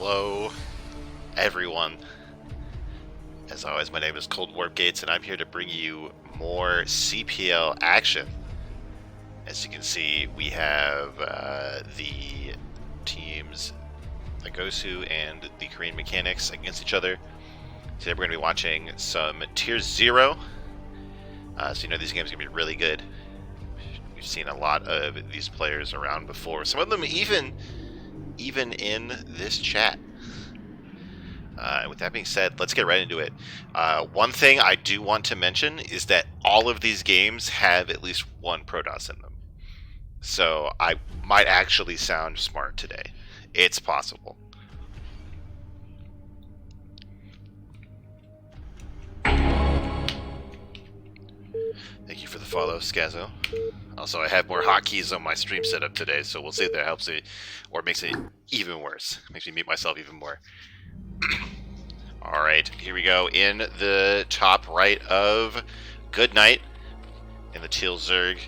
Hello, everyone. As always, my name is Cold Warp Gates, and I'm here to bring you more CPL action. As you can see, we have the teams, the GOSU and the Korean Mechanics against each other. Today we're going to be watching some Tier 0. So you know these games are going to be really good. We've seen a lot of these players around before. Some of them even in this chat. With that being said, let's get right into it. One thing I do want to mention is that all of these games have at least one TToSS in them. So I might actually sound smart today. It's possible. Thank you for the follow, Skazo. Also, I have more hotkeys on my stream setup today, so we'll see if that helps it or makes it even worse. Makes me mute myself even more. Alright, here we go. In the top right of Good Night, in the Teal Zerg,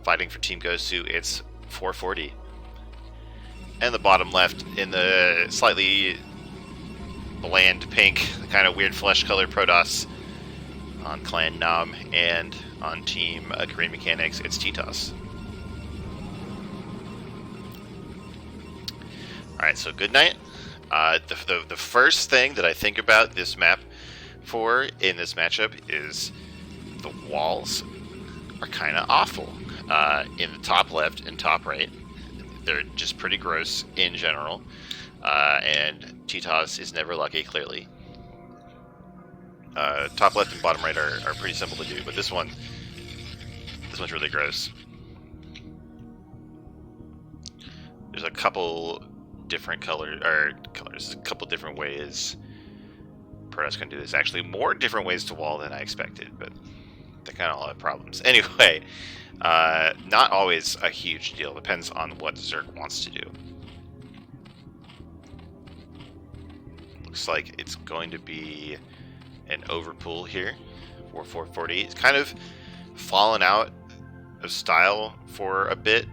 fighting for Team GOSU, it's 440. And the bottom left, in the slightly bland pink, kind of weird flesh color TToSS, on Clan Nam, and on Team Korean Mechanics, it's TToSS. Alright, so Good Night. The first thing that I think about this map for in this matchup is the walls are kind of awful. In the top left and top right, they're just pretty gross in general, and TToSS is never lucky, clearly. Top left and bottom right are pretty simple to do, but this one's really gross. There's a couple different colors, a couple different ways TToSS can do this. Actually, more different ways to wall than I expected, but they kind of all have problems. Anyway, not always a huge deal. Depends on what Zerg wants to do. Looks like it's going to be an overpull here for 440. It's kind of fallen out of style for a bit,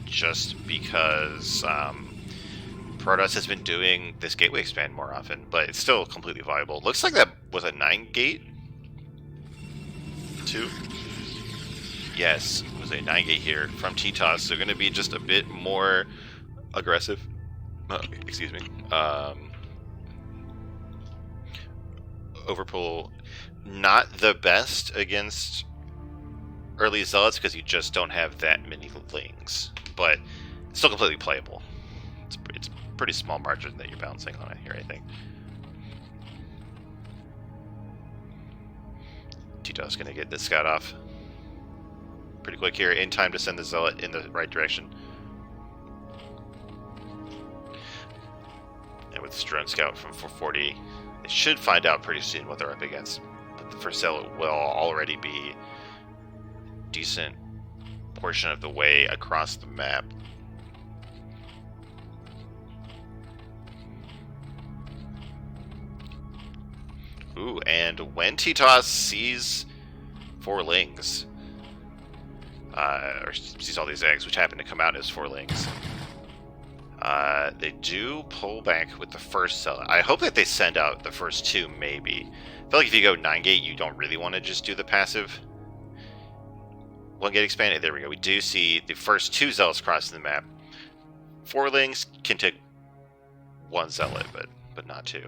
just because TToSS has been doing this gateway expand more often, but it's still completely viable. Looks like that was a 9-gate? 2? Yes, it was a 9-gate here from TToSS. They're going to be just a bit more aggressive. Excuse me. Overpull, not the best against early Zealots because you just don't have that many lings, but it's still completely playable. It's pretty small margin that you're bouncing on it here, I think. TToSS gonna get this scout off pretty quick here, in time to send the Zealot in the right direction. And with drone scout from 440, they should find out pretty soon what they're up against. But the first Zealot will already be a decent portion of the way across the map. Ooh, and when TToSS sees 4 lings, or sees all these eggs, which happen to come out as 4 lings, they do pull back with the first Zealot. I hope that they send out the first 2, maybe. I feel like if you go 9-gate, you don't really want to just do the passive 1-gate expand. There we go. We do see the first 2 Zealots crossing the map. 4 lings can take 1 Zealot, but not 2.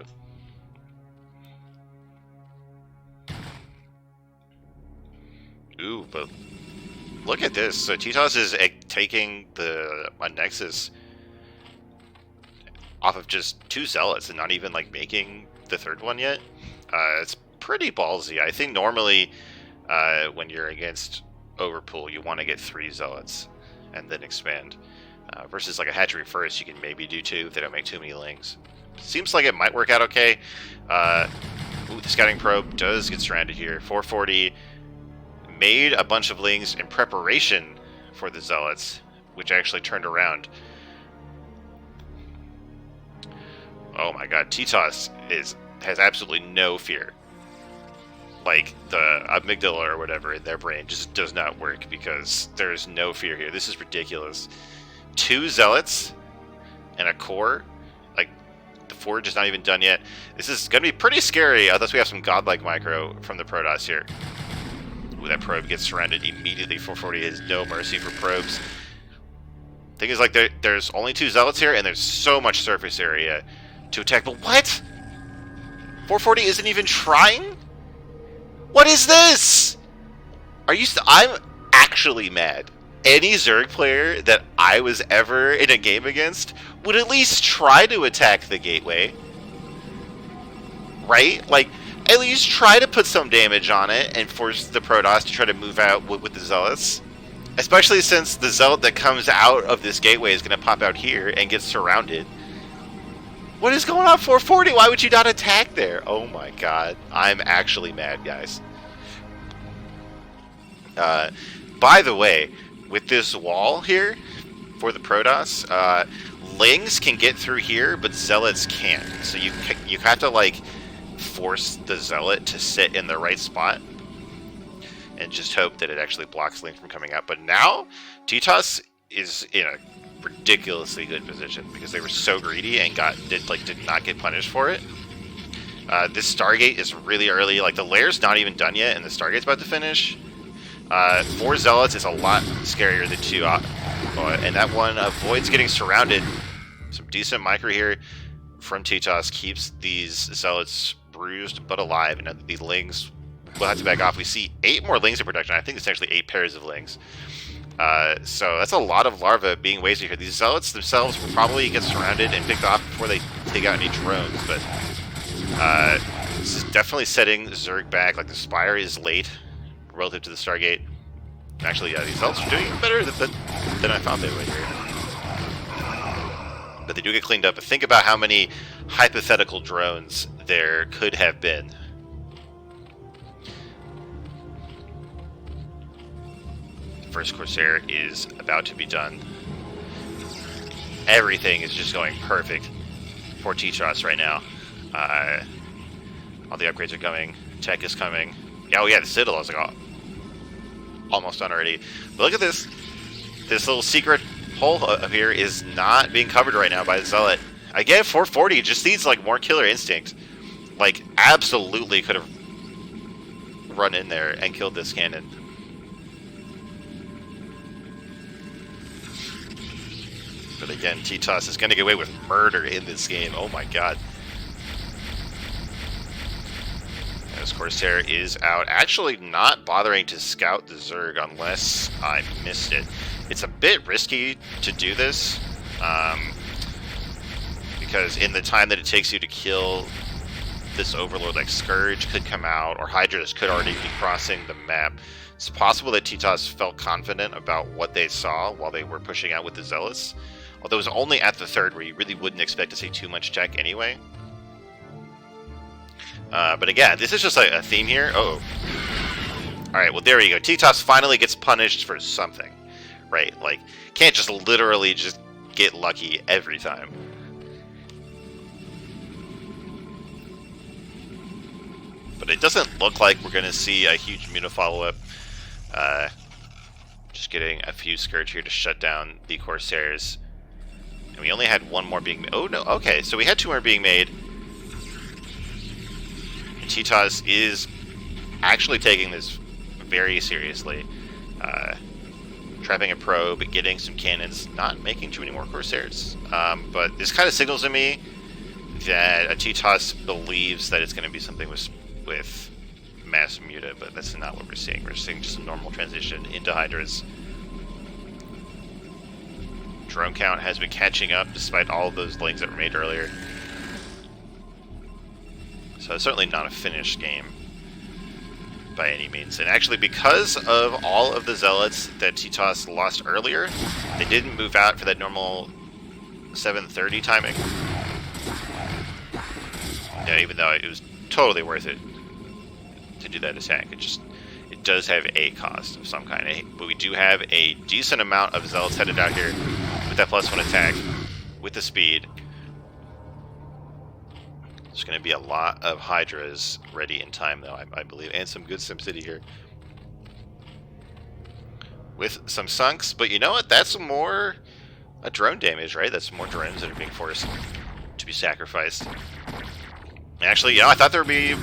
Ooh, but look at this. So TToSS is taking the Nexus off of just 2 Zealots and not even like making the 3rd one yet. It's pretty ballsy. I think normally when you're against overpull, you want to get 3 Zealots and then expand. Versus like a hatchery first, you can maybe do 2 if they don't make too many lings. Seems like it might work out okay. Ooh, the scouting probe does get stranded here. 440 made a bunch of lings in preparation for the Zealots, which actually turned around. Oh my god, TToSS has absolutely no fear. Like, the amygdala or whatever in their brain just does not work because there is no fear here. This is ridiculous. 2 Zealots and a core, like, Forge is not even done yet. This is going to be pretty scary, unless we have some godlike micro from the TToSS here. Ooh, that probe gets surrounded immediately. 440 has no mercy for probes. Thing is, like, there's only 2 zealots here, and there's so much surface area to attack. But what? 440 isn't even trying? What is this? Are you? I'm actually mad. Any Zerg player that I was ever in a game against would at least try to attack the gateway, right? Like, at least try to put some damage on it and force the TToSS to try to move out with the zealots. Especially since the zealot that comes out of this gateway is going to pop out here and get surrounded. What is going on, 440? Why would you not attack there? Oh my god. I'm actually mad, guys. By the way, with this wall here for the TToSS, Lings can get through here, but zealots can't. So you have to, like, force the zealot to sit in the right spot and just hope that it actually blocks Link from coming out. But now, TToSS is in a ridiculously good position because they were so greedy and did not get punished for it. This Stargate is really early. Like, the lair's not even done yet, and the Stargate's about to finish. 4 zealots is a lot scarier than 2, and that one avoids getting surrounded. Some decent micro here from TToSS keeps these zealots bruised but alive, and the Lings will have to back off. We see 8 more Lings in production. I think it's actually 8 pairs of Lings. So that's a lot of larvae being wasted here. These zealots themselves will probably get surrounded and picked off before they take out any drones, but this is definitely setting Zerg back. Like, the Spire is late relative to the Stargate. Actually, yeah, these zealots are doing better than I thought they would here. But they do get cleaned up. But think about how many hypothetical drones there could have been. First Corsair is about to be done. Everything is just going perfect for TToSS right now. All the upgrades are coming. Tech is coming. Oh yeah, the Citadel is like, oh, almost done already. But look at this. This little secret hole up here is not being covered right now by the Zealot. Again, 440 just needs, like, more killer instinct. Like, absolutely could have run in there and killed this cannon. But again, TToSS is going to get away with murder in this game. Oh my god. As Corsair is out, actually not bothering to scout the Zerg unless I missed it. It's a bit risky to do this, because in the time that it takes you to kill this Overlord, like, Scourge could come out, or Hydras could already be crossing the map. It's possible that TToSS felt confident about what they saw while they were pushing out with the Zealots, although it was only at the 3rd where you really wouldn't expect to see too much tech anyway. But again, this is just like a theme here. Oh. Alright, well, there you go. TToSS finally gets punished for something. Right? Like, can't just literally just get lucky every time. But it doesn't look like we're going to see a huge Muta follow-up. Just getting a few Scourge here to shut down the Corsairs. And we only had 1 more being made. Oh, no. Okay, so we had 2 more being made. And TToSS is actually taking this very seriously. Trapping a probe, getting some cannons, not making too many more Corsairs. But this kind of signals to me that TToSS believes that it's going to be something with mass Muta, but that's not what we're seeing. We're seeing just a normal transition into Hydras. Drone count has been catching up despite all of those Lings that were made earlier. So it's certainly not a finished game by any means. And actually, because of all of the Zealots that TToSS lost earlier, they didn't move out for that normal 7:30 timing. Yeah, even though it was totally worth it to do that attack. It does have a cost of some kind. But we do have a decent amount of Zealots headed out here with that +1 attack, with the speed. There's going to be a lot of Hydras ready in time, though, I believe, and some good SimCity here. With some sunks, but you know what? That's more drone damage, right? That's more drones that are being forced to be sacrificed. Actually, you know, I thought there would be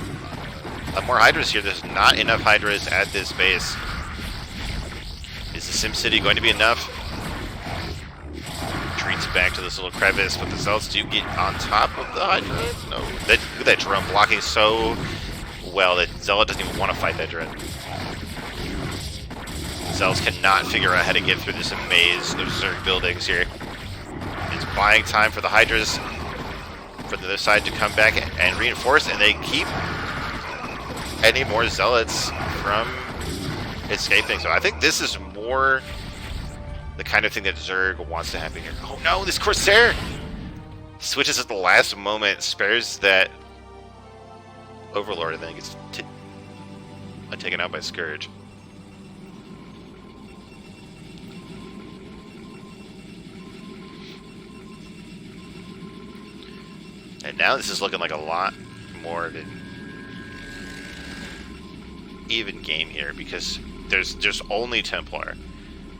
more Hydras here. There's not enough Hydras at this base. Is the SimCity going to be enough? Retreats back to this little crevice, but the Zealots do get on top of the Hydra. No, that drone blocking so well that Zealot doesn't even want to fight that drone. Zealots cannot figure out how to get through this maze of Zerg buildings here. It's buying time for the Hydras for the other side to come back and reinforce, and they keep any more Zealots from escaping. So I think this is more the kind of thing that Zerg wants to happen here. Oh no, this Corsair switches at the last moment, spares that Overlord, and then gets taken out by Scourge. And now this is looking like a lot more of an even game here, because there's only Templar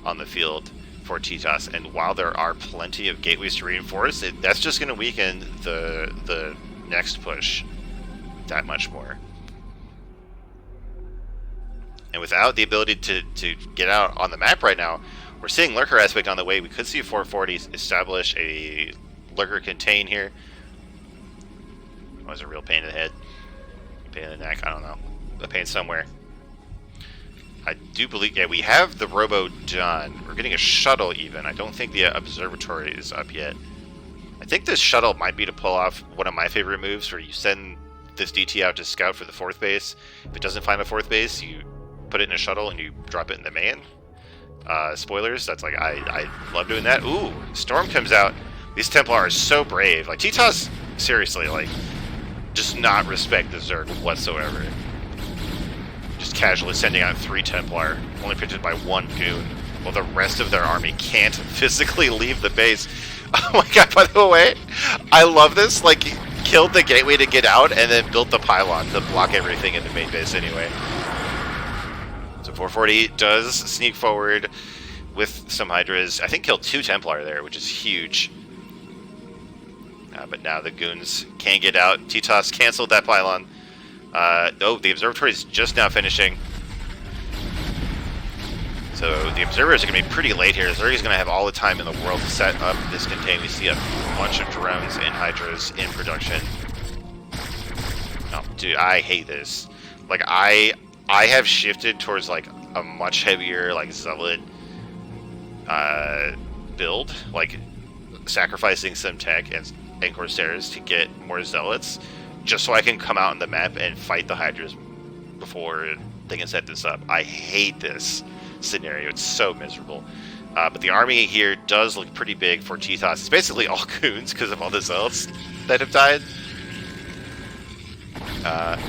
on the field for TToS, and while there are plenty of gateways to reinforce, that's just going to weaken the next push that much more. And without the ability to get out on the map right now, we're seeing Lurker aspect on the way. We could see 440 establish a Lurker contain here. That was a real pain in the head. Pain in the neck, I don't know. A pain somewhere. I do believe, yeah, we have the Robo done. We're getting a shuttle even. I don't think the observatory is up yet. I think this shuttle might be to pull off one of my favorite moves, where you send this DT out to scout for the 4th base. If it doesn't find a 4th base, you put it in a shuttle and you drop it in the main. Spoilers, that's like, I love doing that. Ooh, Storm comes out. These Templar are so brave. Like, TToS, seriously, like, just not respect the Zerg whatsoever. Just casually sending out 3 Templar, only protected by 1 goon, while the rest of their army can't physically leave the base. Oh my god, by the way, I love this. Like, he killed the gateway to get out and then built the pylon to block everything in the main base anyway. So 440 does sneak forward with some Hydras. I think killed 2 Templar there, which is huge. But now the goons can't get out. TToS canceled that pylon. Oh, the observatory is just now finishing. So the observers are going to be pretty late here. Zerg is going to have all the time in the world to set up this contain. We see a bunch of drones and Hydras in production. Oh, dude, I hate this. Like, I have shifted towards, like, a much heavier, like, Zealot build. Like, sacrificing some tech and Corsairs to get more Zealots, just so I can come out on the map and fight the Hydras before they can set this up. I hate this scenario. It's so miserable. But the army here does look pretty big for TToS. It's basically all goons because of all the Zealots that have died. And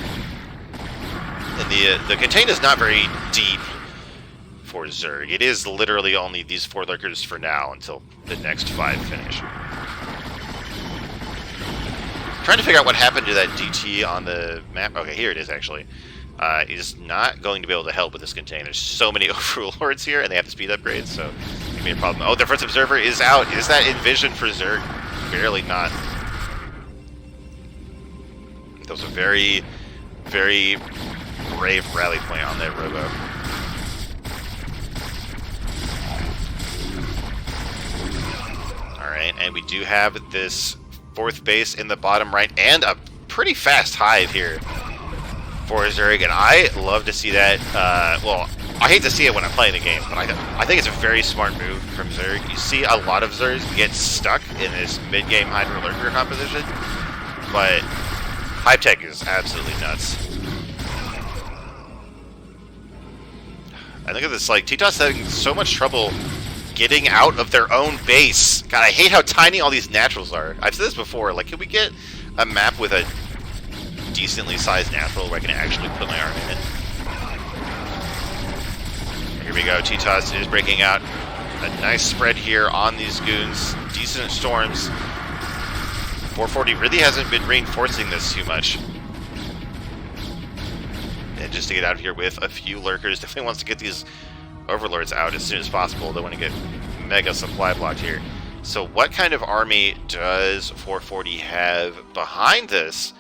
the contain is not very deep for Zerg. It is literally only these 4 Lurkers for now until the next 5 finish. Trying to figure out what happened to that DT on the map. Okay, here it is actually. Is not going to be able to help with this contain. There's so many Overlords here, and they have the speed upgrades, so it can be a problem. Oh, their first observer is out. Is that envisioned for Zerg? Barely not. That was a very, very brave rally point on that Robo. Alright, and we do have this 4th base in the bottom right, and a pretty fast hive here for Zerg, and I love to see that. Well, I hate to see it when I'm playing the game, but I think it's a very smart move from Zerg. You see a lot of Zergs get stuck in this mid-game Hydra Lurker composition, but Hive Tech is absolutely nuts. I think of this, like, TToS having so much trouble getting out of their own base. God, I hate how tiny all these naturals are. I've said this before, like, can we get a map with a decently sized natural where I can actually put my army in? Here we go, TToS is breaking out. A nice spread here on these goons. Decent storms. 440 really hasn't been reinforcing this too much. And just to get out of here with a few Lurkers, definitely wants to get these Overlords out as soon as possible. They want to get mega supply blocked here. So what kind of army does 440 have behind this?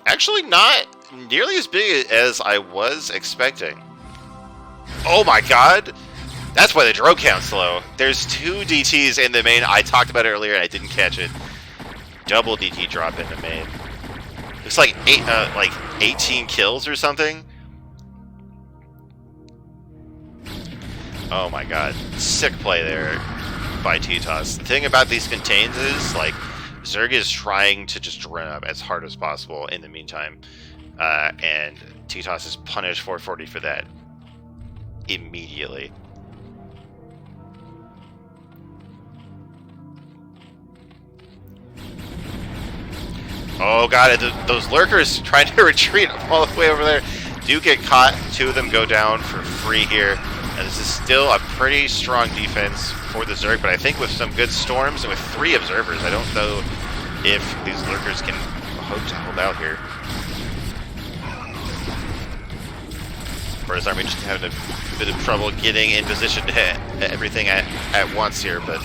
Actually not nearly as big as I was expecting. Oh my god! That's why the drone count's low. There's 2 DTs in the main. I talked about it earlier and I didn't catch it. Double DT drop in the main. Looks like 18 kills or something. Oh my god. Sick play there by TToSS. The thing about these contains is, like, Zerg is trying to just run up as hard as possible in the meantime. And TToSS is punished 440 for that immediately. Oh god, those lurkers trying to retreat all the way over there do get caught. 2 of them go down for free here. And this is still a pretty strong defense for the Zerg, but I think with some good storms and with 3 observers, I don't know if these lurkers can hope to hold out here. First army just having a bit of trouble getting in position to hit everything at once here, but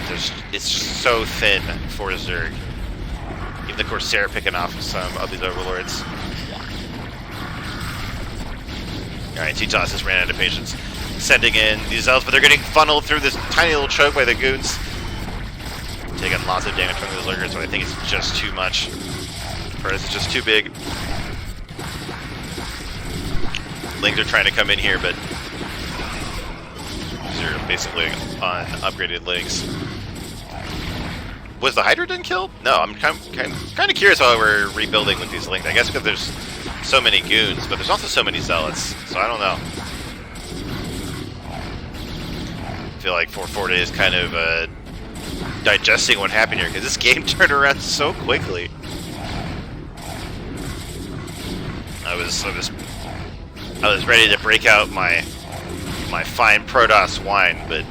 it's just so thin for Zerg. Even the Corsair picking off some of these overlords. Alright, TToSS has ran out of patience. Sending in these elves, but they're getting funneled through this tiny little choke by the goons. Taking lots of damage from the lurkers, but I think it's just too much. First, it's just too big. Lings are trying to come in here, but these are basically unupgraded Lings. Was the Hydra done killed? No, I'm kind of curious why we're rebuilding with these Lings. I guess because there's so many goons, but there's also so many zealots, so I don't know. I feel like 440 is kind of digesting what happened here, because this game turned around so quickly. I was ready to break out my fine TToSS wine, but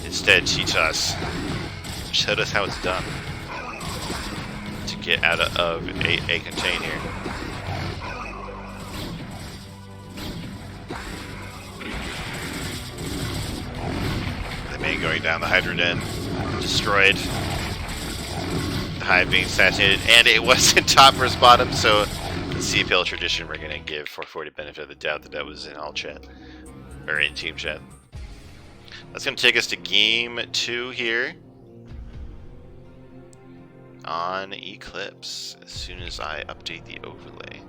instead TToSS showed us how it's done to get out of a contain here. The main going down, the Hydra Den destroyed, the Hive being assassinated, and it wasn't top versus bottom, so in CPL tradition we're going to give 440 benefit of the doubt that was in all chat, or in team chat. That's going to take us to game 2 here on Eclipse, as soon as I update the overlay.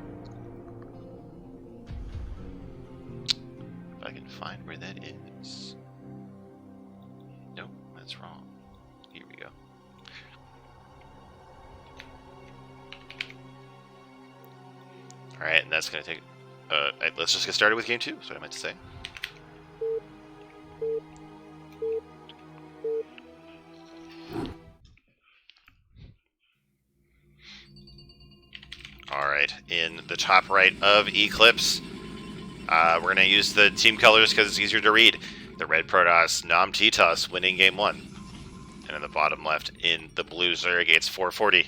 If I can find where that is. Nope, that's wrong. Here we go. Alright, and that's going to take... let's just get started with game 2, that's what I meant to say. Alright, in the top right of Eclipse, we're going to use the team colors because it's easier to read. The red TToSS, TToSS winning game 1. And in the bottom left, in the blue Zerg, it's 440.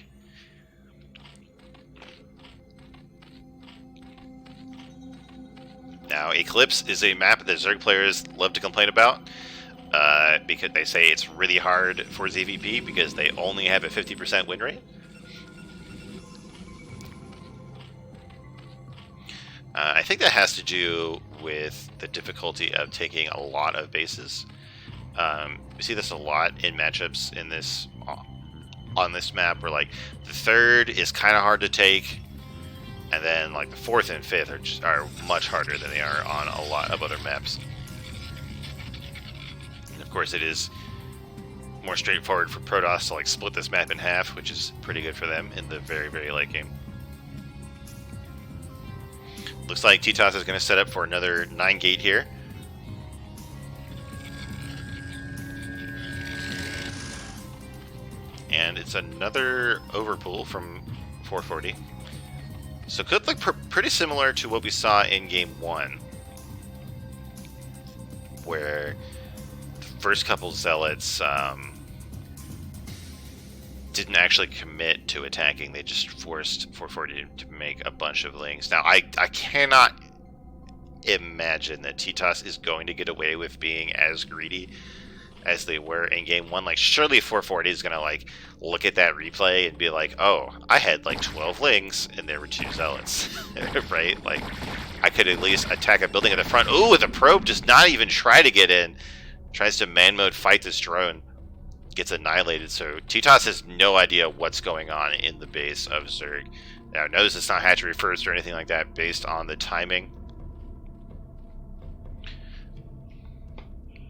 Now, Eclipse is a map that Zerg players love to complain about because they say it's really hard for ZVP because they only have a 50% win rate. I think that has to do with the difficulty of taking a lot of bases. We see this a lot in matchups in this on this map, where like the 3rd is kind of hard to take, and then like the 4th and 5th are much harder than they are on a lot of other maps. And of course, it is more straightforward for TToSS to like split this map in half, which is pretty good for them in the very, very late game. Looks like TToSS is going to set up for another 9-gate here. And it's another overpool from 440. So it could look pretty similar to what we saw in game 1, where the first couple zealots didn't actually commit to attacking. They just forced 440 to make a bunch of Lings. Now, I cannot imagine that TToSS is going to get away with being as greedy as they were in game 1. Like, surely 440 is gonna like look at that replay and be like, oh, I had like 12 lings and there were 2 zealots. Right? Like, I could at least attack a building at the front. Ooh, the probe does not even try to get in. Tries to man mode fight this drone. Gets annihilated. So TToSS has no idea what's going on in the base of Zerg. Now, notice it's not hatchery first or anything like that based on the timing.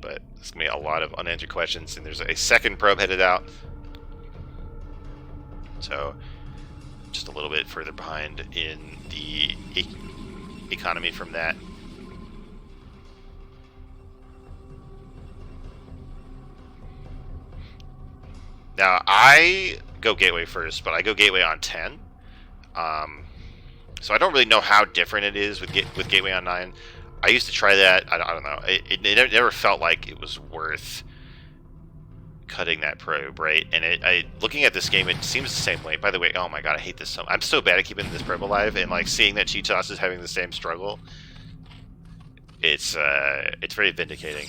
But there's going to be a lot of unanswered questions, and there's a second probe headed out. So, just a little bit further behind in the economy from that. Now, I go Gateway first, but I go Gateway on 10. So I don't really know how different it is with Gateway on 9. I used to try that. I don't know. It never felt like it was worth cutting that probe, right? And looking at this game, it seems the same way. By the way, oh my god, I hate this so much. I'm so bad at keeping this probe alive, and like seeing that TToSS is having the same struggle, it's very vindicating.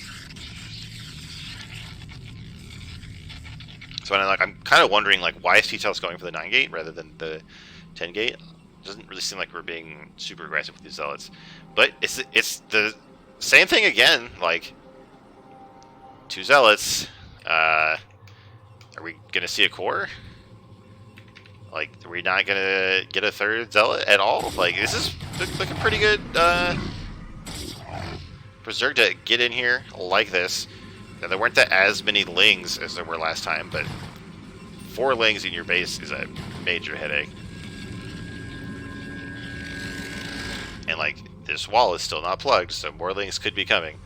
So I'm kind of wondering, like, why is TToSS going for the 9 gate rather than the 10 gate? Doesn't really seem like we're being super aggressive with these zealots, but it's the same thing again. Like, 2 zealots. Are we gonna see a core? Like, are we not gonna get a 3rd zealot at all? Like, this is looking pretty good. For Zerg to get in here like this. Now, there weren't as many lings as there were last time, but 4 lings in your base is a major headache. And, like, this wall is still not plugged, so more lings could be coming.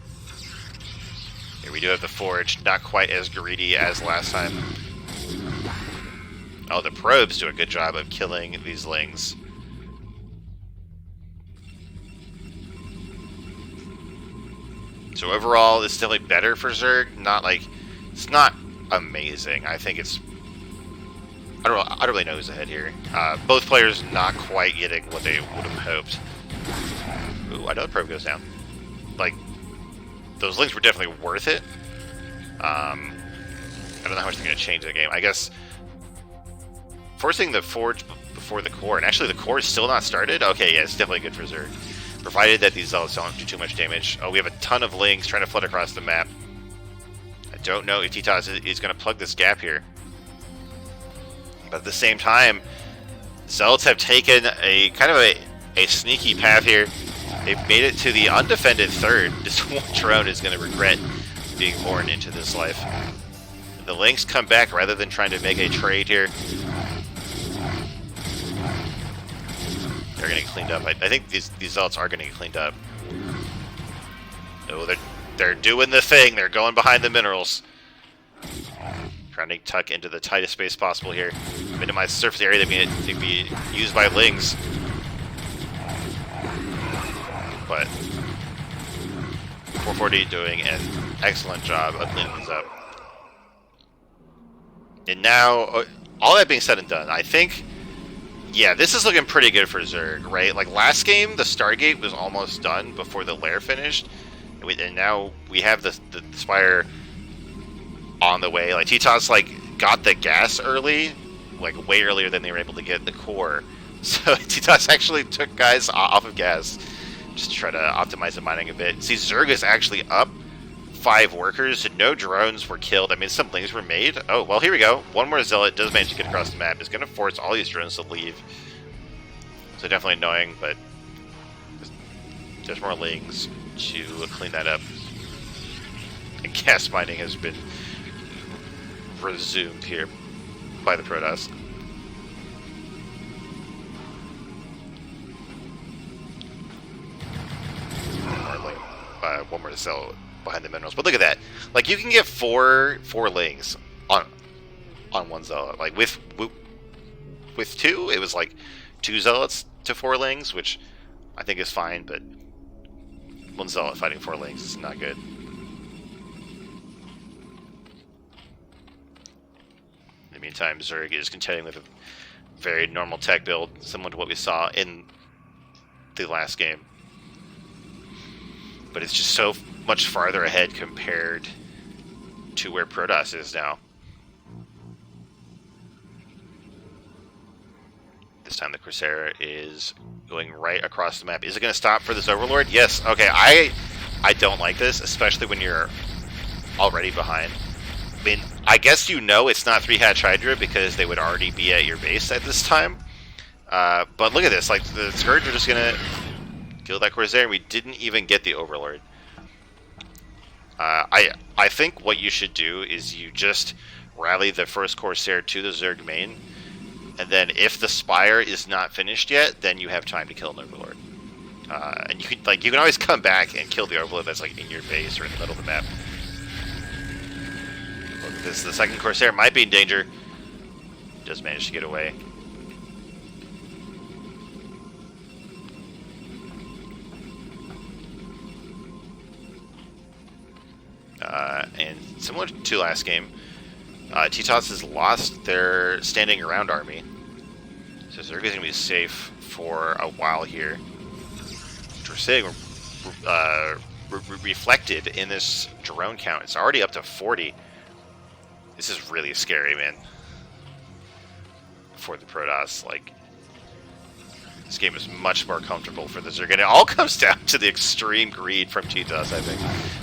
Here we do have the forge, not quite as greedy as last time. Oh, the probes do a good job of killing these lings. So overall, it's definitely better for Zerg. Not like, it's not amazing. I think it's, I don't really know who's ahead here. Both players not quite getting what they would have hoped. Ooh, another probe goes down. Like, those links were definitely worth it. I don't know how much they're going to change the game. I guess forcing the forge before the core, and actually the core is still not started. Okay, yeah, it's definitely good for Zerg. Provided that these zealots don't do too much damage. Oh, we have a ton of lings trying to flood across the map. I don't know if TToSS is going to plug this gap here. But at the same time, zealots have taken a kind of a sneaky path here. They've made it to the undefended 3rd. This one drone is going to regret being born into this life. The lings come back rather than trying to make a trade here. They're going to get cleaned up. I think these zealots are going to get cleaned up. Oh, they're doing the thing. They're going behind the minerals. Trying to tuck into the tightest space possible here. Minimize the surface area that can be used by lings. But 440 doing an excellent job of cleaning these up. And now, all that being said and done, I think, yeah, this is looking pretty good for Zerg, right? Like, last game, the Stargate was almost done before the lair finished. And now we have the Spire on the way. Like, TToSS, like, got the gas early, like, way earlier than they were able to get the core. So TToSS actually took guys off of gas just to try to optimize the mining a bit. See, Zerg is actually up 5 workers. No drones were killed. I mean, some things were made. Oh, well, here we go. One more zealot does manage to get across the map. It's going to force all these drones to leave. So definitely annoying, but there's more lings to clean that up. And gas mining has been resumed here by the TToSS. One more to sell behind the minerals, but look at that! Like, you can get four lings on one zealot. Like with 2, it was like 2 zealots to 4 lings, which I think is fine. But 1 zealot fighting 4 lings is not good. In the meantime, Zerg is contending with a very normal tech build, similar to what we saw in the last game. But it's just so much farther ahead compared to where TToSS is now. This time the Corsair is going right across the map. Is it going to stop for this Overlord? Yes. Okay, I don't like this, especially when you're already behind. I mean, I guess you know it's not 3-hatch Hydra because they would already be at your base at this time. But look at this. Like, the Scourge are just going to kill that Corsair, and we didn't even get the Overlord. I think what you should do is you just rally the first Corsair to the Zerg main, and then if the Spire is not finished yet, then you have time to kill an Overlord. And you can always come back and kill the Overlord that's like in your base or in the middle of the map. Look at this. The second Corsair might be in danger. Does manage to get away. And similar to last game, TToSS has lost their standing around army, so Zerg is going to be safe for a while here. Which we're seeing reflected in this drone count. It's already up to 40. This is really scary, man. For the TToSS, like, this game is much more comfortable for the Zerg, and it all comes down to the extreme greed from TToSS, I think,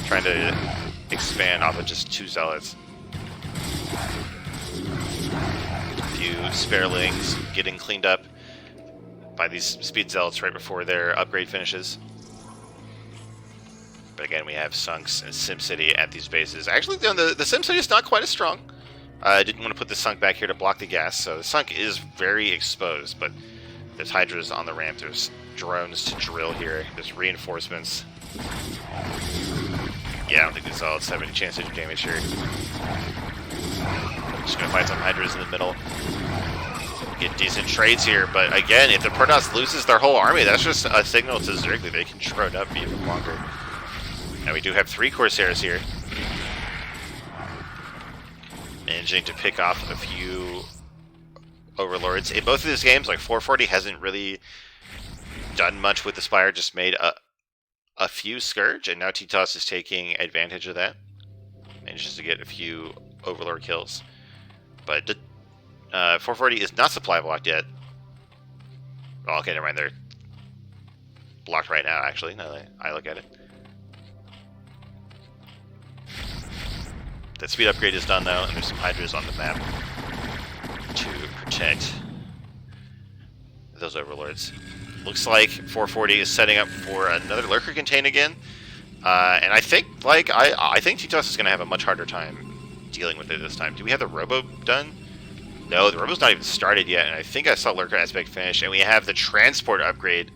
trying to expand off of just 2 Zealots. A few Sparelings getting cleaned up by these Speed Zealots right before their upgrade finishes. But again, we have Sunks and SimCity at these bases. Actually, the SimCity is not quite as strong. I didn't want to put the Sunk back here to block the gas, so the Sunk is very exposed, but there's Hydras on the ramp, there's drones to drill here, there's reinforcements. Yeah, I don't think the Zealots have any chance to do damage here. Just gonna find some Hydras in the middle. Get decent trades here, but again, if the TToSS loses their whole army, that's just a signal to Zerg that they can drone up even longer. Now we do have 3 Corsairs here. Managing to pick off a few Overlords. In both of these games, like 440 hasn't really done much with the Spire, just made a few Scourge, and now TToSS is taking advantage of that. Manages to get a few Overlord kills. But 440 is not supply blocked yet. Oh, okay, never mind, they're blocked right now, actually, now that I look at it. That speed upgrade is done, though, and there's some Hydras on the map to protect those Overlords. Looks like 440 is setting up for another Lurker Contain again, and I think I think TToSS is going to have a much harder time dealing with it this time. Do we have the Robo done? No, the Robo's not even started yet, and I think I saw Lurker Aspect finish, and we have the Transport upgrade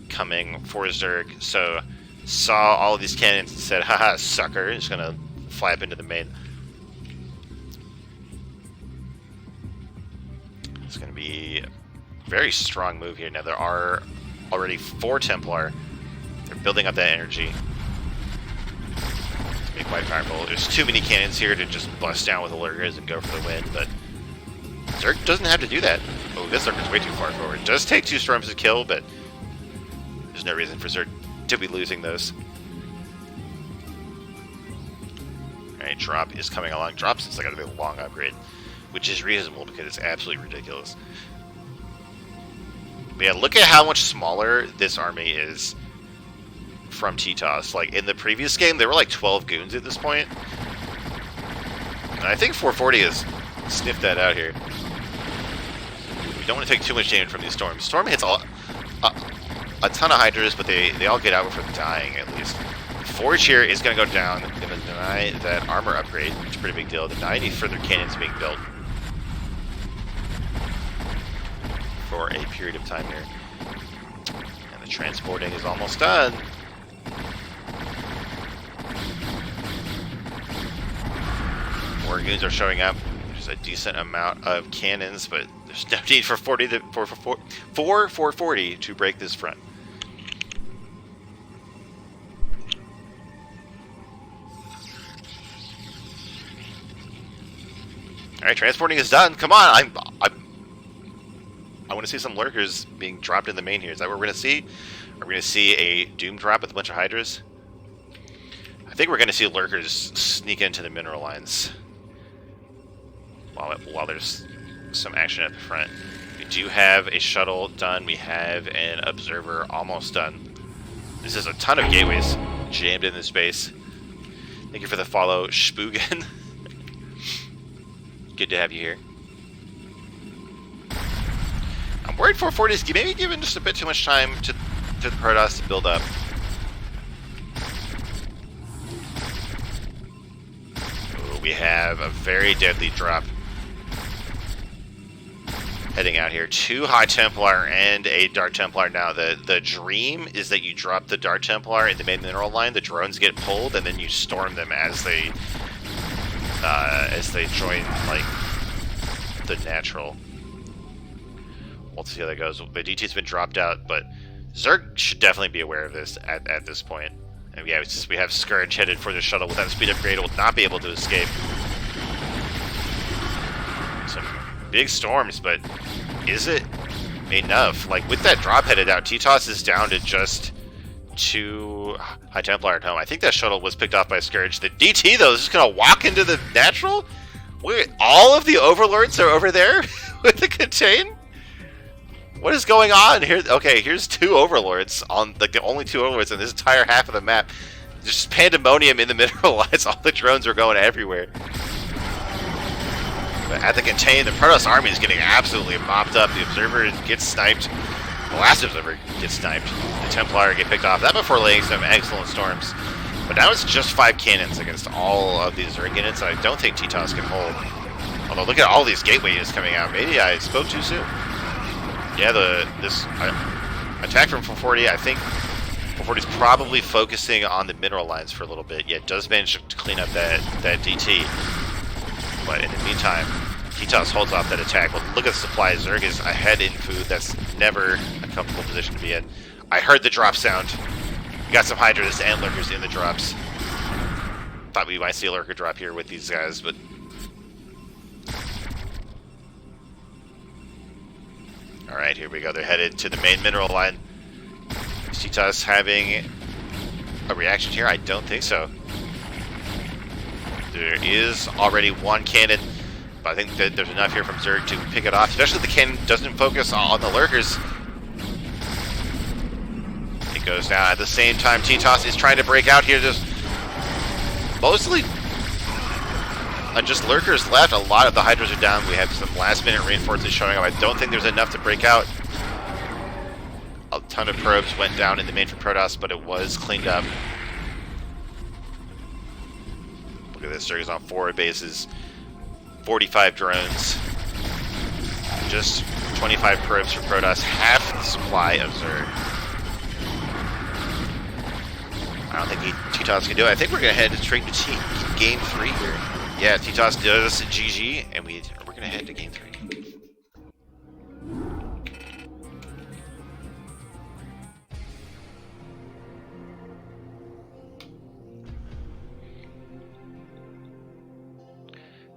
coming for Zerg. So saw all of these cannons and said, haha, sucker, just going to fly up into the main. It's going to be a very strong move here. Now there are already 4 Templar. They're building up that energy. It's going to be quite powerful. There's too many cannons here to just bust down with the Lurkers and go for the win, but Zerg doesn't have to do that. Oh, this Lurker's way too far forward. It does take 2 Storms to kill, but there's no reason for Zerg to be losing those. Alright, Drop is coming along. Drop seems like a really long upgrade, which is reasonable because it's absolutely ridiculous. But yeah, look at how much smaller this army is from TToSS. Like, in the previous game, there were like 12 goons at this point. And I think 440 has sniffed that out here. We don't want to take too much damage from these Storms. Storm hits a ton of Hydras, but they all get out before dying, at least. Forge here is going to go down. Going to deny that armor upgrade, which is a pretty big deal. Deny any further cannons being built for a period of time here. And the transporting is almost done. More goons are showing up. There's a decent amount of cannons, but there's no need for 440 to break this front. Alright, transporting is done. Come on, I want to see some Lurkers being dropped in the main here. Is that what we're going to see? Are we going to see a Doom drop with a bunch of Hydras? I think we're going to see lurkers sneak into the mineral lines while there's some action at the front. We do have a shuttle done. We have an observer almost done. This is a ton of gateways jammed in this base. Thank you for the follow, Spoogen. Good to have you here. I'm worried 440 is maybe given just a bit too much time to the TToSS to build up. Ooh, we have a very deadly drop heading out here. 2 High Templar and a Dark Templar. Now the dream is that you drop the Dark Templar in the main mineral line, the drones get pulled, and then you storm them as they join like the natural. We'll see how that goes. The DT's been dropped out, but Zerg should definitely be aware of this at this point. And yeah, we have Scourge headed for the shuttle. Without a speed upgrade, it will not be able to escape. Some big storms, but is it enough? Like, with that drop headed out, TToSS is down to just 2 High Templar at home. I think that shuttle was picked off by Scourge. The DT, though, is just going to walk into the natural? Wait, all of the Overlords are over there with the contain? What is going on here? Okay, here's 2 Overlords on, like, the only 2 Overlords in this entire half of the map. Just pandemonium in the mineral lines. All the drones are going everywhere. But at the contain, the TToSS army is getting absolutely mopped up. The Observer gets sniped. The last Observer gets sniped. The Templar get picked off. That before laying some excellent storms. But now it's just 5 cannons against all of these Zerg units. I don't think TToSS can hold. Although look at all these gateways coming out. Maybe I spoke too soon. Yeah, this attack from 440, I think 440 is probably focusing on the mineral lines for a little bit. Yeah, it does manage to clean up that DT. But in the meantime, TToSS holds off that attack. Well, look at the supply. Zerg is ahead in food. That's never a comfortable position to be in. I heard the drop sound. We got some Hydras and Lurkers in the drops. Thought we might see a Lurker drop here with these guys, but... Alright, here we go. They're headed to the main mineral line. Is TToSS having a reaction here? I don't think so. There is already 1 cannon, but I think that there's enough here from Zerg to pick it off, especially if the cannon doesn't focus on the Lurkers. It goes down. At the same time, TToSS is trying to break out here. Just mostly just Lurkers left. A lot of the Hydras are down. We have some last-minute reinforcements showing up. I don't think there's enough to break out. A ton of probes went down in the main for TToSS, but it was cleaned up. Look at this. Zerg is on 4 bases, 45 drones, just 25 probes for TToSS, half the supply of Zerg. I don't think TToSS can do it. I think we're going to head straight to game 3 here. Yeah, TToSS does GG, and we're going to head to game 3.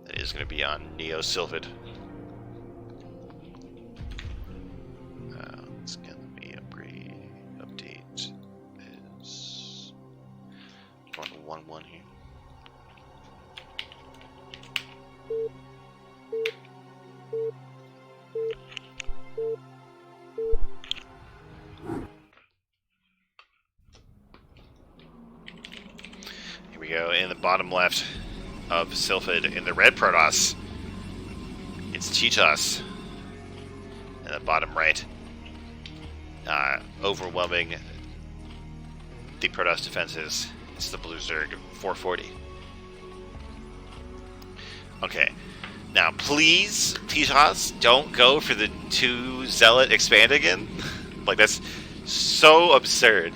That is going to be on Neo Sylphid. Let's get me update is going to 1-1 here. Here we go, in the bottom left of Sylphid, in the red TToSS, it's TToSS. In the bottom right, overwhelming the TToSS defenses, it's the blue Zerg 440. Okay, now please, TToSS, don't go for the 2 Zealot expand again. Like, that's so absurd.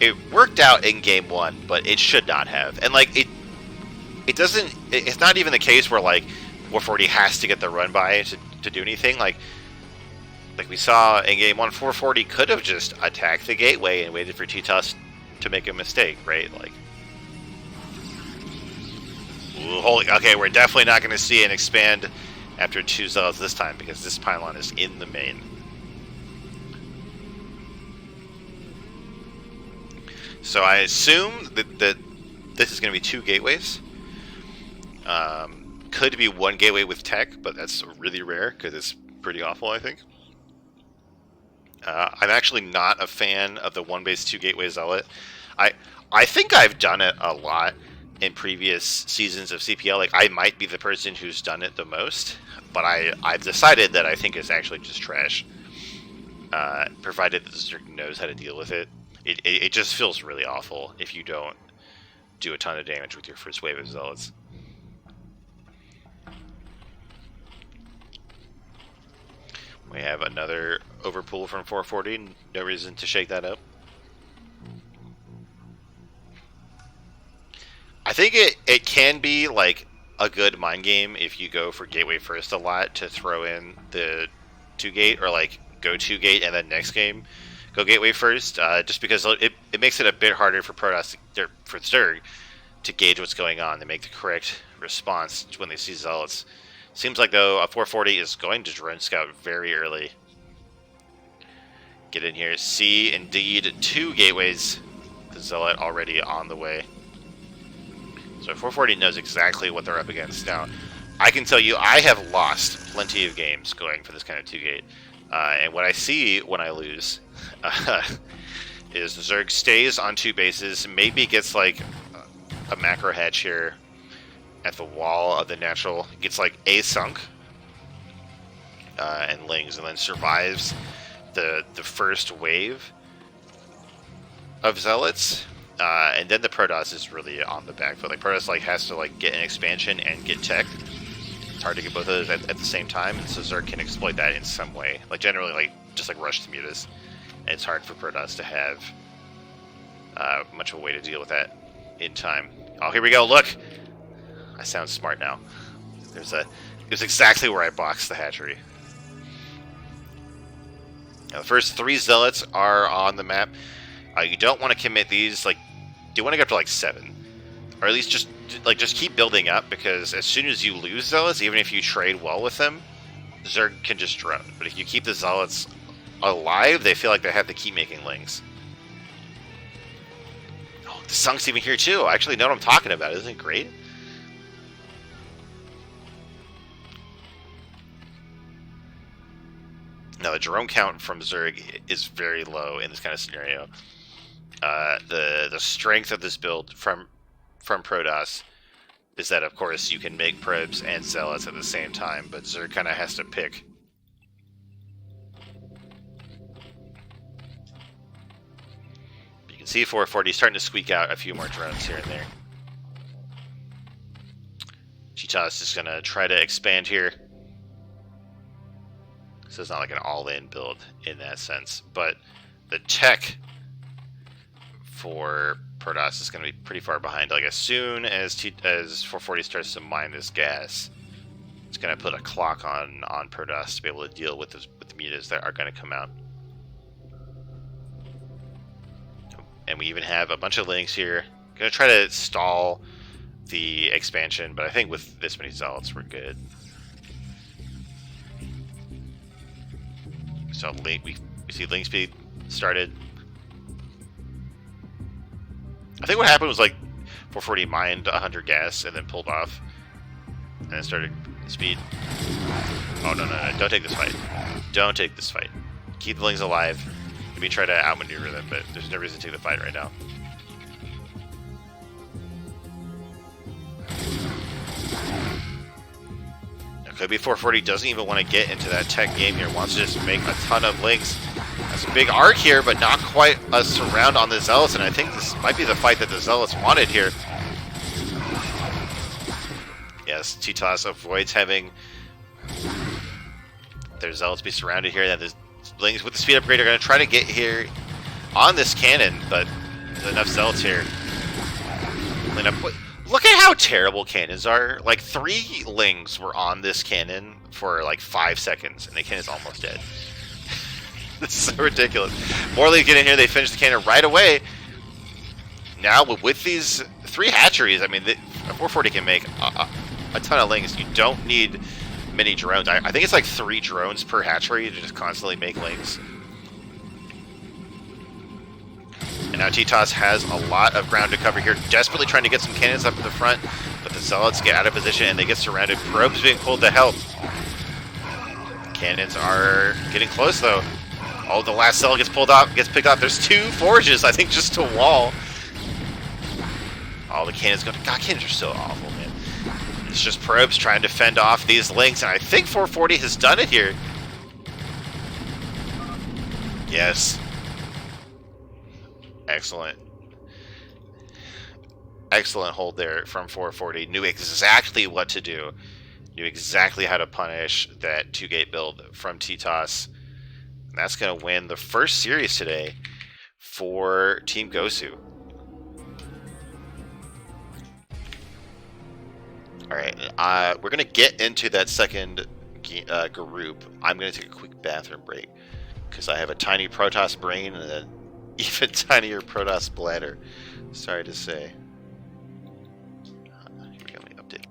It worked out in game 1, but it should not have. And like it doesn't. It's not even the case where like 440 has to get the run by to do anything. Like we saw in game 1, 440 could have just attacked the gateway and waited for TToSS to make a mistake, right? Like. Ooh, holy, okay, we're definitely not going to see an expand after 2 Zealots this time because this pylon is in the main. So I assume that this is going to be 2 gateways. Could be 1 gateway with tech, but that's really rare because it's pretty awful, I think. I'm actually not a fan of the 1 base 2 gateway zealot. I think I've done it a lot in previous seasons of CPL. Like, I might be the person who's done it the most, but I've decided that I think it's actually just trash. Provided that the Zerg knows how to deal with it. It just feels really awful if you don't do a ton of damage with your first wave of zealots. We have another overpull from 440. No reason to shake that up. I think it can be like a good mind game if you go for gateway first a lot to throw in the 2 gate, or like go 2 gate and then next game go gateway first. Just because it makes it a bit harder for Protoss for Zerg to gauge what's going on. They make the correct response when they see zealots. Seems like, though, a 440 is going to drone scout very early. Get in here. See, indeed, 2 gateways. The zealot already on the way. So 440 knows exactly what they're up against. Now, I can tell you I have lost plenty of games going for this kind of 2 gate. And what I see when I lose is the Zerg stays on 2 bases, maybe gets like a macro hatch here at the wall of the natural, gets like a sunk and lings, and then survives the first wave of zealots, and then the Protoss is really on the back foot. Like, Protoss like has to like get an expansion and get tech. It's hard to get both of those at the same time, and so Zerg can exploit that in some way. Like, generally, like just like rush the mutas, and it's hard for Protoss to have much of a way to deal with that in time. Oh, here we go! Look. I sound smart now. It was exactly where I boxed the hatchery. Now, the first 3 zealots are on the map. You don't want to commit these. Like, you want to go up to like 7, or at least just keep building up, because as soon as you lose zealots, even if you trade well with them, Zerg can just drone. But if you keep the zealots alive, they feel like they have to keep making lings. Oh, the Sunk's even here too. I actually know what I'm talking about. Isn't it great? Now, the drone count from Zerg is very low in this kind of scenario. The strength of this build from Protoss is that, of course, you can make probes and zealots at the same time, but Zerg kind of has to pick. You can see 440 starting to squeak out a few more drones here and there. TToSS is going to try to expand here. So it's not like an all-in build in that sense, but the tech for Protoss is going to be pretty far behind. Like, as soon as 440 starts to mine this gas, it's going to put a clock on Protoss to be able to deal with the mutas that are going to come out. And we even have a bunch of links here. Going to try to stall the expansion, but I think with this many zealots, we're good. So we see link speed started. I think what happened was like 440 mined 100 gas and then pulled off, and then started speed. Oh no! Don't take this fight. Don't take this fight. Keep the lings alive. Maybe try to outmaneuver them, but there's no reason to take the fight right now. Could be 440 doesn't even want to get into that tech game here. Wants to just make a ton of links. That's a big arc here, but not quite a surround on the Zealots, and I think this might be the fight that the Zealots wanted here. Yes, TToSS avoids having their Zealots be surrounded here. That the Lings with the speed upgrade are going to try to get here on this cannon, but there's enough Zealots here. Look at how terrible cannons are. Like, 3 Lings were on this cannon for like 5 seconds, and the cannon's almost dead. This is so ridiculous. More Lings get in here, they finish the cannon right away. Now, with these 3 hatcheries, I mean, a 440 can make a ton of Lings. You don't need many drones. I think it's like 3 drones per hatchery to just constantly make Lings. And now TToSS has a lot of ground to cover here, desperately trying to get some cannons up to the front, but the Zealots get out of position and they get surrounded. Probes being pulled to help. Cannons are getting close though. Oh, the last cell gets pulled off, gets picked off. There's 2 forges, I think, just to wall. All the cannons go. God, cannons are so awful, man. It's just probes trying to fend off these links, and I think 440 has done it here. Yes. Excellent. Excellent hold there from 440. Knew exactly what to do. Knew exactly how to punish that 2-gate build from TToSS. And that's going to win the first series today for Team GOSU. Alright, we're going to get into that second group. I'm going to take a quick bathroom break because I have a tiny Protoss brain and an even tinier Protoss bladder. Sorry to say. Here we go, let me update.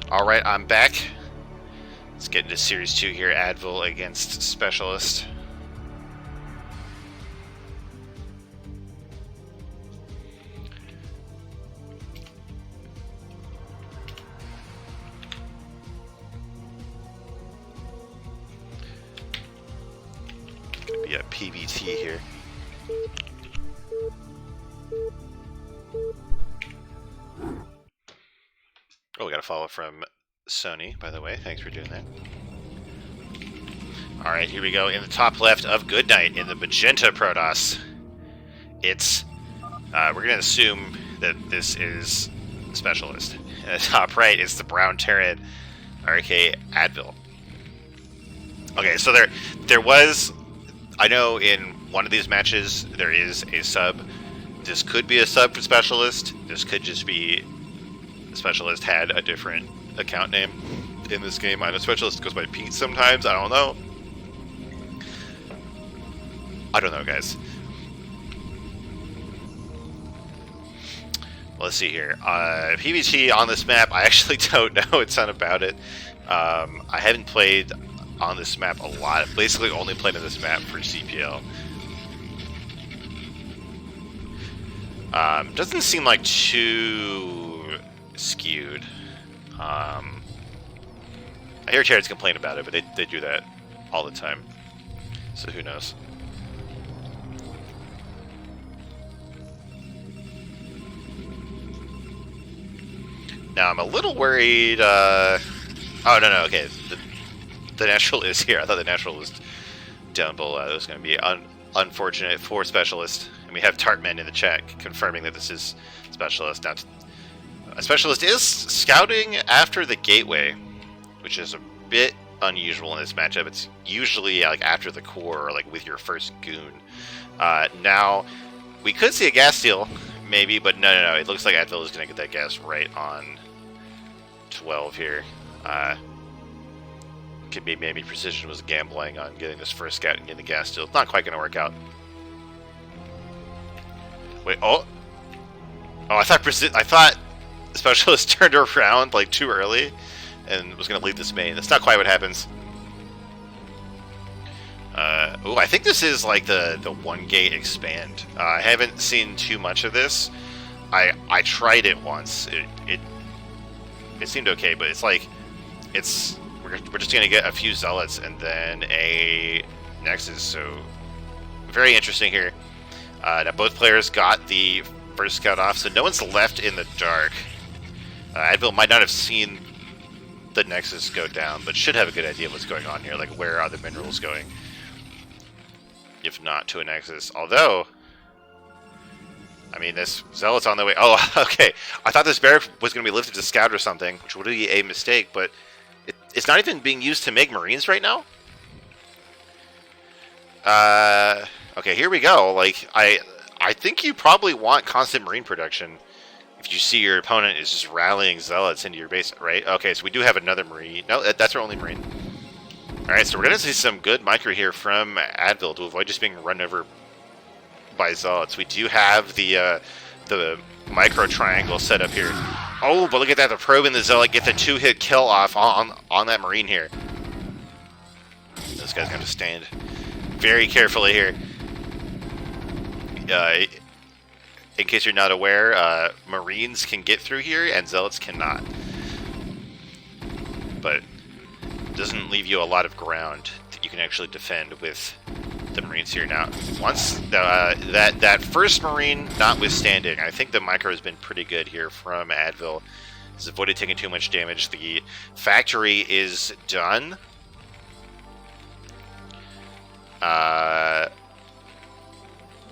Alright, I'm back. Let's get into Series 2 here, Advil against Specialist. Gonna be a PBT here. Oh, we got a follow from Sony, by the way. Thanks for doing that. Alright, here we go. In the top left of Goodnight, in the Magenta Protoss, it's... we're going to assume that this is Specialist. In the top right is the Brown Terran iRk-Advil. Okay, so there was... I know in one of these matches there is a sub. This could be a sub for Specialist. This could just be Specialist had a different account name in this game. I know Specialist goes by Pete sometimes. I don't know. I don't know, guys. Let's see here. PvT on this map, I actually don't know a ton about it. I haven't played on this map a lot. I've basically only played on this map for CPL. Doesn't seem like too skewed. I hear Terrans complain about it, but they do that all the time. So who knows? Now I'm a little worried. Oh no, okay. The natural is here. I thought the natural was down below. That was going to be unfortunate for Specialist. And we have Tarpman in the chat confirming that this is Specialist. Now, a Specialist is scouting after the gateway, which is a bit unusual in this matchup. It's usually like after the core, or like with your first goon. Now, we could see a gas steal, maybe, but no. It looks like advil is going to get that gas right on 12 here. Could be maybe Precision was gambling on getting this first scout and getting the gas steal. It's not quite going to work out. Wait, oh, I thought Specialist turned around like too early and was going to leave this main. That's not quite what happens. Oh, I think this is like the one gate expand. I haven't seen too much of this. I tried it once. It seemed okay, but it's like we're just gonna get a few zealots and then a nexus. So very interesting here. Now both players got the first scout off, so no one's left in the dark. Advil might not have seen the nexus go down, but should have a good idea of what's going on here, like where are the minerals going, if not to a nexus. Although, I mean, this zealot's on the way. Oh, okay. I thought this barrack was going to be lifted to scout or something, which would be a mistake, but it's not even being used to make marines right now. Okay, here we go. Like, I think you probably want constant marine production if you see your opponent is just rallying zealots into your base, right? Okay, so we do have another marine. No, that's our only marine. Alright, so we're going to see some good micro here from Advil to avoid just being run over by zealots. We do have the micro triangle set up here. Oh, but look at that, the probe and the zealot get the 2-hit kill off on that marine here. This guy's going to stand very carefully here. In case you're not aware, marines can get through here and zealots cannot. But it doesn't leave you a lot of ground that you can actually defend with the marines here. Now, once that first marine notwithstanding, I think the micro has been pretty good here from Advil. He's avoided taking too much damage. The factory is done.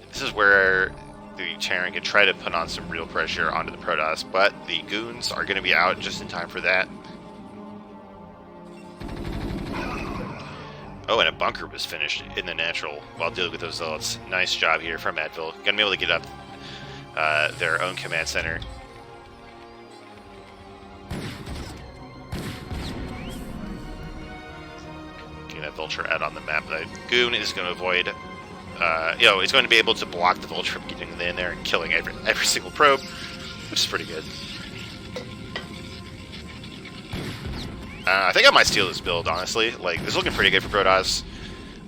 This is where the Terran can try to put on some real pressure onto the Protoss, but the goons are going to be out just in time for that. Oh, and a bunker was finished in the natural while dealing with those zealots. Nice job here from Advil. Gonna be able to get up their own command center. Getting that vulture out on the map. The goon is going to avoid. He's going to be able to block the vulture from getting in there and killing every single probe, which is pretty good. I think I might steal this build, honestly. Like, this is looking pretty good for Protoss.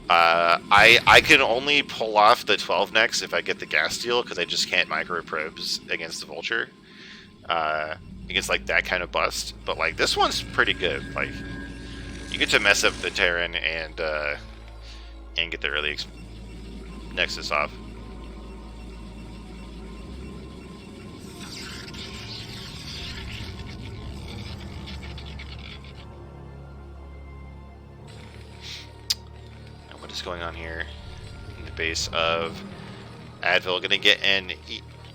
I can only pull off the 12 next if I get the gas steal, because I just can't micro probes against the vulture. Against, like, that kind of bust. But, like, this one's pretty good. Like, you get to mess up the Terran and get the early nexus off. Going on here in the base of Advil. Gonna get an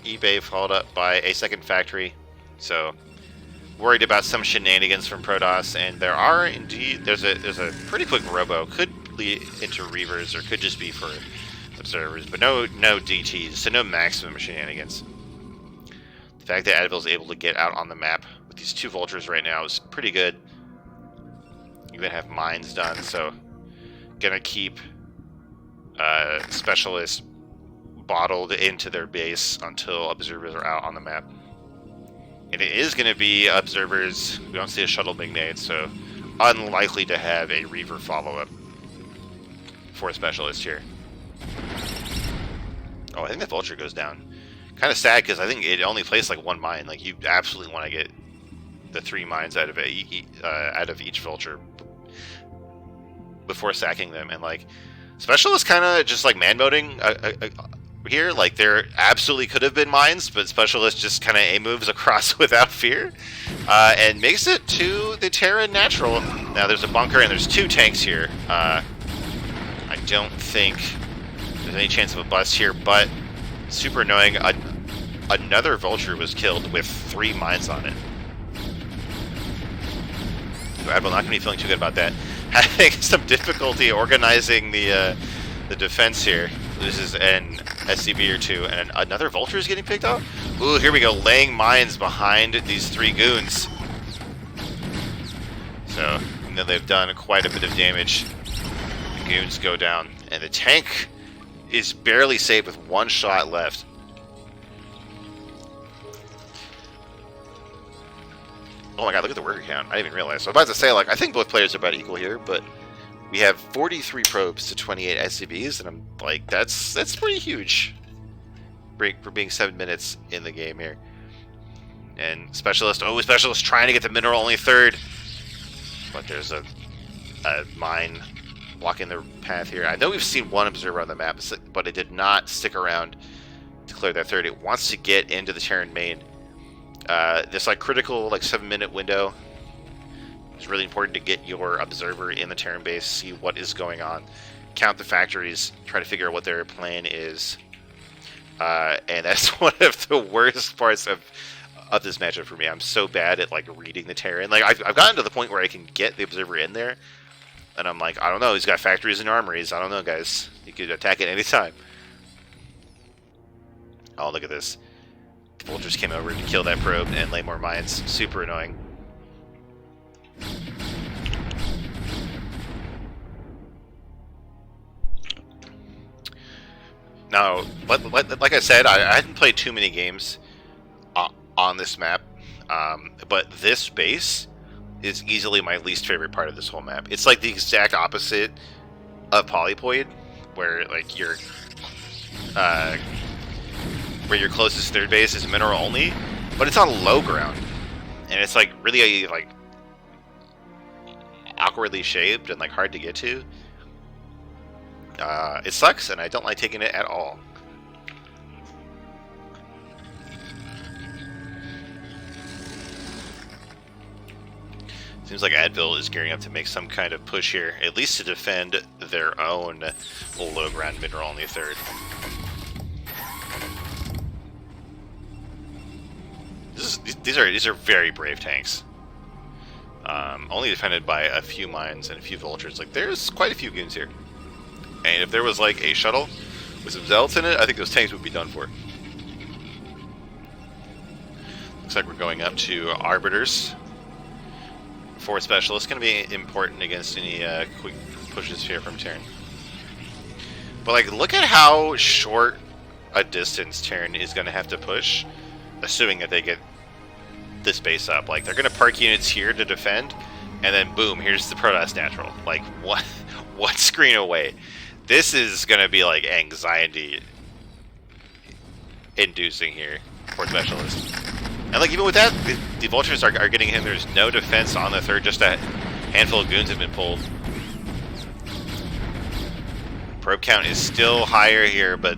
eBay followed up by a second factory, so worried about some shenanigans from Protoss. And there are indeed there's a pretty quick robo, could lead into reavers or could just be for observers, but no DTs, so no maximum shenanigans. The fact that Advil is able to get out on the map with these 2 vultures right now is pretty good. You even have mines done, so gonna keep specialists bottled into their base until observers are out on the map. And it is going to be observers. We don't see a shuttle being made, so unlikely to have a Reaver follow-up for a specialist here. Oh, I think the vulture goes down. Kind of sad because I think it only placed like 1 mine. Like, you absolutely want to get the 3 mines out of each vulture before sacking them. And like, specialists kind of just like man-moding here. Like, there absolutely could have been mines, but specialist just kind of A moves across without fear, and makes it to the Terran natural. Now there's a bunker and there's 2 tanks here. I don't think there's any chance of a bust here, but super annoying. Another vulture was killed with 3 mines on it. Advil not going to be feeling too good about that. Having some difficulty organizing the defense here. This is an SCV or 2, and another vulture is getting picked up. Ooh, here we go, laying mines behind these 3 goons. So, you know, they've done quite a bit of damage. The goons go down, and the tank is barely saved with 1 shot left. Oh my god, look at the worker count. I didn't even realize. So I'm about to say, like, I think both players are about equal here, but we have 43 probes to 28 SCVs, and I'm like, that's pretty huge for being 7 minutes in the game here. And specialist trying to get the mineral only 3rd, but there's a mine blocking their path here. I know we've seen 1 observer on the map, but it did not stick around to clear that 3rd. It wants to get into the Terran main. This like critical like 7-minute window. It's really important to get your observer in the Terran base, see what is going on, count the factories, try to figure out what their plan is. And that's one of the worst parts of this matchup for me. I'm so bad at like reading the Terran. Like, I've gotten to the point where I can get the observer in there, and I'm like, I don't know, he's got factories and armories. I don't know, guys. You could attack at any time. Oh, look at this. The vultures came over to kill that probe and lay more mines. Super annoying. Now, like I said, I hadn't played too many games on this map, but this base is easily my least favorite part of this whole map. It's like the exact opposite of Polypoid, where like your closest 3rd base is mineral only, but it's on low ground, and it's like really like awkwardly shaped and like hard to get to. It sucks, and I don't like taking it at all. Seems like Advil is gearing up to make some kind of push here, at least to defend their own low ground mineral only 3rd. These are very brave tanks. Only defended by a few mines and a few vultures. Like, there's quite a few goons here. And if there was like a shuttle with some zealots in it, I think those tanks would be done for. Looks like we're going up to arbiters. 4 specialists, going to be important against any quick pushes here from Terran. But like, look at how short a distance Terran is going to have to push, assuming that they get this base up. Like, they're going to park units here to defend, and then boom, here's the TToSS natural. Like, what? One screen away. This is going to be like anxiety inducing here for specialists. And like, even with that, the vultures are getting him. There's no defense on the 3rd. Just a handful of goons have been pulled. Probe count is still higher here, but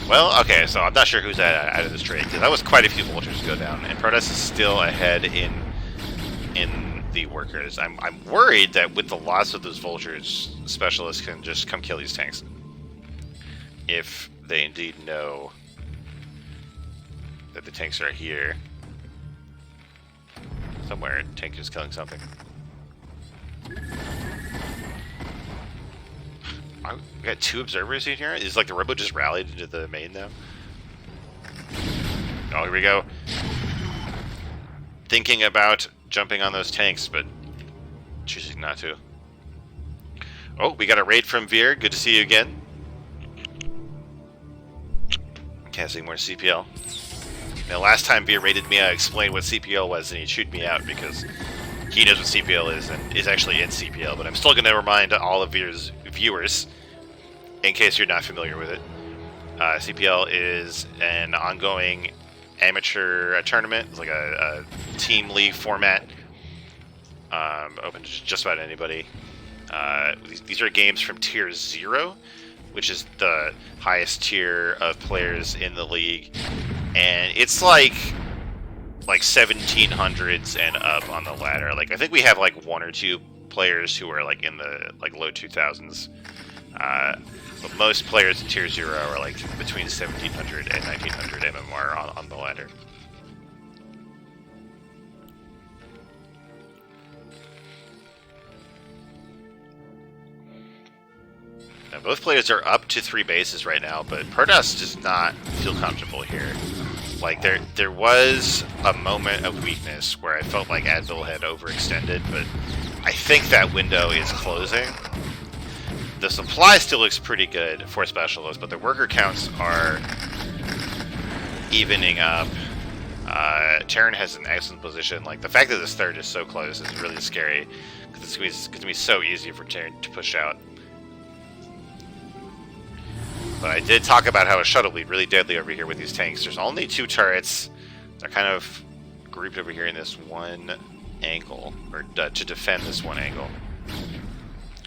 well, okay. So I'm not sure who's out of this trade, because that was quite a few vultures to go down, and TToSS is still ahead in the workers. I'm worried that with the loss of those vultures, specialists can just come kill these tanks if they indeed know that the tanks are here. Somewhere, tank is killing something. We got 2 observers in here. Is like the robo just rallied into the main now? Oh, here we go. thinking about jumping on those tanks, but choosing not to. Oh, we got a raid from Veer. Good to see you again. Casting more CPL. Now, last time Veer raided me, I explained what CPL was, and he chewed me out because he knows what CPL is and is actually in CPL. But I'm still going to remind all of Veer's viewers, in case you're not familiar with it. CPL is an ongoing amateur tournament. It's like a team league format, open to just about anybody. These are games from Tier 0, which is the highest tier of players in the league, and it's like 1700s and up on the ladder. Like, I think we have like 1 or 2 players who are like in the low 2000s, but most players in Tier 0 are like between 1700 and 1900 MMR on the ladder. Now, both players are up to 3 bases right now, but TToSS does not feel comfortable here. Like, there was a moment of weakness where I felt like advil had overextended, but I think that window is closing. The supply still looks pretty good for Specialists, but the worker counts are evening up. Terran has an excellent position. Like, the fact that this third is so close is really scary, because it's going to be so easy for Terran to push out. But I did talk about how a shuttle will be really deadly over here with these tanks. There's only 2 turrets. They're kind of grouped over here in this one angle, or to defend this one angle.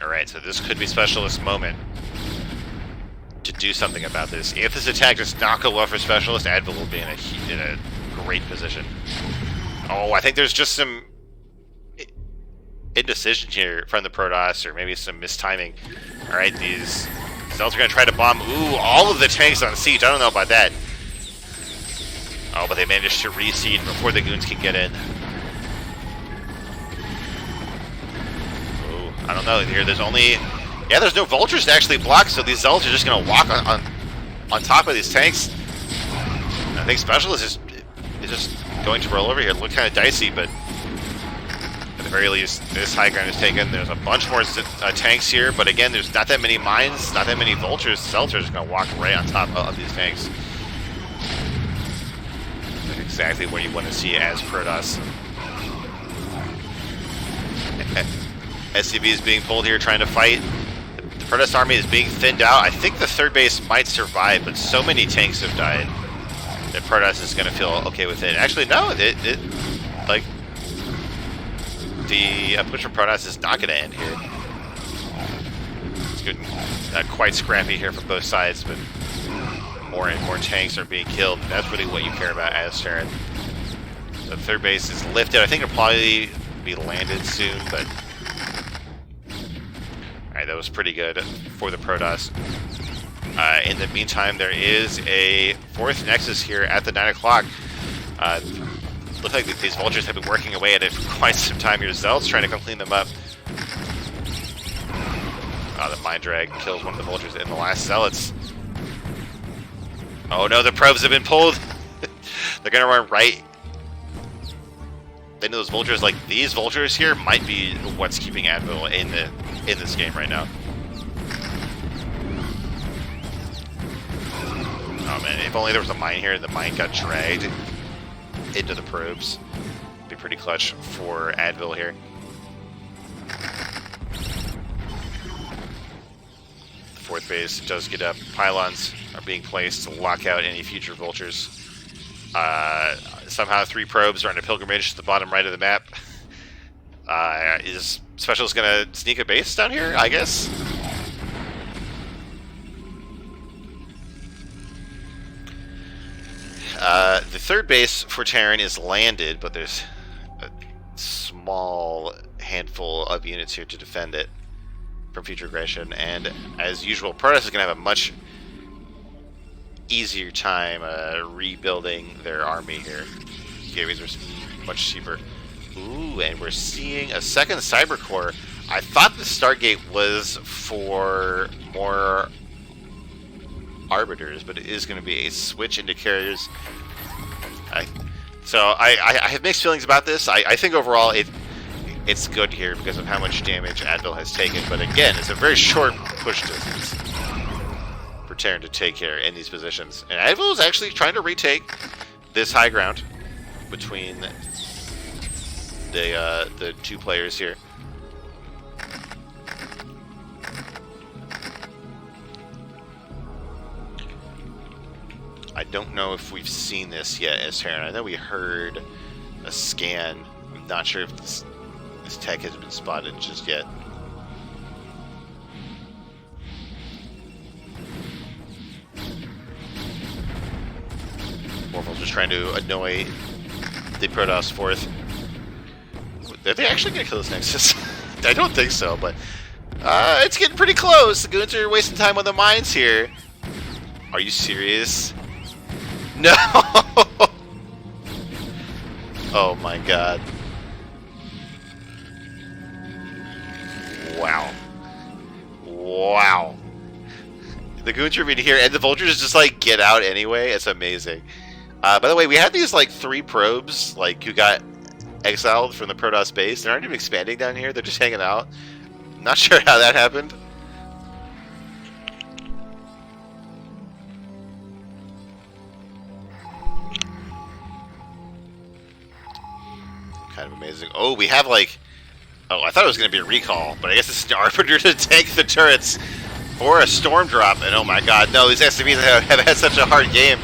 Alright, so this could be Specialist moment to do something about this. If this attack does not go well for Specialist, advil will be in a great position. Oh, I think there's just some indecision here from the TToSS, or maybe some mistiming. Alright, these Zelts are going to try to bomb. Ooh, all of the tanks on siege. I don't know about that. Oh, but they managed to reseed before the goons can get in. Ooh, I don't know. Here, there's only... Yeah, there's no vultures to actually block, so these Zelts are just going to walk on top of these tanks. I think Specialist is just going to roll over here. It looked kind of dicey, but at the very least, this high ground is taken. There's a bunch more tanks here, but again, there's not that many mines, not that many vultures. Zelts are just going to walk right on top of these tanks. That's exactly what you want to see as TToSS. SCV is being pulled here, trying to fight. The TToSS army is being thinned out. I think the third base might survive, but so many tanks have died that TToSS is going to feel okay with it. Actually, no, like, the push from TToSS is not going to end here. It's good, quite scrappy here from both sides, but more and more tanks are being killed, and that's really what you care about as Terran. The third base is lifted. I think it'll probably be landed soon, but... Alright, that was pretty good for the TToSS. In the meantime, there is a 4th Nexus here at the 9 o'clock. Looks like these vultures have been working away at it for quite some time here. Zelts trying to come clean them up. The Mind Drag kills one of the vultures in the last Zealots. Oh no, the probes have been pulled! They're gonna run right. They know those vultures, like these vultures here, might be what's keeping advil in this game right now. Oh man, if only there was a mine here and the mine got dragged into the probes. Be pretty clutch for advil here. The 4th base does get up. Pylons are being placed to lock out any future vultures. Somehow 3 probes are on a pilgrimage to the bottom right of the map. Is Specialist gonna sneak a base down here, I guess? The 3rd base for Terran is landed, but there's a small handful of units here to defend it from future aggression. And as usual, TToSS is going to have a much easier time rebuilding their army here. Gavies are much cheaper. Ooh, and we're seeing a 2nd Cyber Core. I thought the Stargate was for more Arbiters, but it is going to be a switch into carriers. So I have mixed feelings about this. I think overall it's good here because of how much damage Advil has taken. But again, it's a very short push distance for Terran to take here in these positions. And Advil is actually trying to retake this high ground between the two players here. I don't know if we've seen this yet as Terran. I know we heard a scan. I'm not sure if this tech has been spotted just yet. Morphl's just trying to annoy the Protoss fourth. Are they actually going to kill this Nexus? I don't think so, but it's getting pretty close. The Goons are wasting time on the mines here. Are you serious? No! Oh my god. Wow. Wow. The Goons are in here, and the Vultures just like get out anyway. It's amazing. By the way, we had these like 3 probes like who got exiled from the Protoss base. They aren't even expanding down here. They're just hanging out. Not sure how that happened. Kind of amazing. Oh, we have like... Oh, I thought it was going to be a recall, but I guess it's an Arbiter to take the turrets for a storm drop. And oh my god, no, these SCVs have had such a hard game.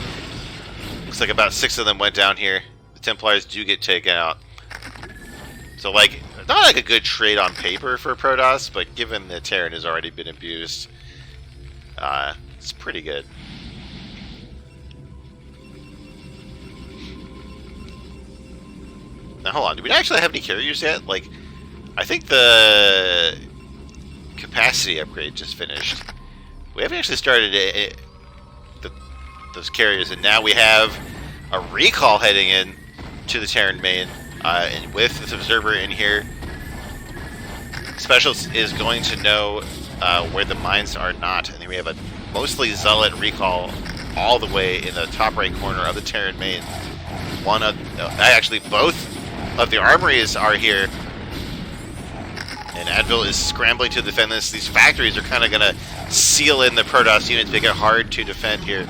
Looks like about 6 of them went down here. The Templars do get taken out. So, like, not like a good trade on paper for Protoss, but given the Terran has already been abused, it's pretty good. Now, hold on. Do we actually have any carriers yet? Like, I think the capacity upgrade just finished. We haven't actually started those carriers, and now we have a recall heading in to the Terran main, and with this observer in here, Specialist is going to know where the mines are not, and then we have a mostly Zealot recall all the way in the top right corner of the Terran main. Actually, both of the armories are here, and Advil is scrambling to defend this. These factories are kind of going to seal in the Protoss units, make it hard to defend here.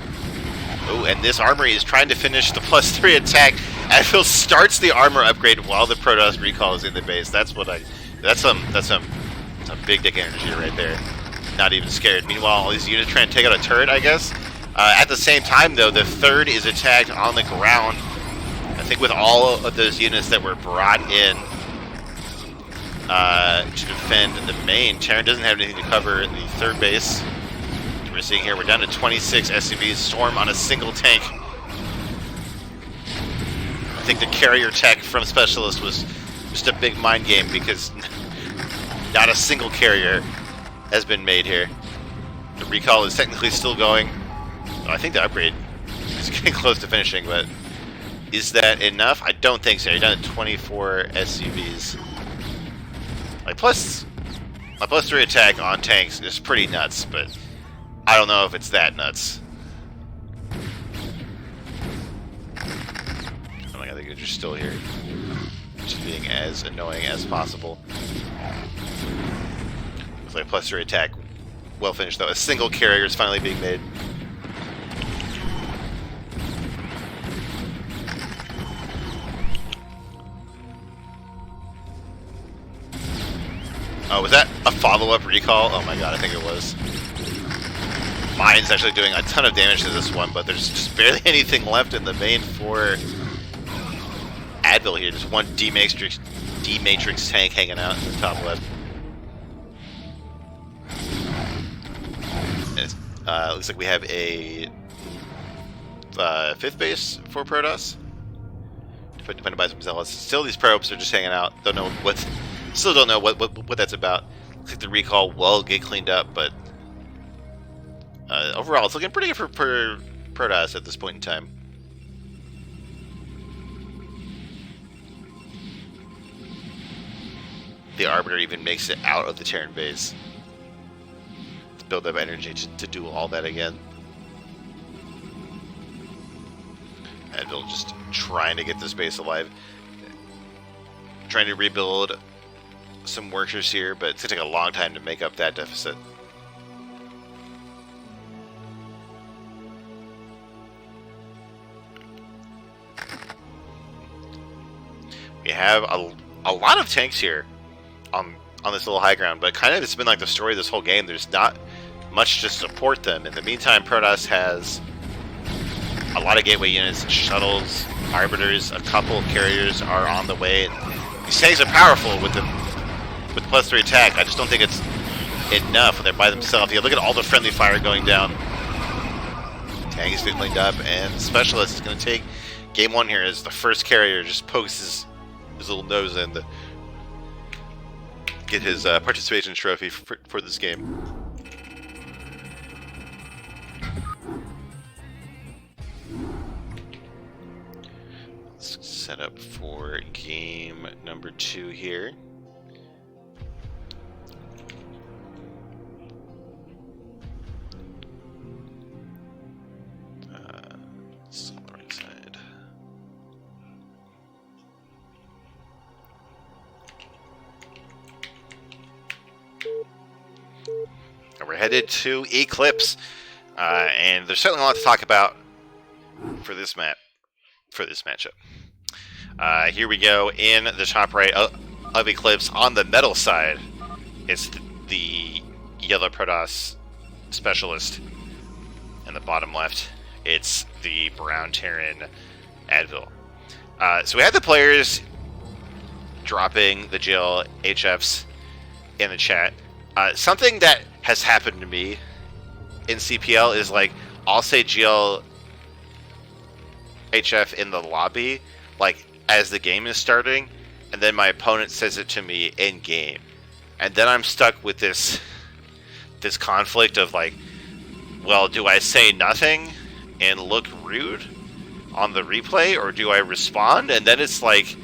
Oh, and this armory is trying to finish the +3 attack. Advil starts the armor upgrade while the Protoss recall is in the base. That's some big dick energy right there. Not even scared. Meanwhile, all these units trying to take out a turret, I guess. At the same time, though, the 3rd is attacked on the ground. I think with all of those units that were brought in to defend the main, Terran doesn't have anything to cover the 3rd base. We're seeing here, we're down to 26 SCVs, Storm on a single tank. I think the carrier tech from Specialist was just a big mind game because not a single carrier has been made here. The recall is technically still going. Oh, I think the upgrade is getting close to finishing, but is that enough? I don't think so. You're down to 24 SCVs. Like my +3 attack on tanks is pretty nuts, but I don't know if it's that nuts. Oh my god, they're just still here. Just being as annoying as possible. Looks like +3 attack. Well finished though. A single carrier is finally being made. Oh, was that a follow-up recall? Oh my god, I think it was. Mine's actually doing a ton of damage to this one, but there's just barely anything left in the main for Advil here. Just one D-Matrix tank hanging out in the top left. Looks like we have a 5th base for Protoss. Defended by some Zealots. Still, these probes are just hanging out. Still don't know what that's about. Looks like the recall will get cleaned up, but overall, it's looking pretty good for Protoss at this point in time. The Arbiter even makes it out of the Terran base to build up energy to do all that again. Advil just trying to get this base alive. Trying to rebuild some workers here, but it's going to take a long time to make up that deficit. We have a lot of tanks here on this little high ground, but kind of it's been like the story of this whole game. There's not much to support them. In the meantime, TToSS has a lot of gateway units, shuttles, arbiters, a couple of carriers are on the way. These tanks are powerful with the +3 attack. I just don't think it's enough when they're by themselves. Yeah, look at all the friendly fire going down. Tanks getting cleaned up, and Specialist is going to take game 1 here as the first carrier just pokes his little nose in to get his participation trophy for this game. Let's set up for game number 2 here. It's on the right side. And we're headed to Eclipse, and there's certainly a lot to talk about for this matchup. Here we go in the top right of Eclipse. On the metal side, it's the yellow TToSS Specialist. In the bottom left, it's the brown Terran Advil. So we had the players dropping the GL-HFs in the chat. Something that has happened to me in CPL is, like, I'll say GL-HF in the lobby, like, as the game is starting, and then my opponent says it to me in game. And then I'm stuck with this conflict of, like, well, do I say nothing and look rude on the replay, or do I respond? And then it's like,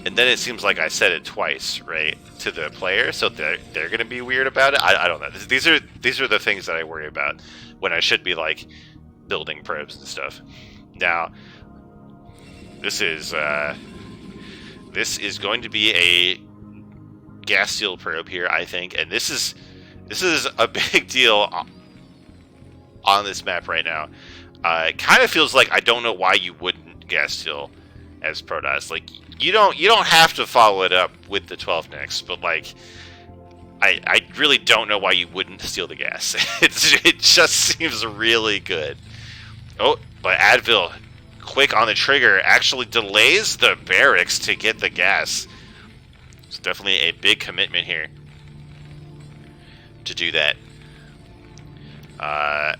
and then it seems like I said it twice, right, to the player, so they're going to be weird about it. I don't know. These are the things that I worry about when I should be, like, building probes and stuff. Now, this is going to be a gas seal probe here, I think, and this is a big deal on this map right now. It kind of feels like I don't know why you wouldn't gas seal as TToSS. Like, you don't have to follow it up with the 12 next, but, like, I really don't know why you wouldn't steal the gas. It just seems really good. Oh, but Advil, quick on the trigger, actually delays the barracks to get the gas. It's definitely a big commitment here to do that.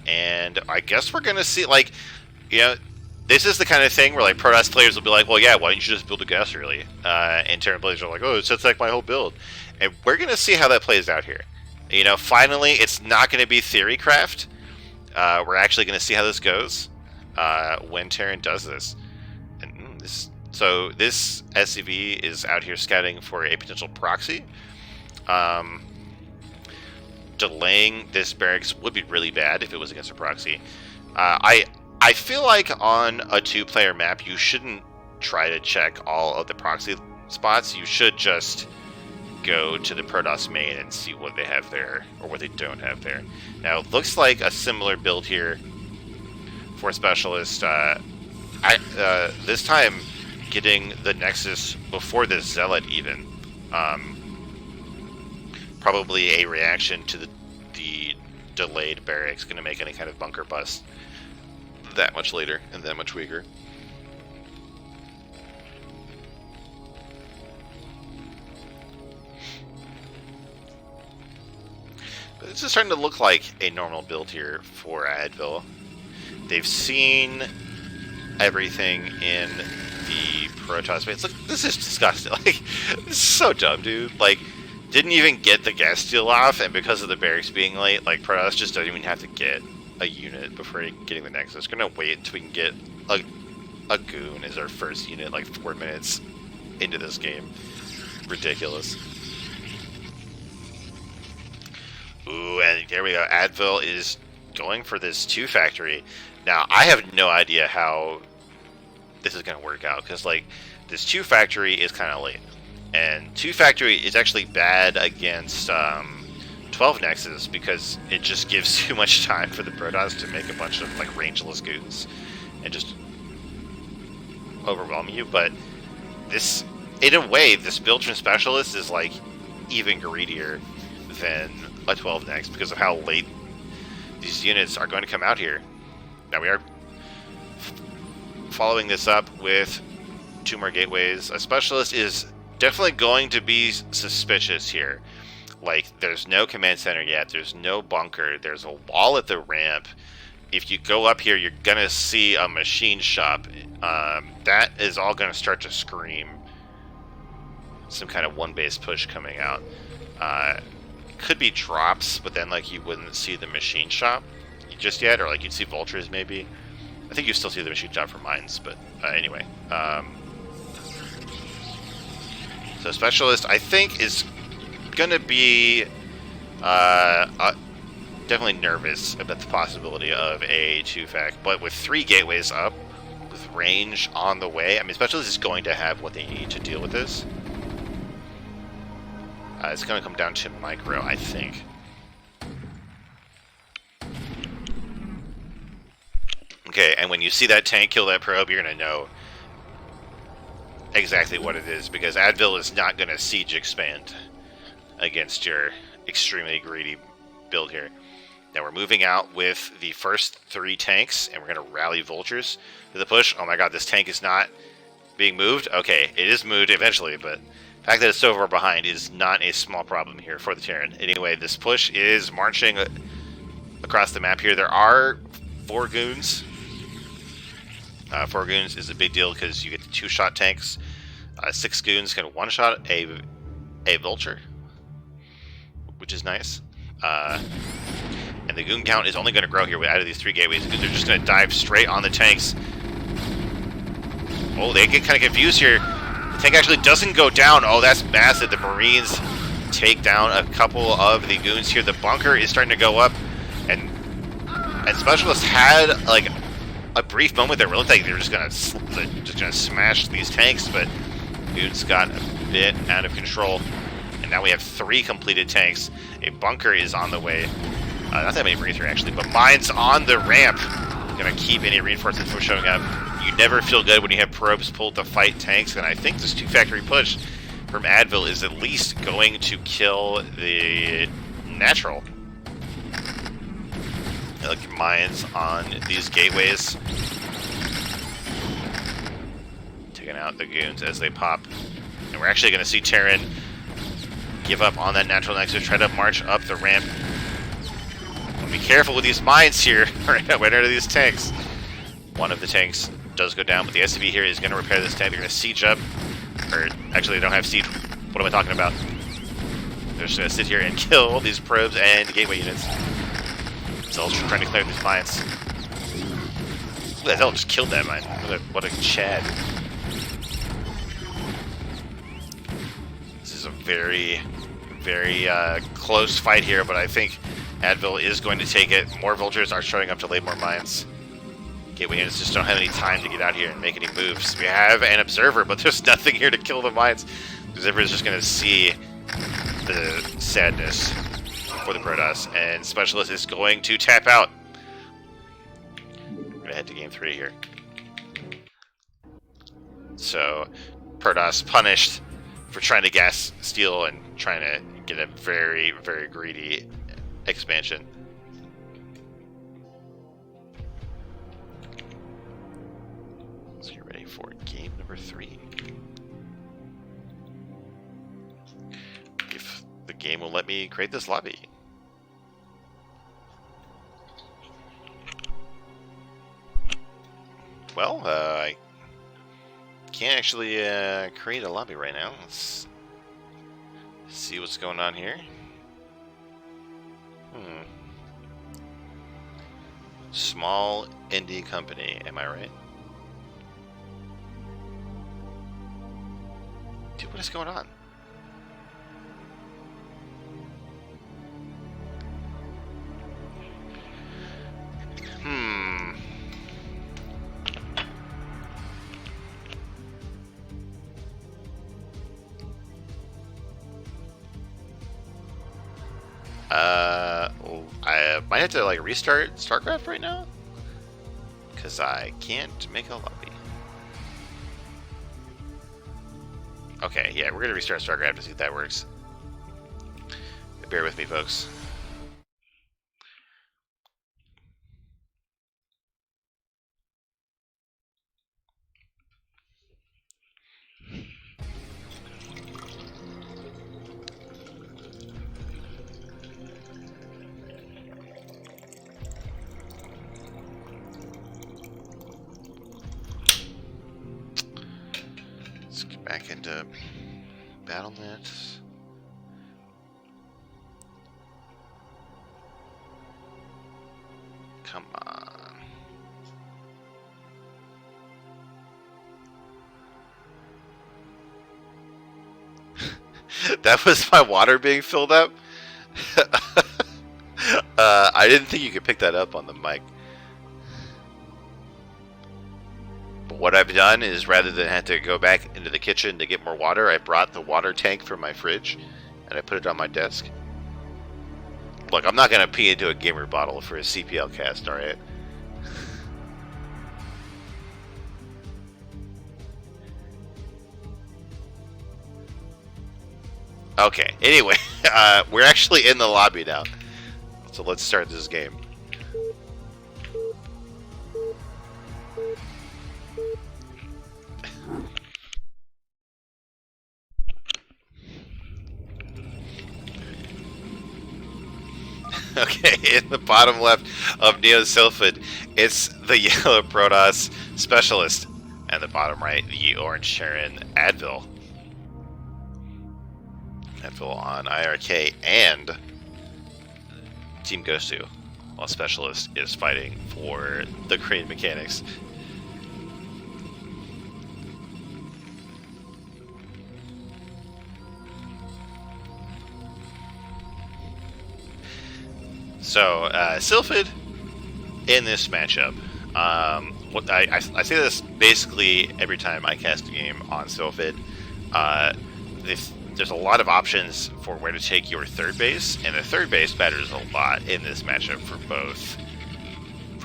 And I guess we're gonna see, like, you know, this is the kind of thing where, like, TToSS players will be like, well, yeah, why didn't you just build a gas early? And Terran players are like, oh, it sets like my whole build. And we're gonna see how that plays out here. You know, finally, it's not gonna be theorycraft. We're actually gonna see how this goes when Terran does this. And so this SCV is out here scouting for a potential proxy. Delaying this barracks would be really bad if it was against a proxy. I feel like on a 2-player map, you shouldn't try to check all of the proxy spots. You should just go to the TToSS main and see what they have there, or what they don't have there. Now, it looks like a similar build here for Specialist. This time, getting the Nexus before the Zealot even. Probably a reaction to the delayed barracks, going to make any kind of bunker bust that much later and that much weaker. But this is starting to look like a normal build here for Advil. They've seen everything in the TToSS space. Look, this is disgusting. Like, this is so dumb, dude. Like, didn't even get the gas steal off, and because of the barracks being late, like, TToSS just doesn't even have to get a unit before getting the Nexus. Gonna wait until we can get a goon as our first unit, like 4 minutes into this game. Ridiculous. Ooh, and there we go. Advil is going for this 2 factory. Now, I have no idea how this is going to work out, because like this 2 factory is kind of late, and 2 factory is actually bad against 12 nexus because it just gives too much time for the Protoss to make a bunch of like rangeless goons and just overwhelm you. But this, in a way, this build from Specialist is like even greedier than a 12 nex because of how late these units are going to come out here. Now we are following this up with 2 more gateways. A Specialist is definitely going to be suspicious here. Like, there's no command center yet, there's no bunker, there's a wall at the ramp. If you go up here, you're gonna see a machine shop. That is all gonna start to scream some kind of 1 base push coming out. Could be drops, but then like you wouldn't see the machine shop just yet, or like you'd see vultures maybe. I think you still see the machine shop for mines, but anyway. So Specialist, I think, is gonna be definitely nervous about the possibility of a 2-fac, but with 3 gateways up, with range on the way, I mean, Specialist is going to have what they need to deal with this. It's going to come down to micro, I think. Okay, and when you see that tank kill that probe, you're going to know exactly what it is, because Advil is not going to siege expand against your extremely greedy build here. Now we're moving out with the first 3 tanks, and we're going to rally vultures to the push. Oh my god, this tank is not being moved? Okay, it is moved eventually, but the fact that it's so far behind is not a small problem here for the Terran. Anyway, this push is marching across the map here. There are 4 goons. 4 goons is a big deal because you get the 2-shot tanks. 6 goons can 1-shot a vulture, which is nice. And the goon count is only going to grow here out of these 3 gateways because they're just going to dive straight on the tanks. Oh, they get kind of confused here. The tank actually doesn't go down. Oh, that's massive. The Marines take down a couple of the goons here. The bunker is starting to go up, and Specialists had like a brief moment there where it looked like they were just gonna smash these tanks, but goons got a bit out of control, and now we have 3 completed tanks. A bunker is on the way. Not that many Marines here actually, but mines on the ramp. Gonna keep any reinforcements from showing up. You never feel good when you have probes pulled to fight tanks, and I think this 2-factory push from Advil is at least going to kill the natural. Like mines on these gateways, taking out the goons as they pop, and we're actually going to see Terran give up on that natural nexus, try to march up the ramp. But be careful with these mines here, right under these tanks. One of the tanks does go down, but the SCV here is going to repair this tank. They're going to siege up, or actually they don't have siege. What am I talking about? They're just going to sit here and kill these probes and gateway units. Ultra trying to clear these mines. Who the hell just killed that mine? What a Chad. This is a very, very close fight here, but I think Advil is going to take it. More vultures are showing up to lay more mines. Gateway units just don't have any time to get out here and make any moves. We have an observer, but there's nothing here to kill the mines. The observer is just going to see the sadness for the Protoss, and Specialist is going to tap out. We're going to head to game 3 here. So, Protoss punished for trying to gas steal and trying to get a very, very greedy expansion. So you're ready for game number 3. If the game will let me create this lobby. Well, I can't actually create a lobby right now. Let's see what's going on here. Small indie company, am I right? Dude, what is going on? I might have to like restart StarCraft right now because I can't make a lobby. Okay, yeah, we're gonna restart StarCraft to see if that works. Bear with me, folks. Let's get back into BattleNet. Come on. That was my water being filled up? I didn't think you could pick that up on the mic. But what I've done is rather than have to go back into the kitchen to get more water, I brought the water tank from my fridge and I put it on my desk. Look, I'm not going to pee into a gamer bottle for a CPL cast, alright? Okay, anyway, we're actually in the lobby now. So let's start this game. Okay, in the bottom left of Neo-Sylphid, it's the yellow Protoss Specialist. And the bottom right, the orange Sharon Advil. Advil on iRk and Team GOSU, while Specialist is fighting for the Green Mechanics. So, Sylphid in this matchup. What I say this basically every time I cast a game on Sylphid. There's a lot of options for where to take your third base, and the third base matters a lot in this matchup for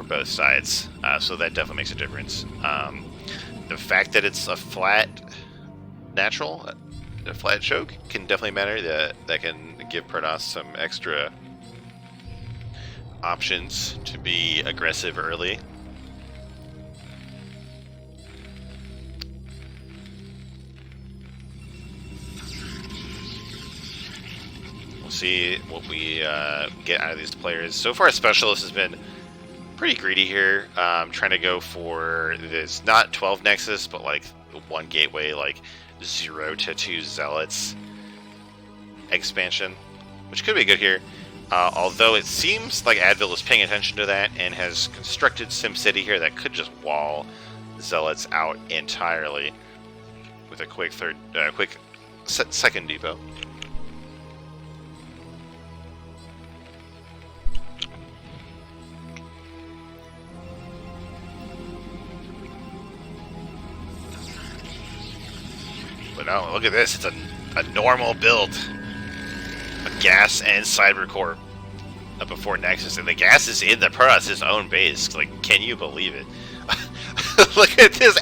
both sides. So that definitely makes a difference. The fact that it's a flat natural, a flat choke, can definitely matter. That can give Protoss some extra options to be aggressive early. We'll see what we get out of these players. So far, Specialist has been pretty greedy here, trying to go for this, not 12 Nexus, but like one gateway, like 0 to 2 Zealots expansion, which could be good here. Although it seems like Advil is paying attention to that and has constructed SimCity here that could just wall Zealots out entirely with a quick second depot. But no, look at this. It's a normal build. A gas and Cyber Core before Nexus, and the gas is in the Protoss' own base. Like, can you believe it? Look at this.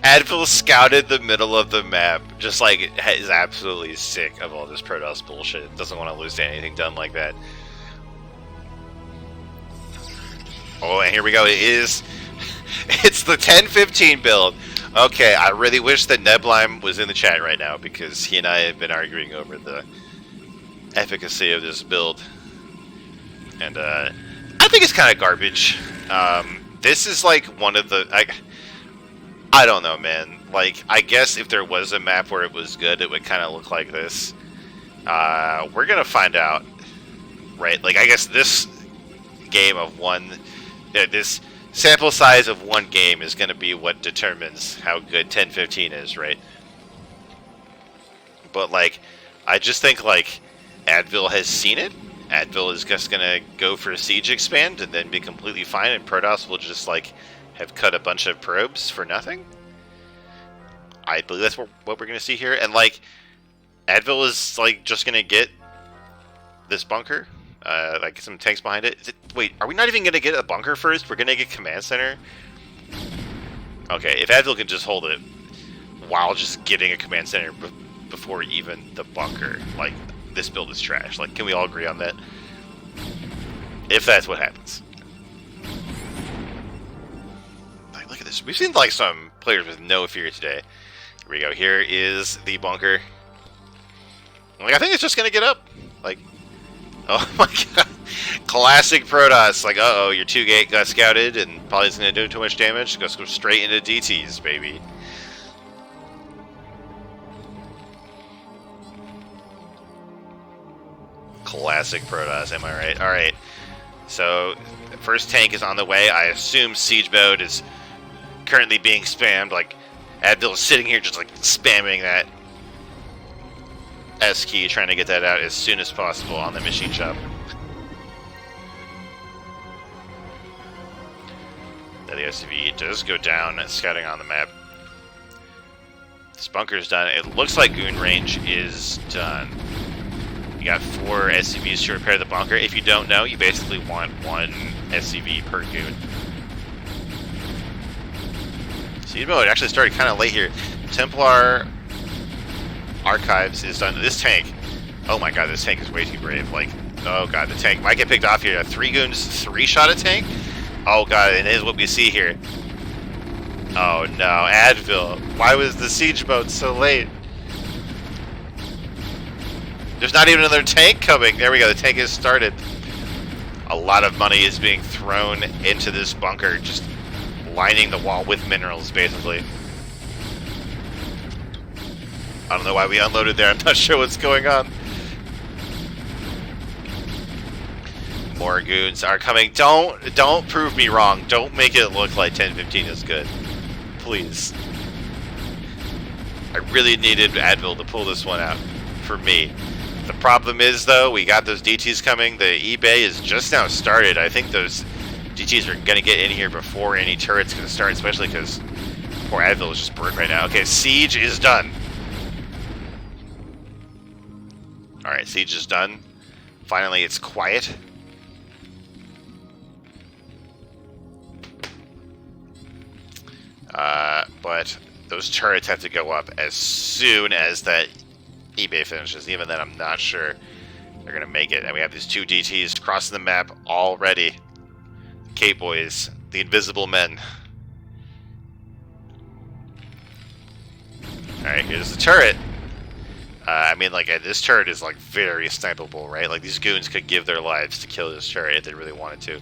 Advil scouted the middle of the map, just like is absolutely sick of all this Protoss bullshit. Doesn't want to lose to anything done like that. Oh, and here we go. It's the 10-15 build. Okay, I really wish that Neblime was in the chat right now because he and I have been arguing over the efficacy of this build, and I think it's kind of garbage. This is like one of the I don't know, man. Like, I guess if there was a map where it was good, it would kind of look like this. We're gonna find out, right? Like, I guess this game of this sample size of one game is gonna be what determines how good 10-15 is, right? But like, I just think like Advil has seen it. Advil is just gonna go for a siege expand and then be completely fine, and Protoss will just like have cut a bunch of probes for nothing. I believe that's what we're gonna see here, and like Advil is like just gonna get this bunker Like some tanks behind it. Wait, are we not even gonna get a bunker first? We're gonna get command center. Okay, if advil can just hold it while just getting a command center before even the bunker, like this build is trash. Like, can we all agree on that? If that's what happens. Like, look at this. We've seen like some players with no fear today. Here we go. Here is the bunker. Like, I think it's just gonna get up. Like, oh my god. Classic TToSS. Like, uh-oh, your 2-gate got scouted and probably isn't going to do too much damage. Just go straight into DTs, baby. Classic TToSS, am I right? Alright. So, the first tank is on the way. I assume siege mode is currently being spammed. Like, advil is sitting here just, like, spamming that S key, trying to get that out as soon as possible on the machine shop. The SCV does go down, scouting on the map. This bunker is done. It looks like goon range is done. You got 4 SCVs to repair the bunker. If you don't know, you basically want 1 SCV per goon. Siege mode actually started kind of late here. Templar Archives is done. This tank, oh my god, this tank is way too brave. Like, oh god, the tank might get picked off here. 3 goons, 3-shot a tank? Oh god, and it is what we see here. Oh no, advil. Why was the siege mode so late? There's not even another tank coming. There we go, the tank has started. A lot of money is being thrown into this bunker, just lining the wall with minerals, basically. I don't know why we unloaded there. I'm not sure what's going on. More goons are coming. Don't prove me wrong. Don't make it look like 10-15 is good. Please. I really needed advil to pull this one out for me. The problem is, though, we got those DTs coming. The eBay is just now started. I think those DTs are going to get in here before any turrets can start, especially because poor advil is just burnt right now. Okay, siege is done. Alright, siege is done. Finally, it's quiet. But those turrets have to go up as soon as that eBay finishes. Even then, I'm not sure they're going to make it. And we have these 2 DTs crossing the map already. Cape Boys, the invisible men. Alright, here's the turret. I mean, like, this turret is, like, very snipeable, right? Like, these goons could give their lives to kill this turret if they really wanted to.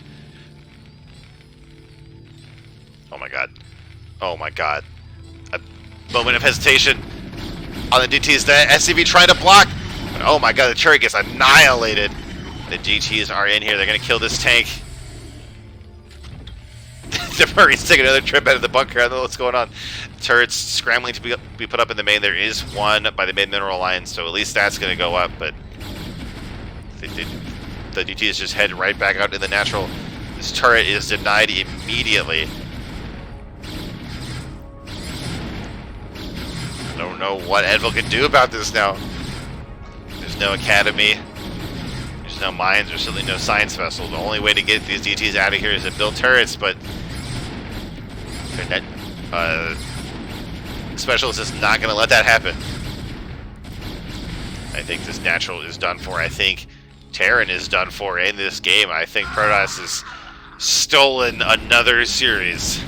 Oh my god. Oh my god. A moment of hesitation on the DTs. The SCV trying to block. But oh my god, the turret gets annihilated. The DTs are in here. They're going to kill this tank. The Marines take another trip out of the bunker. I don't know what's going on. Turrets scrambling to be put up in the main. There is one by the main mineral line, so at least that's going to go up. But the DTs just head right back out in the natural. This turret is denied immediately. I don't know what advil can do about this now. There's no academy. There's no mines. There's certainly no science vessel. The only way to get these DTs out of here is to build turrets, but Specialist is not going to let that happen. I think this natural is done for. I think Terran is done for in this game. I think TToSS has stolen another series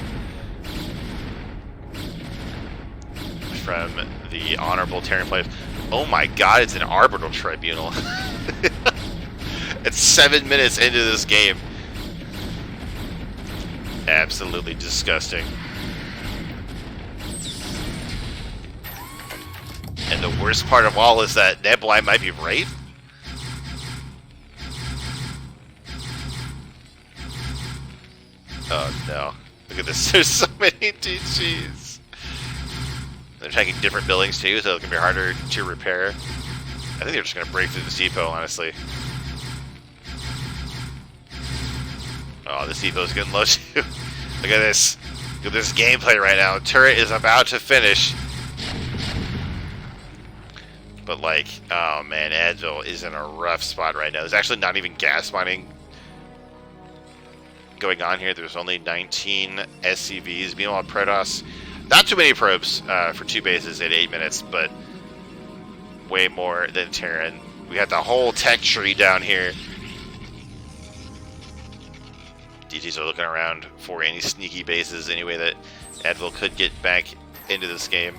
from the honorable Terran players. Oh my god, it's an arbitral tribunal. It's 7 minutes into this game. Absolutely disgusting. And the worst part of all is that Nebula might be right. Oh no. Look at this. There's so many DGs. They're attacking different buildings too, so it's going to be harder to repair. I think they're just going to break through this depot, honestly. Oh, this depot's getting low too. Look at this. Look at this gameplay right now. Turret is about to finish. But like, oh man, advil is in a rough spot right now. There's actually not even gas mining going on here. There's only 19 SCVs. Meanwhile, TToSS, not too many probes for 2 bases at 8 minutes, but way more than Terran. We got the whole tech tree down here. DTs are looking around for any sneaky bases, any way that advil could get back into this game.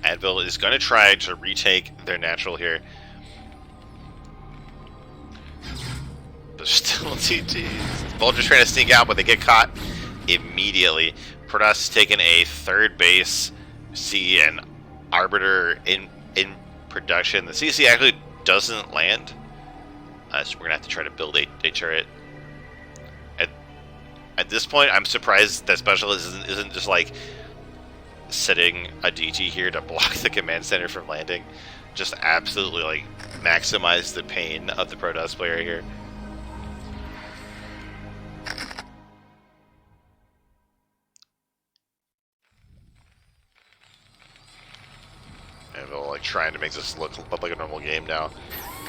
Advil is going to try to retake their natural here. But still TTs. Vulture's trying to sneak out, but they get caught immediately. TToSS is taking a 3rd base. See an Arbiter in production. The CC actually doesn't land. So we're going to have to try to build a turret. At this point, I'm surprised that Specialist isn't just like setting a DT here to block the command center from landing. Just absolutely like maximize the pain of the TToSS player here. And we'll like trying to make this look like a normal game now.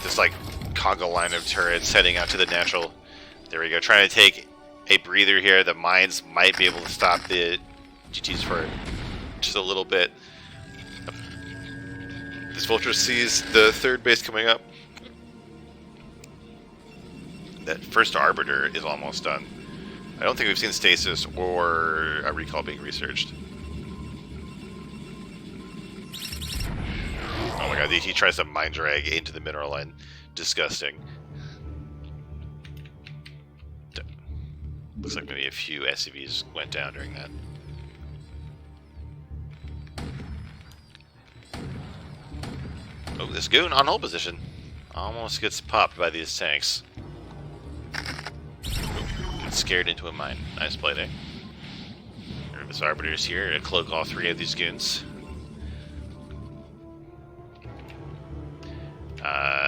This like conga line of turrets heading out to the natural. There we go, trying to take a breather here. The mines might be able to stop the GTs for just a little bit. This Vulture sees the 3rd base coming up. That first Arbiter is almost done. I don't think we've seen stasis or a recall being researched. Oh my god, he tries to mine drag into the mineral line. Disgusting. Looks like maybe a few SCVs went down during that. Oh, this goon on hold position almost gets popped by these tanks. Gets scared into a mine. Nice play there. This Arbiter's here to cloak all 3 of these goons.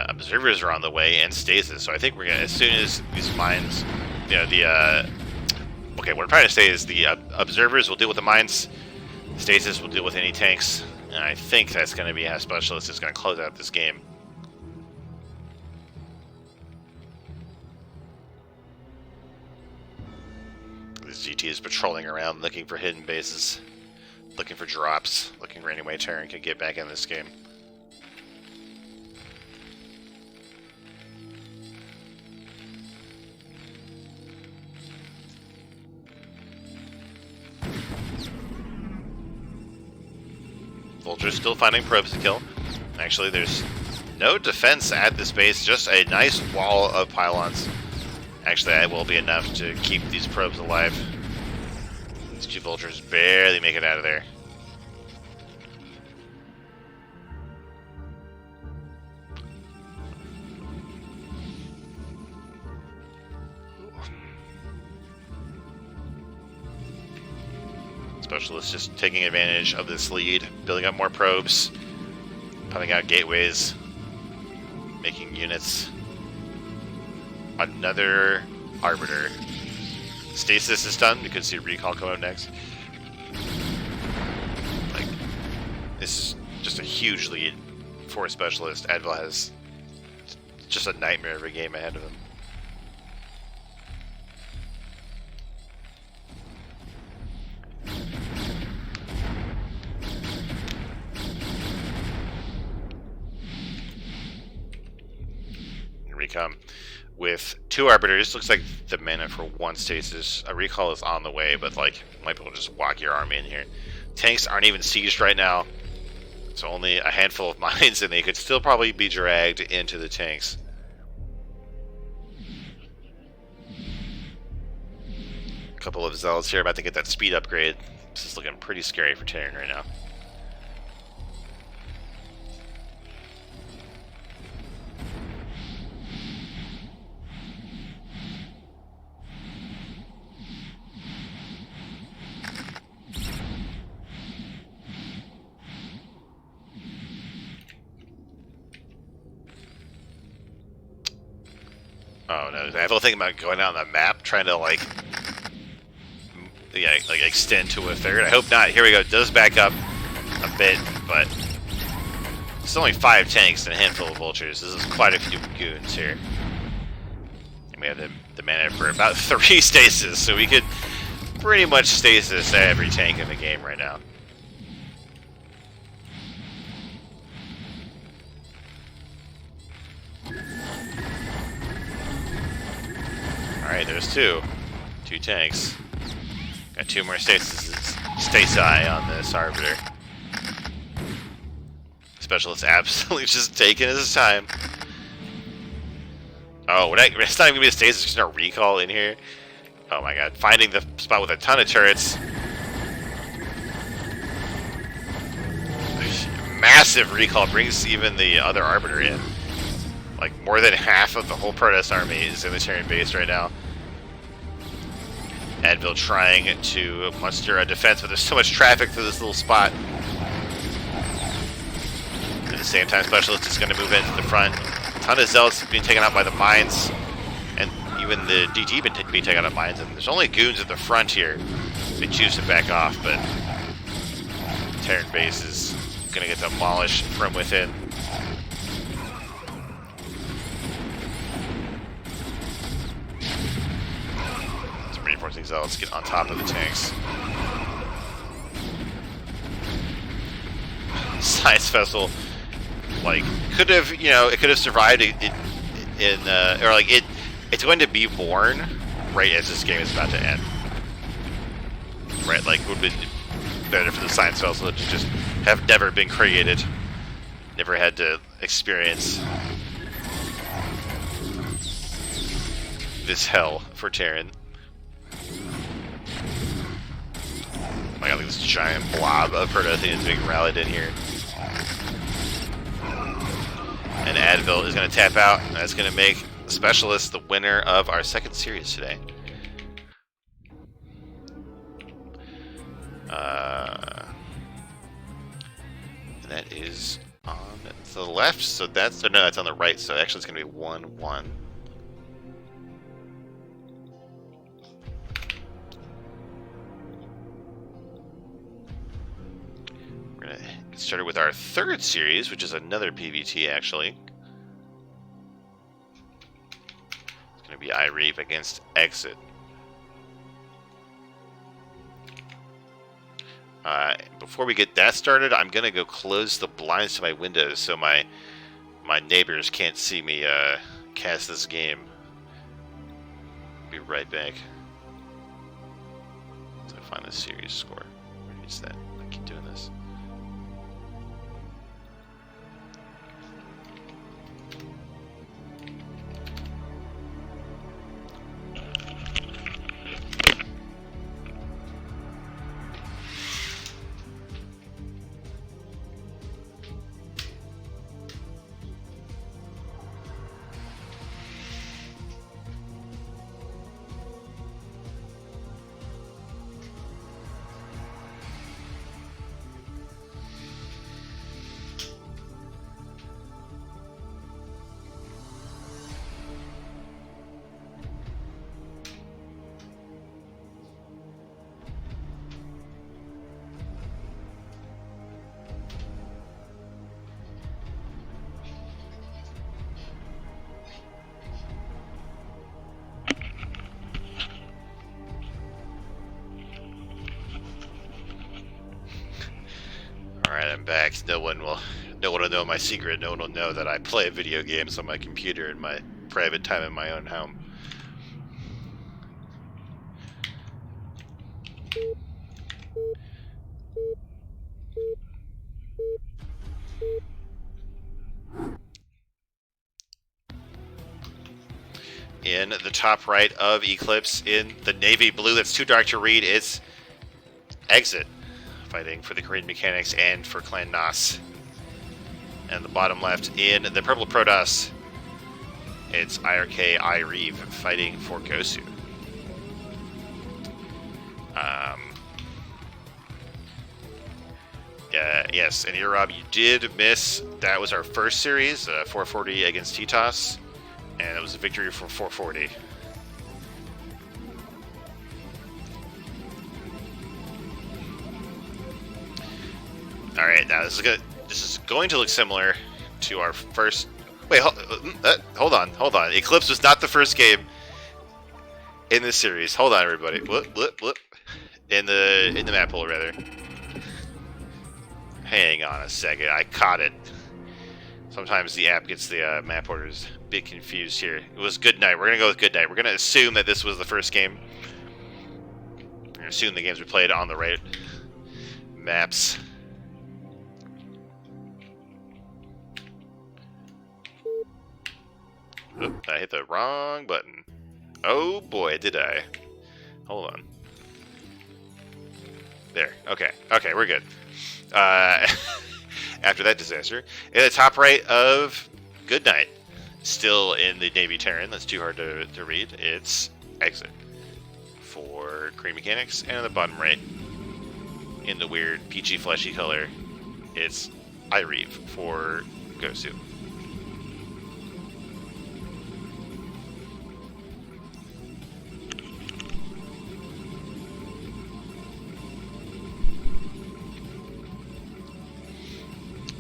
Observers are on the way and stasis, so I think we're gonna, as soon as these mines, okay, what I'm trying to say is the observers will deal with the mines, stasis will deal with any tanks, and I think that's going to be how Specialist is going to close out this game. This GT is patrolling around looking for hidden bases, looking for drops, looking for any way Terran can get back in this game. Vulture's still finding probes to kill. Actually, there's no defense at this base, just a nice wall of pylons. Actually, that will be enough to keep these probes alive. These 2 Vultures barely make it out of there. Specialist just taking advantage of this lead, building up more probes, putting out gateways, making units. Another Arbiter. Stasis is done. You could see recall come up next. Like, this is just a huge lead for a Specialist. Advil has just a nightmare of a game ahead of him. Recom with 2 Arbiters. Looks like the mana for 1 stasis. A recall is on the way, but like might be able to just walk your army in here. Tanks aren't even sieged right now, so only a handful of mines, and they could still probably be dragged into the tanks. A couple of zealots here about to get that speed upgrade. This is looking pretty scary for Terran right now. Oh no, I have a thing about going out on the map, trying to like, yeah, like extend to a third. I hope not. Here we go. It does back up a bit, but it's only 5 tanks and a handful of vultures. This is quite a few goons here. And we have the mana for about 3 stasis, so we could pretty much stasis every tank in the game right now. Alright, there's 2 tanks. Got 2 more stasi on this Arbiter. Specialist absolutely just taking his time. Oh, it's not even gonna be a stasis, there's no recall in here. Oh my god, finding the spot with a ton of turrets. Massive recall brings even the other Arbiter in. Like, more than half of the whole Protoss army is in the Terran base right now. Advil trying to muster a defense, but there's so much traffic through this little spot. At the same time, Specialist is going to move into the front. A ton of Zealots being taken out by the mines, and even the DT being taken out of mines. And there's only goons at the front here. They choose to back off, but Terran base is going to get demolished from within. Reinforcing Zealots get on top of the tanks. Science Festival, like, could have, you know, it could have survived or like it's going to be born right as this game is about to end. Right, like, would have been better for the Science Festival to just have never been created, never had to experience this hell for Terran. Oh my god, look at this giant blob of Protoss being rallied in here. And Advil is going to tap out, and that's going to make Specialist the winner of our second series today. And that is on the left, so that's, no, that's on the right, so actually it's going to be 1-1. We're going to get started with our third series, which is another PvT, actually. It's going to be iRk-iReve against Exit. Before we get that started, I'm going to go close the blinds to my windows so my neighbors can't see me cast this game. Be right back. So I find the series score. Where is that? I keep doing this. Alright, I'm back. No one will know my secret. No one will know that I play video games on my computer in my private time in my own home. In the top right of Eclipse, in the navy blue that's too dark to read, it's Exit, fighting for the Korean Mechanics and for Clan Nas. And the bottom left, in the purple Protoss, it's iRk-iReve, fighting for GOSU. Yes, and here, Rob, you did miss. That was our first series, 440 against TToSS. And it was a victory for 440. Alright, now this is going to look similar to our first... Wait, hold on. Eclipse was not the first game in this series. Hold on, everybody. Whoop. In the map pool, rather. Hang on a second. I caught it. Sometimes the app gets the map orders a bit confused here. It was Good Night. We're going to go with Good Night. We're going to assume that this was the first game. We're going to assume the games we played on the right maps. Oop, I hit the wrong button. Oh boy, did I. Hold on. There. Okay, we're good. After that disaster. In the top right of Good Night, still in the Navy Terran, that's too hard to read, it's Exit for Crane Mechanics, and in the bottom right, in the weird peachy fleshy color, it's iRk-iReve for GOSU.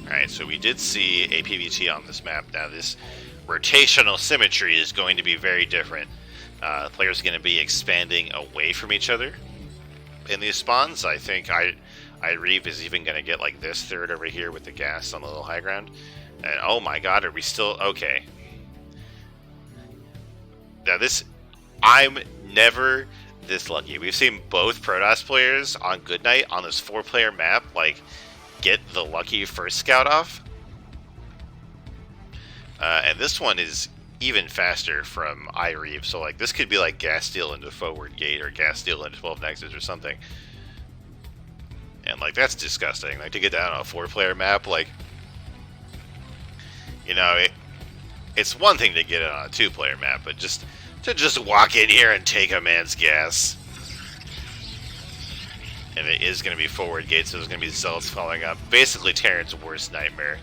Alright, so we did see a PVT on this map. Now this rotational symmetry is going to be very different. Players are going to be expanding away from each other in these spawns. I think iRk-iReve is even going to get like this third over here with the gas on the little high ground. And oh my god, are we still... Okay. Now this... I'm never this lucky. We've seen both TToSS players on Good Night on this 4-player map, like... get the lucky first scout off. And this one is even faster from iRk-iReve, so like this could be like gas steal into forward gate or gas steal into 12 nexus or something. And like that's disgusting. Like to get down on a 4-player map, like, you know, it's one thing to get it on a 2-player map, but just to walk in here and take a man's gas. And it is going to be forward gate, so there's going to be zealots following up. Basically, Terran's worst nightmare.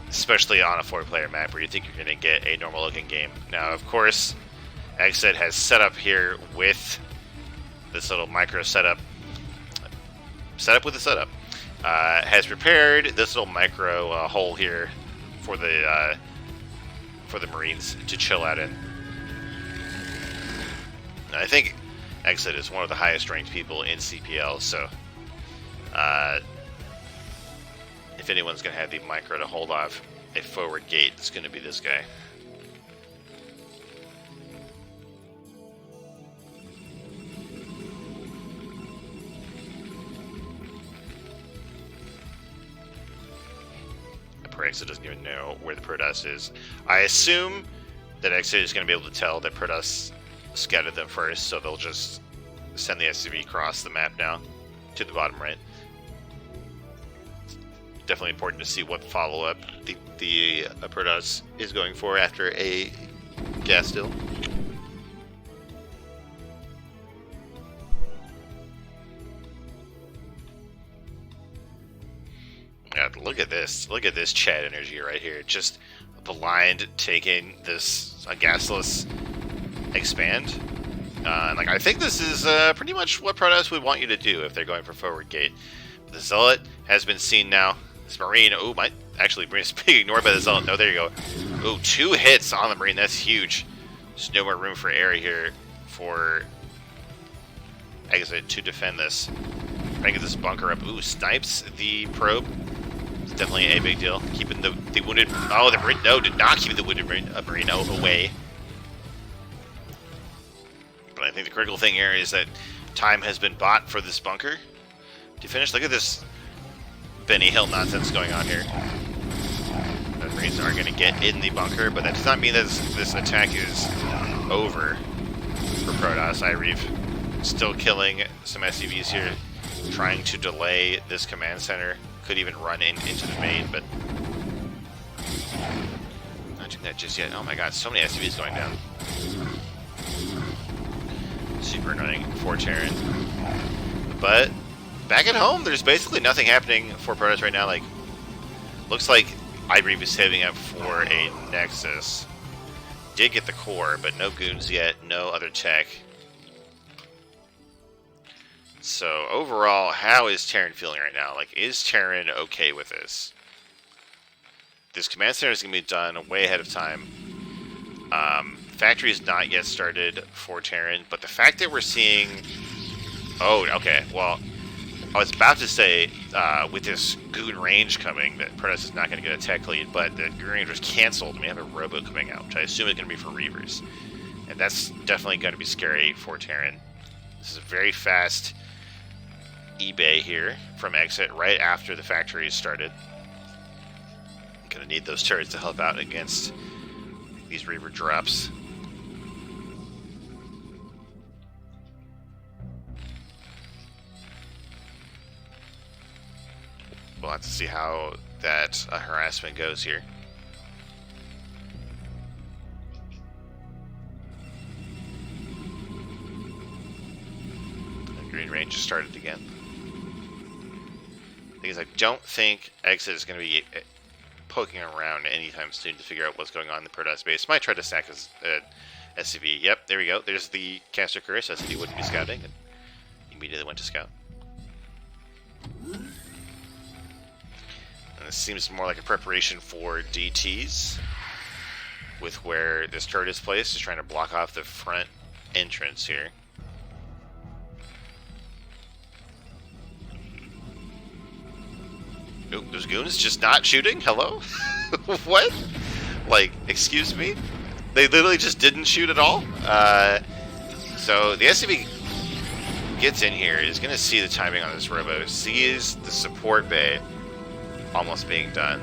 Especially on a 4-player map where you think you're going to get a normal-looking game. Now, of course, Exit has set up here with this little micro setup. Setup with a setup. Has prepared this little micro hole here for the Marines to chill out in. And I think Exit is one of the highest ranked people in CPL, so if anyone's going to have the micro to hold off a forward gate, it's going to be this guy. Poor Exit doesn't even know where the TToSS is. I assume that Exit is going to be able to tell that TToSS scouted them first, so they'll just send the SCV across the map now to the bottom right. Definitely important to see what follow-up the TToSS is going for after a gas steal. Yeah, look at this. Look at this chat energy right here. Just blind taking this gasless expand. And like I think this is pretty much what TToSS would want you to do if they're going for forward gate. But the Zealot has been seen now. This Marine, oh, might actually being ignored by the Zealot. No, there you go. Oh, 2 hits on the Marine. That's huge. There's no more room for error here for Exit to defend this. Trying to get this bunker up. Ooh, snipes the probe. It's definitely a big deal. Keeping the wounded. Oh, the Marine. No, did not keep the wounded Marine away. But I think the critical thing here is that time has been bought for this bunker to finish. Look at this Benny Hill nonsense going on here. The Marines are going to get in the bunker, but that does not mean that this attack is over for TToSS. iRk-iReve still killing some SCVs here, trying to delay this command center. Could even run into the main, but not doing that just yet. Oh my god, so many SCVs going down. Super running for Terran. But back at home, there's basically nothing happening for TToSS right now. Like, looks like iRk-iReve is saving up for a Nexus. did get the core, but no goons yet, no other tech. So overall, how is Terran feeling right now? Like, is Terran okay with this? This command center is going to be done way ahead of time. Factory is not yet started for Terran, but the fact that we're seeing... Oh, okay, well, I was about to say, with this goon range coming, that Protoss is not going to get a tech lead, but the goon range was canceled, and we have a robo coming out, which I assume is going to be for Reavers. And that's definitely going to be scary for Terran. This is a very fast eBay here from exit right after the factory is started. I'm going to need those turrets to help out against these Reaver drops. We'll have to see how that harassment goes here. The green range just started again. The thing is, I don't think exit is going to be poking around anytime soon to figure out what's going on in the Protoss base. Might try to snack his SCV. Yep, there we go. There's the caster curse. SCV wouldn't be scouting, and immediately went to scout. And this seems more like a preparation for DTs, with where this turret is placed, is trying to block off the front entrance here. Oh, those goons just not shooting? Hello? What? Like, excuse me? They literally just didn't shoot at all? So the SCV gets in here, is going to see the timing on this robo, sees the support bay almost being done.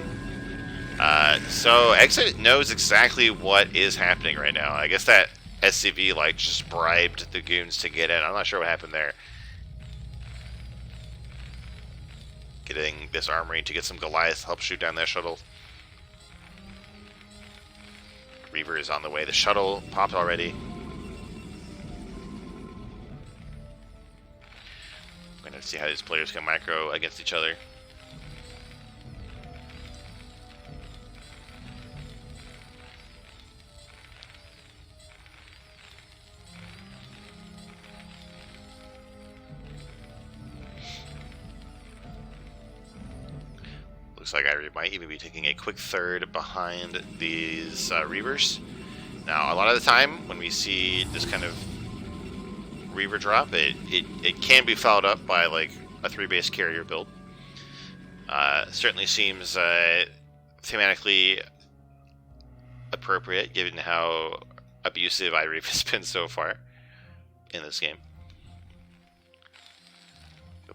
So exit knows exactly what is happening right now. I guess that SCV like just bribed the goons to get in. I'm not sure what happened there. Getting this armory to get some Goliath to help shoot down that shuttle. Reaver is on the way. The shuttle popped already. We're going to see how these players can micro against each other. Looks like iRk-iReve might even be taking a quick third behind these Reavers. Now, a lot of the time, when we see this kind of Reaver drop, it can be followed up by like a 3-base carrier build. Certainly seems thematically appropriate, given how abusive iRk-iReve has been so far in this game.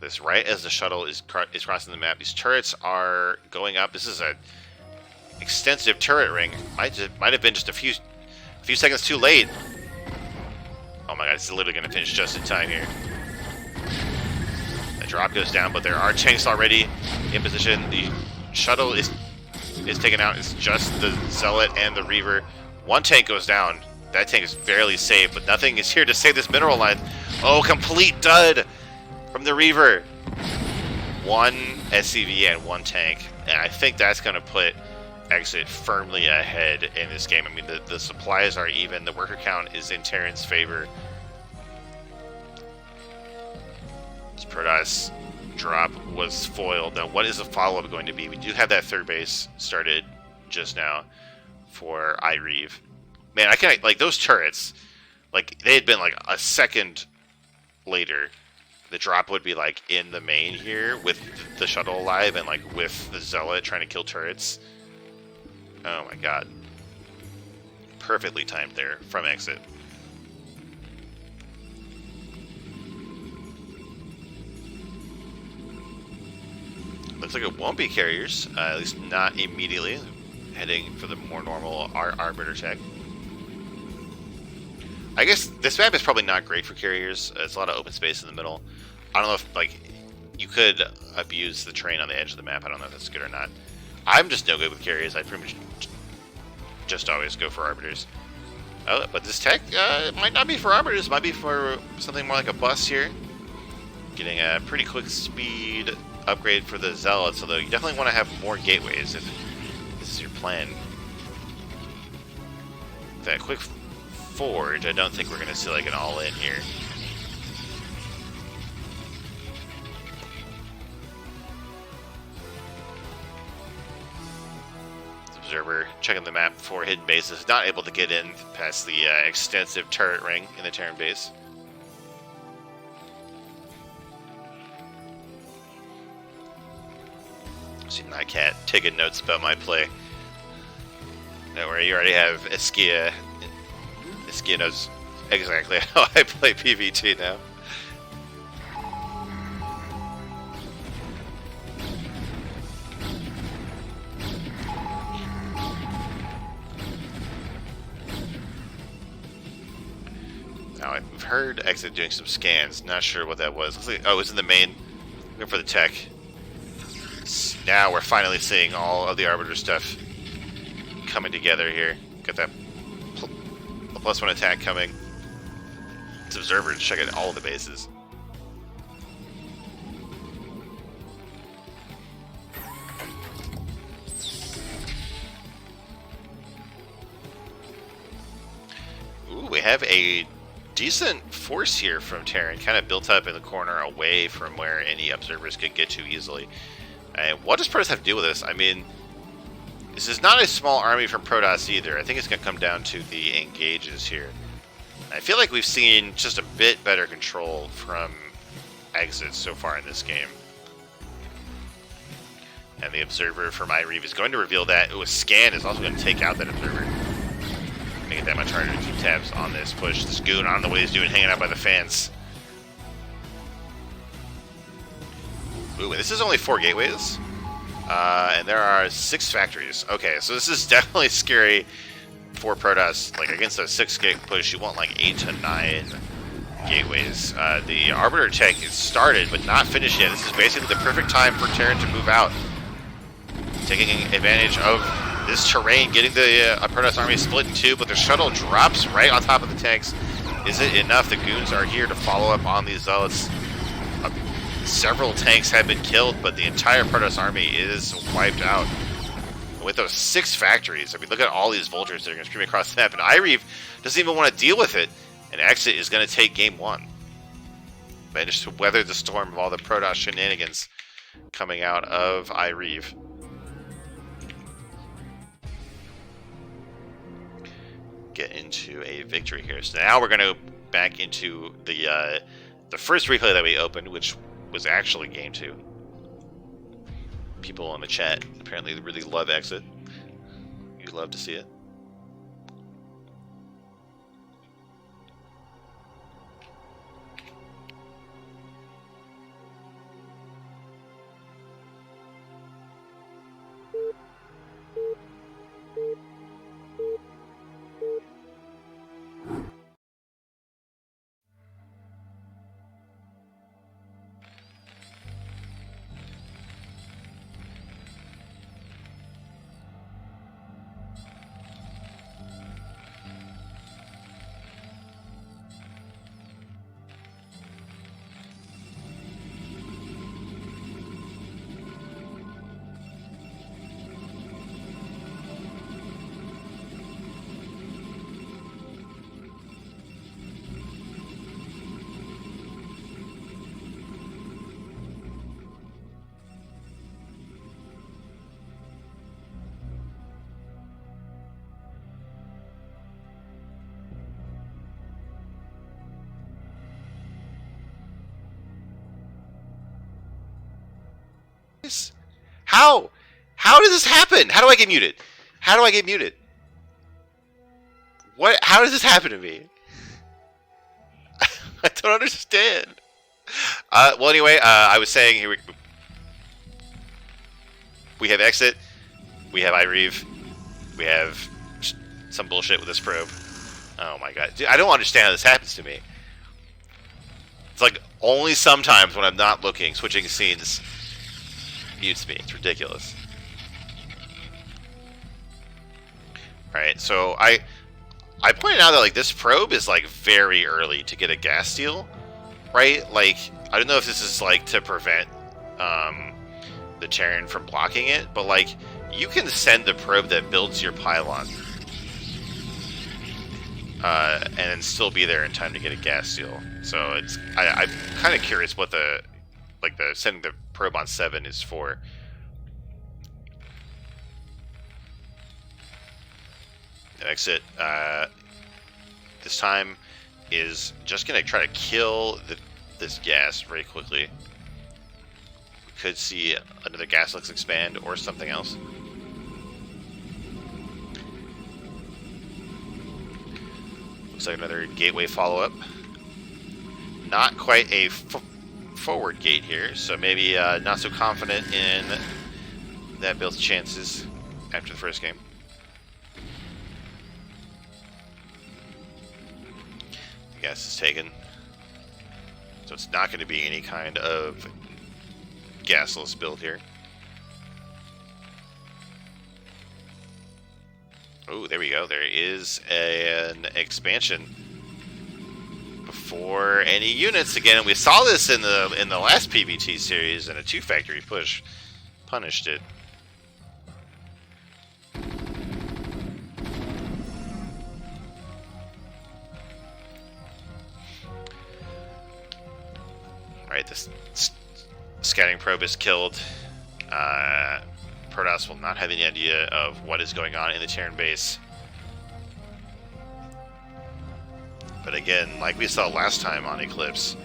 This right as the shuttle is crossing the map. These turrets are going up. This is a extensive turret ring. Might have been just a few seconds too late. Oh my god, it's literally going to finish just in time here. The drop goes down, but there are tanks already in position. The shuttle is taken out. It's just the Zealot and the Reaver. One tank goes down. That tank is barely saved, but nothing is here to save this mineral line. Oh, complete dud from the Reaver. One SCV and one tank, and I think that's going to put exit firmly ahead in this game. I mean, the supplies are even. The worker count is in Terran's favor. This Protoss drop was foiled. Now, what is the follow-up going to be? We do have that 3rd base started just now for iRk-iReve. Man, I can't, like, those turrets, like, they had been, like, a second later. The drop would be, like, in the main here with the shuttle alive and, like, with the Zealot trying to kill turrets. Oh, my god. Perfectly timed there from exit. Looks like it won't be carriers, at least not immediately. Heading for the more normal Arbiter tech. I guess this map is probably not great for carriers. It's a lot of open space in the middle. I don't know if, like, you could abuse the terrain on the edge of the map. I don't know if that's good or not. I'm just no good with carriers. I pretty much just always go for Arbiters. Oh, but this tech might not be for Arbiters. It might be for something more like a bus here. Getting a pretty quick speed upgrade for the Zealots, although you definitely want to have more gateways if this is your plan. that quick forge, I don't think we're going to see like an all-in here. Observer checking the map for hidden bases, not able to get in past the extensive turret ring in the Terran base. See Nightcat taking notes about my play. Don't worry, you already have Eskia. Eskia knows exactly how I play PvT now. Now I've heard Exit doing some scans. Not sure what that was. Looks like, oh, it was in the main. Looking for the tech. Now we're finally seeing all of the Arbiter stuff coming together here. Got that +1 attack coming. It's Observer to check out all of the bases. Ooh, we have a decent force here from Terran, kind of built up in the corner away from where any observers could get to easily. And what does Protoss have to do with this? I mean, this is not a small army from Protoss either. I think it's going to come down to the engages here. I feel like we've seen just a bit better control from Exit so far in this game. And the Observer from iRk-iReve is going to reveal that. Ooh, a scan is also going to take out that Observer. Make it that much harder to keep tabs on this push. This goon, I don't know what he's doing, hanging out by the fans. Ooh, this is only 4 gateways. And there are 6 factories. Okay, so this is definitely scary for Protoss. Like, against a 6 gate push, you want like 8 to 9 gateways. The Arbiter tech is started, but not finished yet. This is basically the perfect time for Terran to move out. Taking advantage of this terrain, getting the Protoss army split in 2, but the shuttle drops right on top of the tanks. Is it enough? The goons are here to follow up on these zealots. Several tanks have been killed, but the entire Protoss army is wiped out. With those 6 factories, I mean, look at all these vultures that are going to stream across the map, and iRk-iReve doesn't even want to deal with it, and Exit is going to take game 1. Managed to weather the storm of all the Protoss shenanigans coming out of iRk-iReve. Get into a victory here. So now we're going to back into the first replay that we opened, which was actually game 2. People in the chat apparently really love Exit. You'd love to see it. How? How does this happen? How do I get muted? How do I get muted? What? How does this happen to me? I don't understand. Well, anyway, I was saying here we have Exit, we have iRk-iReve, we have some bullshit with this probe. Oh my god, dude, I don't understand how this happens to me. It's like only sometimes when I'm not looking, switching scenes mutes me. It's ridiculous. Alright, so I pointed out that like this probe is like very early to get a gas steal, right? Like, I don't know if this is like to prevent the Terran from blocking it, but like you can send the probe that builds your pylon. and then still be there in time to get a gas seal. So it's I'm kind of curious what the setting the probe on 7 is for. The exit this time is just gonna try to kill this gas very quickly. We could see another gas lux expand or something else. Looks like another gateway follow-up. Not quite a forward gate here, so maybe not so confident in that build's chances after the first game. The gas is taken, so it's not going to be any kind of gasless build here. Oh, there we go. There is an expansion before any units again. We saw this in the last PVT series, and a 2-factory push punished it. All right, this scouting probe is killed. TToSS will not have any idea of what is going on in the Terran base. But again, like we saw last time on Eclipse,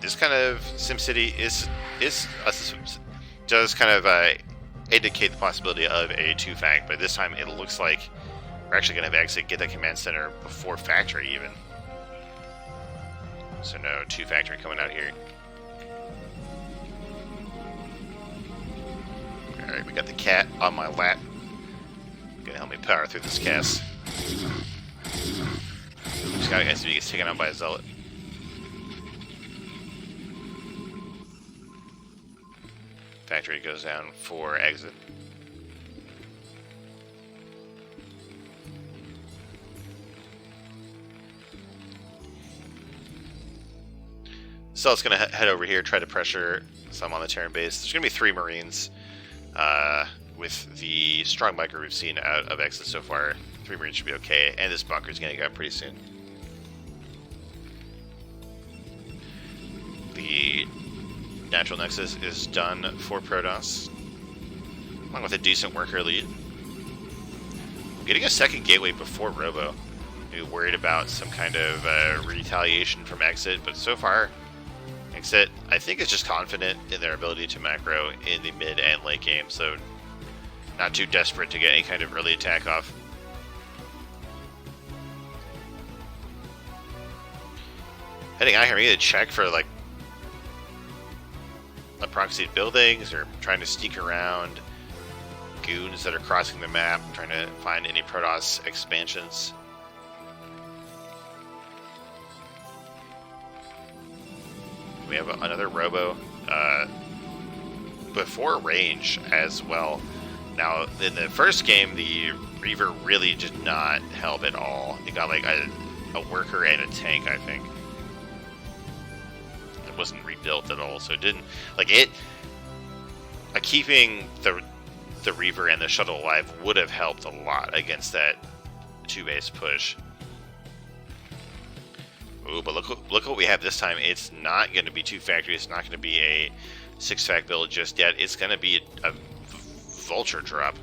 this kind of SimCity does kind of indicate the possibility of a 2-fact, but this time it looks like we're actually going to have exit, get that command center before factory even. So no 2-factory coming out here. Alright, we got the cat on my lap. Gonna help me power through this cast. Just gotta see if he gets taken out by a zealot. Factory goes down for exit. So it's gonna head over here, try to pressure some on the Terran base. There's gonna be 3 Marines. With the strong bunker we've seen out of exit so far, 3 Marines should be okay, and this bunker's gonna get up pretty soon. The natural nexus is done for TToSS, along with a decent worker lead. Getting a second gateway before Robo. Maybe worried about some kind of retaliation from exit, but so far, exit, I think, is just confident in their ability to macro in the mid and late game, so not too desperate to get any kind of early attack off. Heading out here, maybe to check for like proxied buildings or trying to sneak around goons that are crossing the map, trying to find any TToSS expansions. We have another Robo before range as well. Now, in the first game, the Reaver really did not help at all. He got like a worker and a tank, I think. It wasn't rebuilt at all, so it didn't like it. Keeping the Reaver and the shuttle alive would have helped a lot against that 2-base push. Ooh, but look what we have this time. It's not going to be 2-factory. It's not going to be a 6-fact build just yet. It's going to be a vulture drop.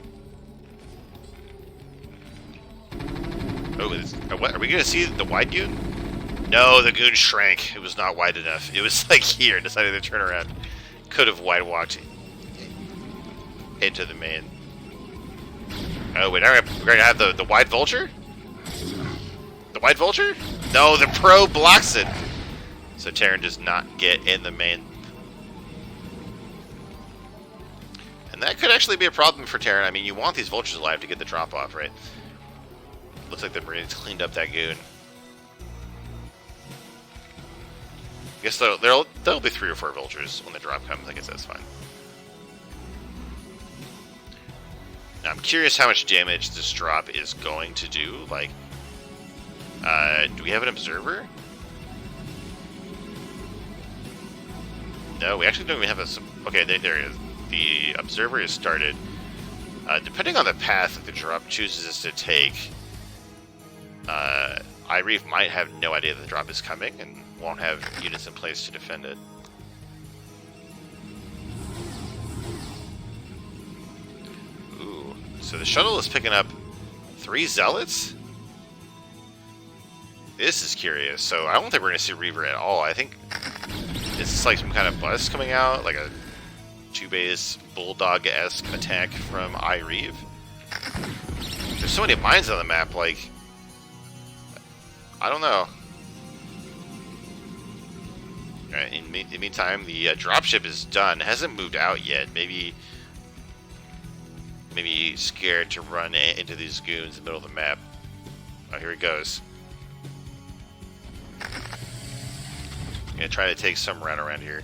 Oh, what? Are we going to see the wide goon? No, the goon shrank. It was not wide enough. It was like here, decided to turn around. Could have wide walked into the main. Oh, wait, we're going to have the wide vulture? The wide vulture? No, the pro blocks it. So Terran does not get in the main. And that could actually be a problem for Terran. I mean, you want these vultures alive to get the drop off, right? Looks like the Marines cleaned up that goon. I guess there'll be 3 or 4 vultures when the drop comes. I guess that's fine. Now, I'm curious how much damage this drop is going to do. Like, do we have an observer? No, we actually don't even have a... Okay, there it is. The observer is started. Depending on the path that the drop chooses to take, iRk might have no idea that the drop is coming and won't have units in place to defend it. Ooh, so the shuttle is picking up 3 zealots? This is curious. So I don't think we're going to see Reaver at all. I think this is like some kind of bus coming out, like a 2-base bulldog-esque attack from iRk. There's so many mines on the map, like, I don't know. Alright, in the meantime, the dropship is done. It hasn't moved out yet. Maybe scared to run into these goons in the middle of the map. Oh, here it goes. I'm gonna try to take some route around here.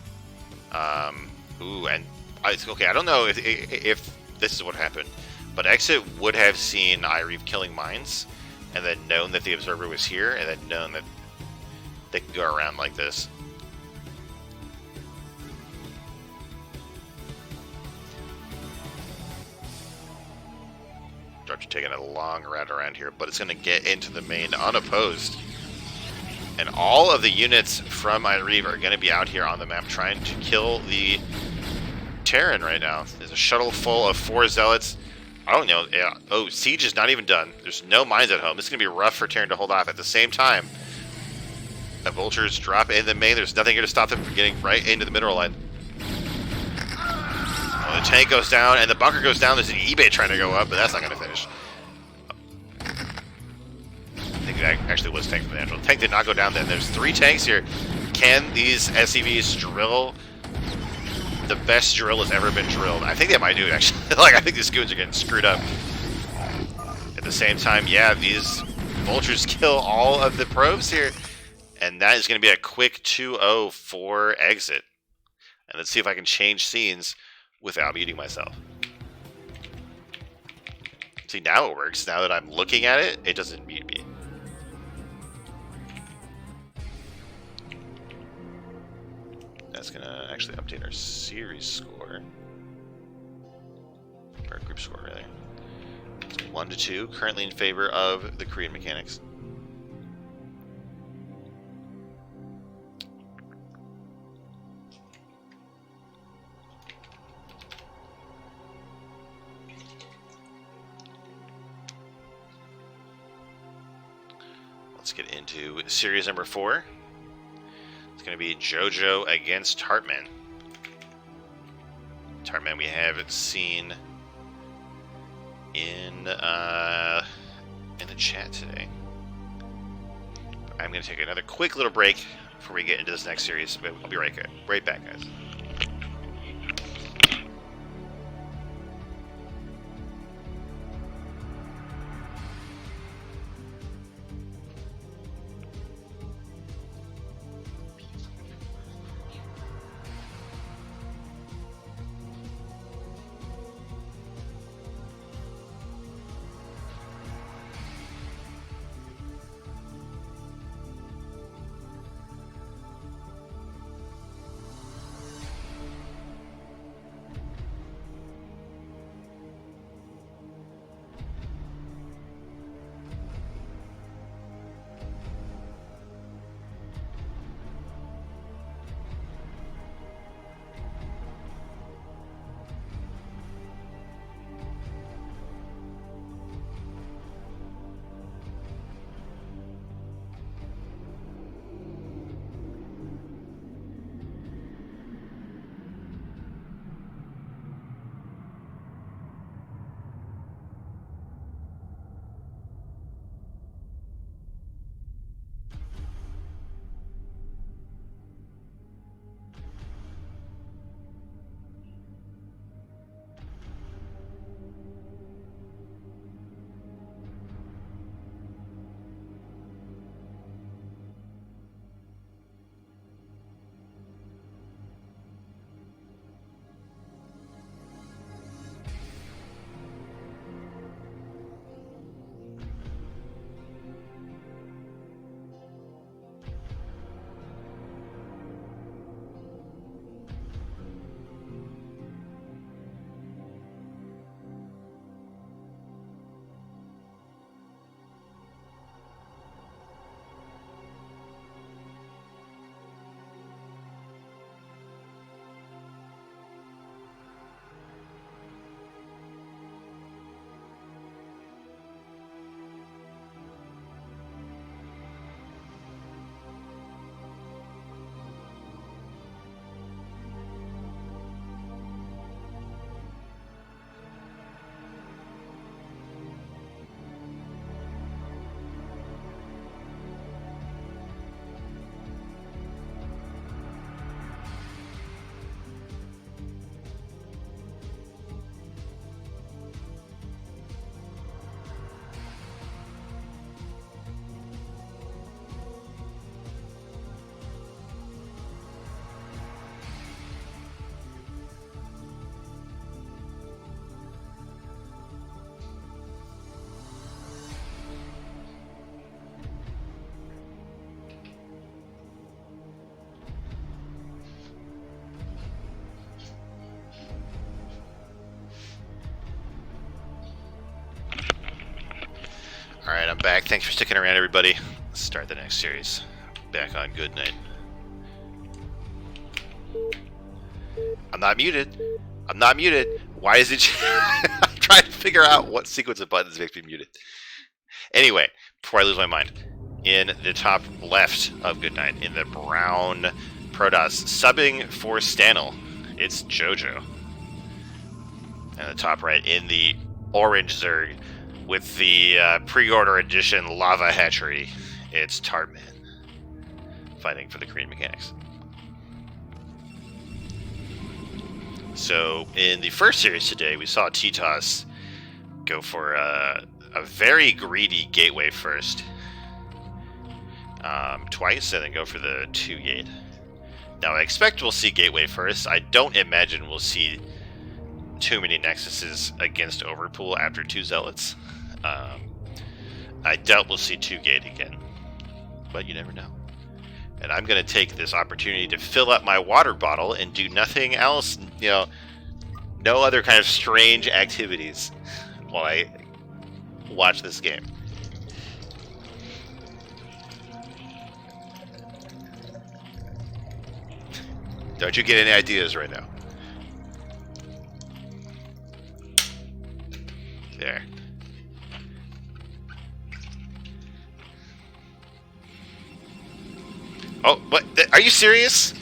Ooh, and okay, I don't know if this is what happened, but Exit would have seen iRk killing mines, and then known that the observer was here, and then known that they can go around like this. Dropship taking a long route around here, but it's going to get into the main unopposed. And all of the units from iRk are going to be out here on the map trying to kill the Terran right now. There's a shuttle full of 4 zealots. I don't know. Yeah. Oh, siege is not even done. There's no mines at home. This is going to be rough for Terran to hold off. At the same time, the vultures drop in the main. There's nothing here to stop them from getting right into the mineral line. Well, the tank goes down, and the bunker goes down. There's an eBay trying to go up, but that's not going to finish. I think that actually was tank from the natural. Tank did not go down then. There's 3 tanks here. Can these SCVs drill the best drill has ever been drilled? I think they might do it, actually. Like, I think these goons are getting screwed up. At the same time, yeah, these vultures kill all of the probes here. And that is going to be a quick 2-0 for Exit. And let's see if I can change scenes without muting myself. See, now it works. Now that I'm looking at it, it doesn't mute me. That's going to actually update our series score. Our group score, rather. It's 1-2, currently in favor of the Korean mechanics. Let's get into series number 4. It's going to be JoJo against Tarpman. Tarpman we haven't seen in the chat today. I'm going to take another quick little break before we get into this next series. I'll be right back, guys. Alright, I'm back. Thanks for sticking around, everybody. Let's start the next series. Back on Good Night. I'm not muted. I'm not muted. Why is it... I'm trying to figure out what sequence of buttons makes me muted. Anyway, before I lose my mind, in the top left of Good Night, in the brown Protoss, subbing for Stanel, it's JoJo. And the top right, in the orange Zerg, with the pre-order edition Lava Hatchery, it's Tarpman, fighting for the Korean mechanics. So, in the first series today, we saw TToSS go for a very greedy gateway first. Twice, and then go for the 2 gate. Now, I expect we'll see gateway first. I don't imagine we'll see too many Nexuses against Overpool after 2 Zealots. I doubt we'll see 2 gate again, but you never know. And I'm going to take this opportunity to fill up my water bottle and do nothing else, you know, no other kind of strange activities while I watch this game. Don't you get any ideas right now? There. Oh, what? Are you serious?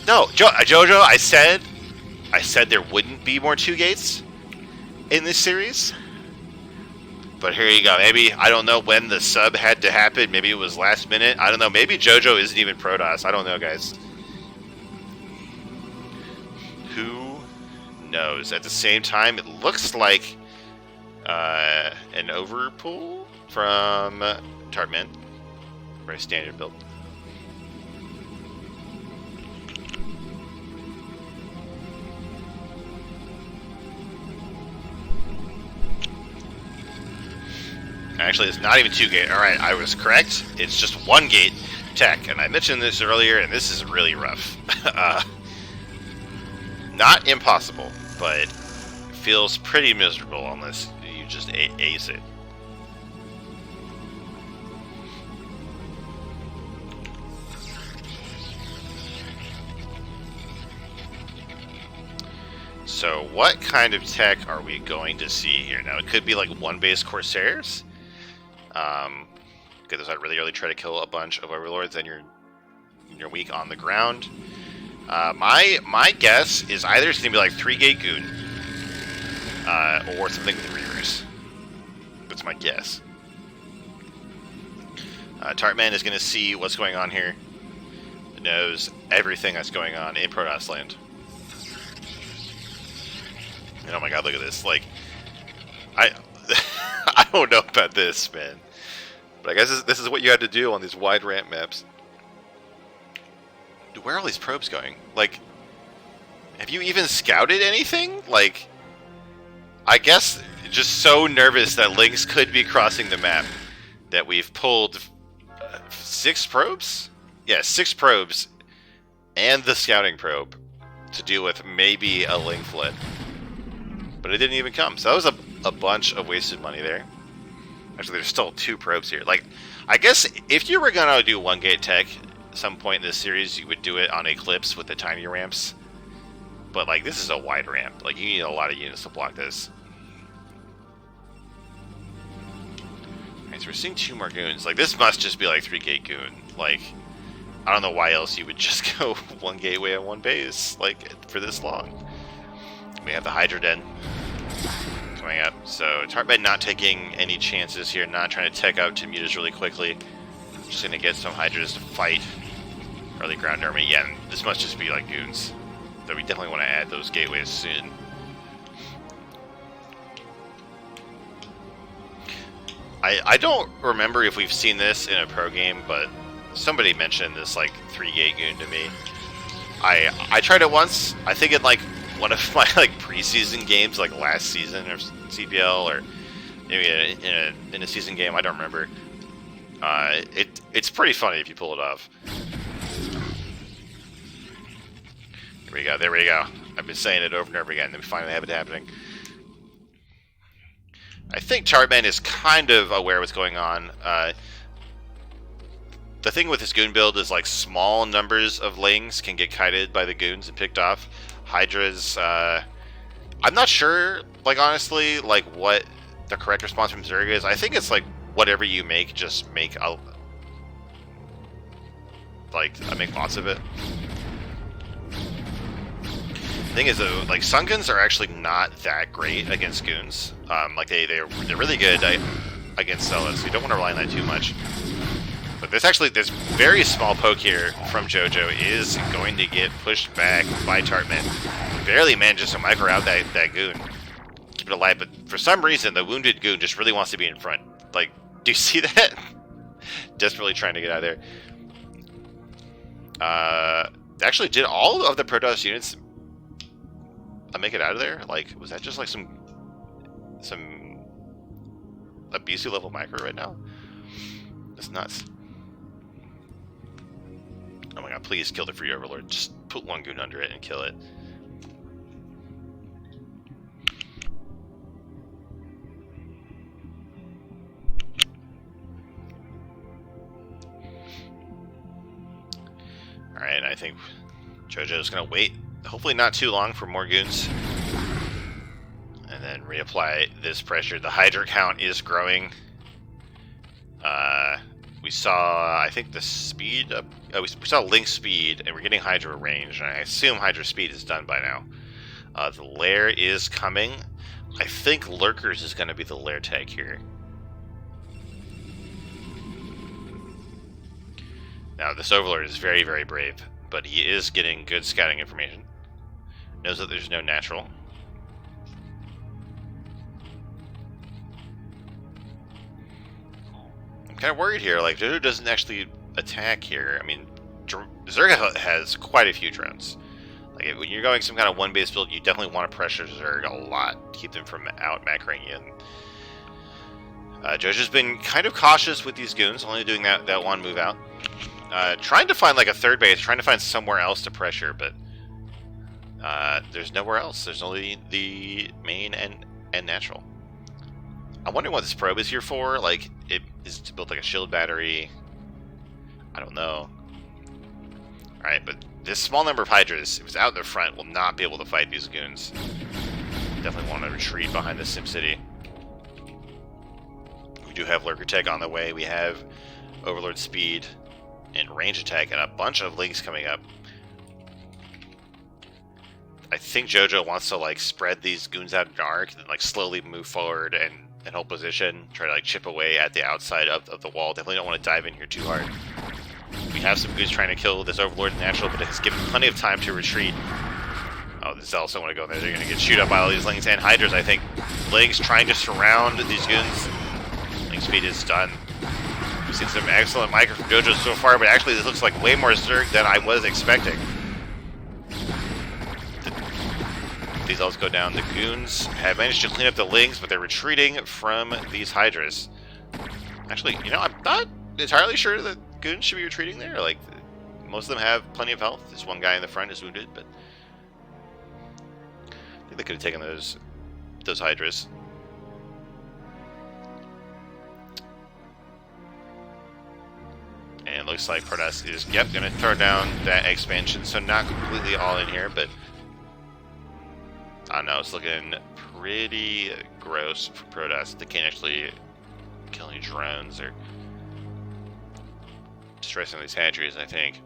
No, JoJo, I said there wouldn't be more 2 gates in this series. But here you go. Maybe, I don't know when the sub had to happen. Maybe it was last minute. I don't know. Maybe JoJo isn't even Protoss. I don't know, guys. Who knows? At the same time, it looks like an overpull from Tarpman. Very standard build. Actually, it's not even 2 gate. Alright, I was correct. It's just 1 gate tech. And I mentioned this earlier, and this is really rough. Not impossible, but feels pretty miserable unless you just ace it. So what kind of tech are we going to see here? Now, it could be like 1 base Corsairs. Get those out really early, try to kill a bunch of Overlords, and you're weak on the ground. My guess is either it's going to be like 3 gate Goon, or something with Reavers. That's my guess. Tarpman is going to see what's going on here. Knows everything that's going on in Protoss land. And oh my god, look at this. Like, I don't know about this, man. But I guess this is what you had to do on these wide ramp maps. Dude, where are all these probes going? Like, have you even scouted anything? Like, I guess just so nervous that Lynx could be crossing the map that we've pulled 6 probes? Yeah, 6 probes and the scouting probe to deal with maybe a Link flip. But it didn't even come. So that was a bunch of wasted money there. Actually, there's still 2 probes here. Like, I guess if you were going to do 1 gate tech at some point in this series, you would do it on Eclipse with the tiny ramps. But, like, this is a wide ramp. Like, you need a lot of units to block this. Alright, so we're seeing 2 more goons. Like, this must just be, like, 3 gate goon. Like, I don't know why else you would just go 1 gateway and 1 base, like, for this long. We have the Hydra Den coming up. So Tarpman not taking any chances here, not trying to tech out to mutas really quickly. Just going to get some Hydras to fight early ground army. Yeah, and this must just be like goons. So we definitely want to add those gateways soon. I don't remember if we've seen this in a pro game, but somebody mentioned this like 3 gate goon to me. I tried it once. I think in like one of my like preseason games, like last season or CPL, or maybe in a season game. I don't remember. It's pretty funny if you pull it off. There we go. There we go. I've been saying it over and over again, and we finally have it happening. I think Tarpman is kind of aware of what's going on. The thing with this goon build is like small numbers of lings can get kited by the goons and picked off. Hydras, I'm not sure, like honestly, like what the correct response from Zerg is. I think it's like whatever you make, just make a, like I make lots of it. The thing is though, like Sunguns are actually not that great against goons. Like they're really good against Zealots. You don't want to rely on that too much. But this very small poke here from JoJo is going to get pushed back by Tarpman. Barely manages to micro out that goon. Keep it alive, but for some reason the wounded goon just really wants to be in front. Like, do you see that? Desperately trying to get out of there. Actually, did all of the TToSS units make it out of there? Like, was that just like some abusive level micro right now? That's nuts. Oh my god, please kill the free overlord. Just put one goon under it and kill it. Alright, I think JoJo's gonna wait, hopefully not too long, for more goons. And then reapply this pressure. The Hydra count is growing. We saw, I think, the speed up. We saw Link speed, and we're getting Hydra range. And I assume Hydra speed is done by now. The lair is coming. I think Lurkers is going to be the lair tag here. Now, this Overlord is very, very brave, but he is getting good scouting information. Knows that there's no natural. Kind of worried here. Like, JoJo doesn't actually attack here. I mean, Zerg has quite a few drones. Like, when you're going some kind of one base build, you definitely want to pressure Zerg a lot, keep them from out macroing you. JoJo's been kind of cautious with these goons, only doing that one move out. Trying to find like a third base, trying to find somewhere else to pressure, but there's nowhere else. There's only the main and natural. I'm wondering what this probe is here for. Like, it is to build like a shield battery. I don't know. Alright, but this small number of Hydras, if it's out in the front, will not be able to fight these goons. Definitely want to retreat behind the Sim City. We do have Lurker Tech on the way. We have Overlord Speed and range attack and a bunch of links coming up. I think JoJo wants to like spread these goons out in the arc and then like slowly move forward and hold position, try to like chip away at the outside of the wall. Definitely don't want to dive in here too hard. We have some goons trying to kill this Overlord natural, but it's given plenty of time to retreat. Oh, the Zealots don't want to go in there. They're going to get shoot up by all these Lings and Hydras, I think. Lings trying to surround these goons. Ling speed is done. We've seen some excellent micro from JoJo so far, but actually this looks like way more Zerg than I was expecting. These Zealots go down. The goons have managed to clean up the Lings, but they're retreating from these Hydras. Actually, you know, I'm not entirely sure that goons should be retreating there. Like, most of them have plenty of health. This one guy in the front is wounded, but I think they could have taken those Hydras. And it looks like TToSS is, yep, going to throw down that expansion. So not completely all in here, but I don't know, it's looking pretty gross for TToSS. They can't actually kill any drones or destroy some of these hatcheries, I think.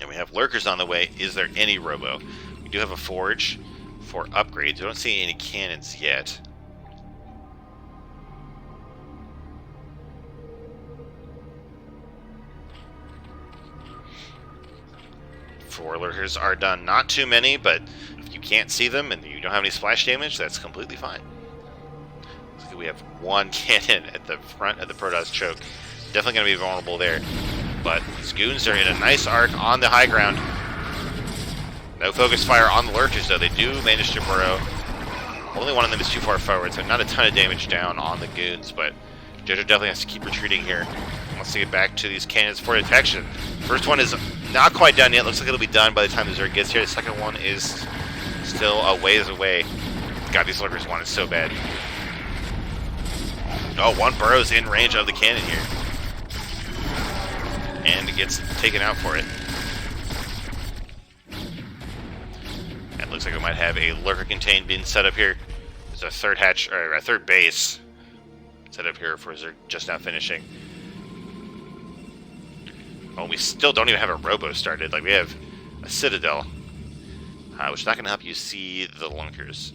And we have Lurkers on the way. Is there any robo? We do have a forge for upgrades. We don't see any cannons yet. Four Lurkers are done. Not too many, but if you can't see them and you don't have any splash damage, that's completely fine. Looks like we have one cannon at the front of the TToSS choke. Definitely going to be vulnerable there. But these goons are in a nice arc on the high ground. No focus fire on the Lurkers, though. They do manage to burrow. Only one of them is too far forward, so not a ton of damage down on the goons, but JoJo definitely has to keep retreating here. Wants to get back to these cannons for detection. First one is not quite done yet. Looks like it'll be done by the time the Zerg gets here. The second one is still a ways away. God, these Lurkers want it so bad. Oh, one burrows in range of the cannon here. And it gets taken out for it. And it looks like we might have a lurker contain being set up here. There's a third hatch, or a third base set up here for Zerg just now finishing. Oh, we still don't even have a robo started. Like, we have a citadel, which is not going to help you see the lunkers.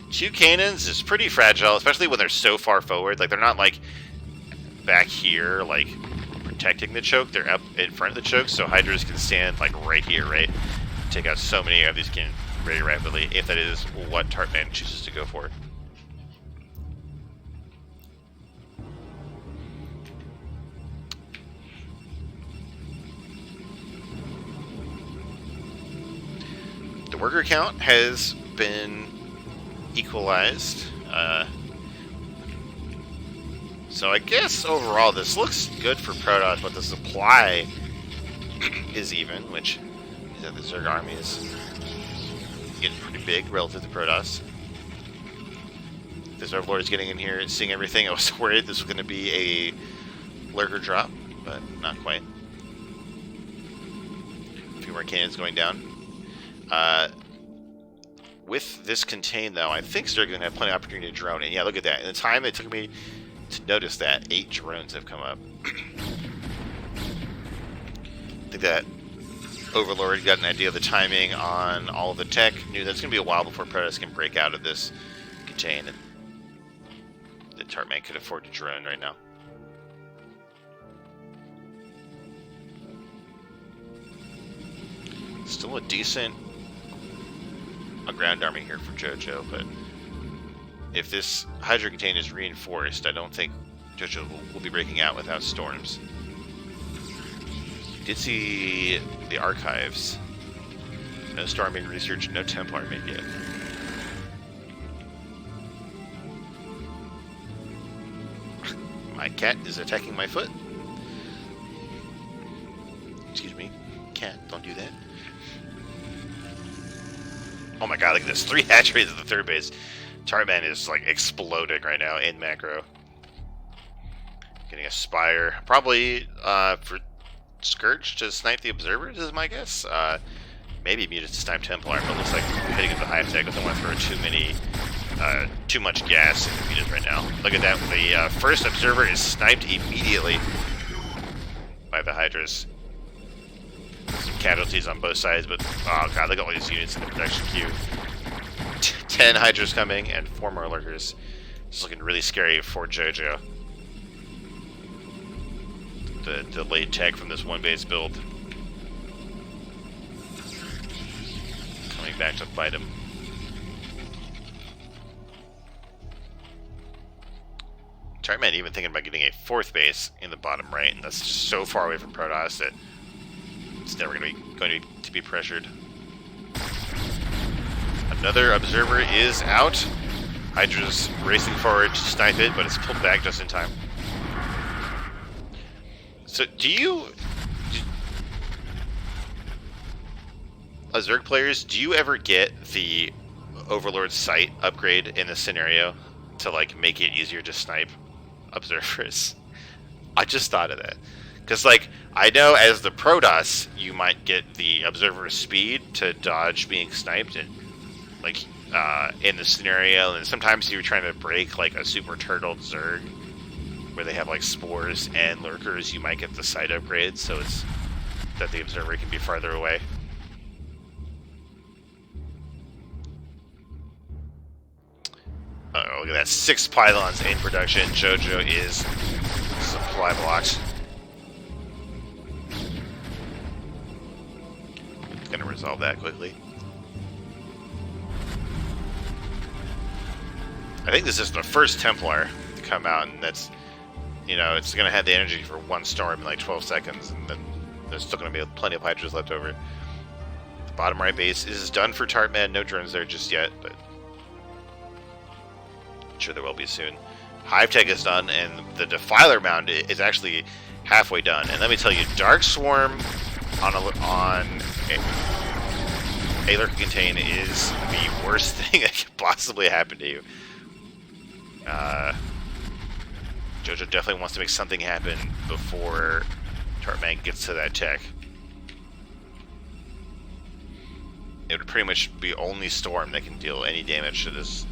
2 cannons is pretty fragile, especially when they're so far forward. Like, they're not, like, back here, like, protecting the choke. They're up in front of the choke, so Hydras can stand, like, right here, right? Take out so many of these cannons very rapidly, if that is what TToSS chooses to go for. The worker count has been equalized, so I guess overall this looks good for TToSS, but the supply is even, which is that the Zerg army is getting pretty big relative to TToSS. This Overlord is getting in here and seeing everything. I was worried this was going to be a lurker drop, but not quite. A few more cannons going down. With this contain, though, I think Zerg going to have plenty of opportunity to drone. And yeah, look at that. In the time it took me to notice that, 8 drones have come up. I think that Overlord got an idea of the timing on all of the tech, knew that's going to be a while before TToSS can break out of this contain, and the TToSS could afford to drone right now. Still a decent ground army here for JoJo, but if this Hydra contain is reinforced, I don't think JoJo will be breaking out without storms. Did see the archives. No storming research, no Templar made yet. My cat is attacking my foot. Excuse me. Cat, don't do that. Oh my god, look at this. 3 hatcheries at the third base. TToSS is like exploding right now in macro. Getting a Spire. Probably for Scourge to snipe the observers is my guess. Maybe muted to snipe Templar, but it looks like hitting at the hive tech doesn't want to throw too much gas in the muted right now. Look at that. The first observer is sniped immediately by the Hydras. Some casualties on both sides, but oh god, look at all these units in the production queue. 10 Hydras coming and 4 more lurkers. It's looking really scary for JoJo. The delayed tech from this one base build coming back to bite him. TToSS even thinking about getting a 4th base in the bottom right, and that's so far away from TToSS that it's never going to be pressured. Another observer is out. Hydra's racing forward to snipe it, but it's pulled back just in time. So, Zerg players, do you ever get the Overlord sight upgrade in this scenario to like make it easier to snipe observers? I just thought of that. Because, like, I know as the TToSS, you might get the observer's speed to dodge being sniped, and, like, in the scenario, and sometimes you're trying to break, like, a super turtled Zerg, where they have, like, spores and lurkers, you might get the sight upgrade, so it's that the observer can be farther away. Uh-oh, look at that. 6 pylons in production. JoJo is supply blocked. Gonna resolve that quickly. I think this is the first Templar to come out, and that's, you know, it's gonna have the energy for 1 storm in like 12 seconds, and then there's still gonna be plenty of Hydras left over. The bottom right base is done for TToSS. No drones there just yet, but I'm sure there will be soon. Hive tech is done, and the Defiler Mound is actually halfway done. And let me tell you, Dark Swarm on a lurker contain is the worst thing that could possibly happen to you. JoJo definitely wants to make something happen before Tarpman gets to that tech. It would pretty much be only Storm that can deal any damage to this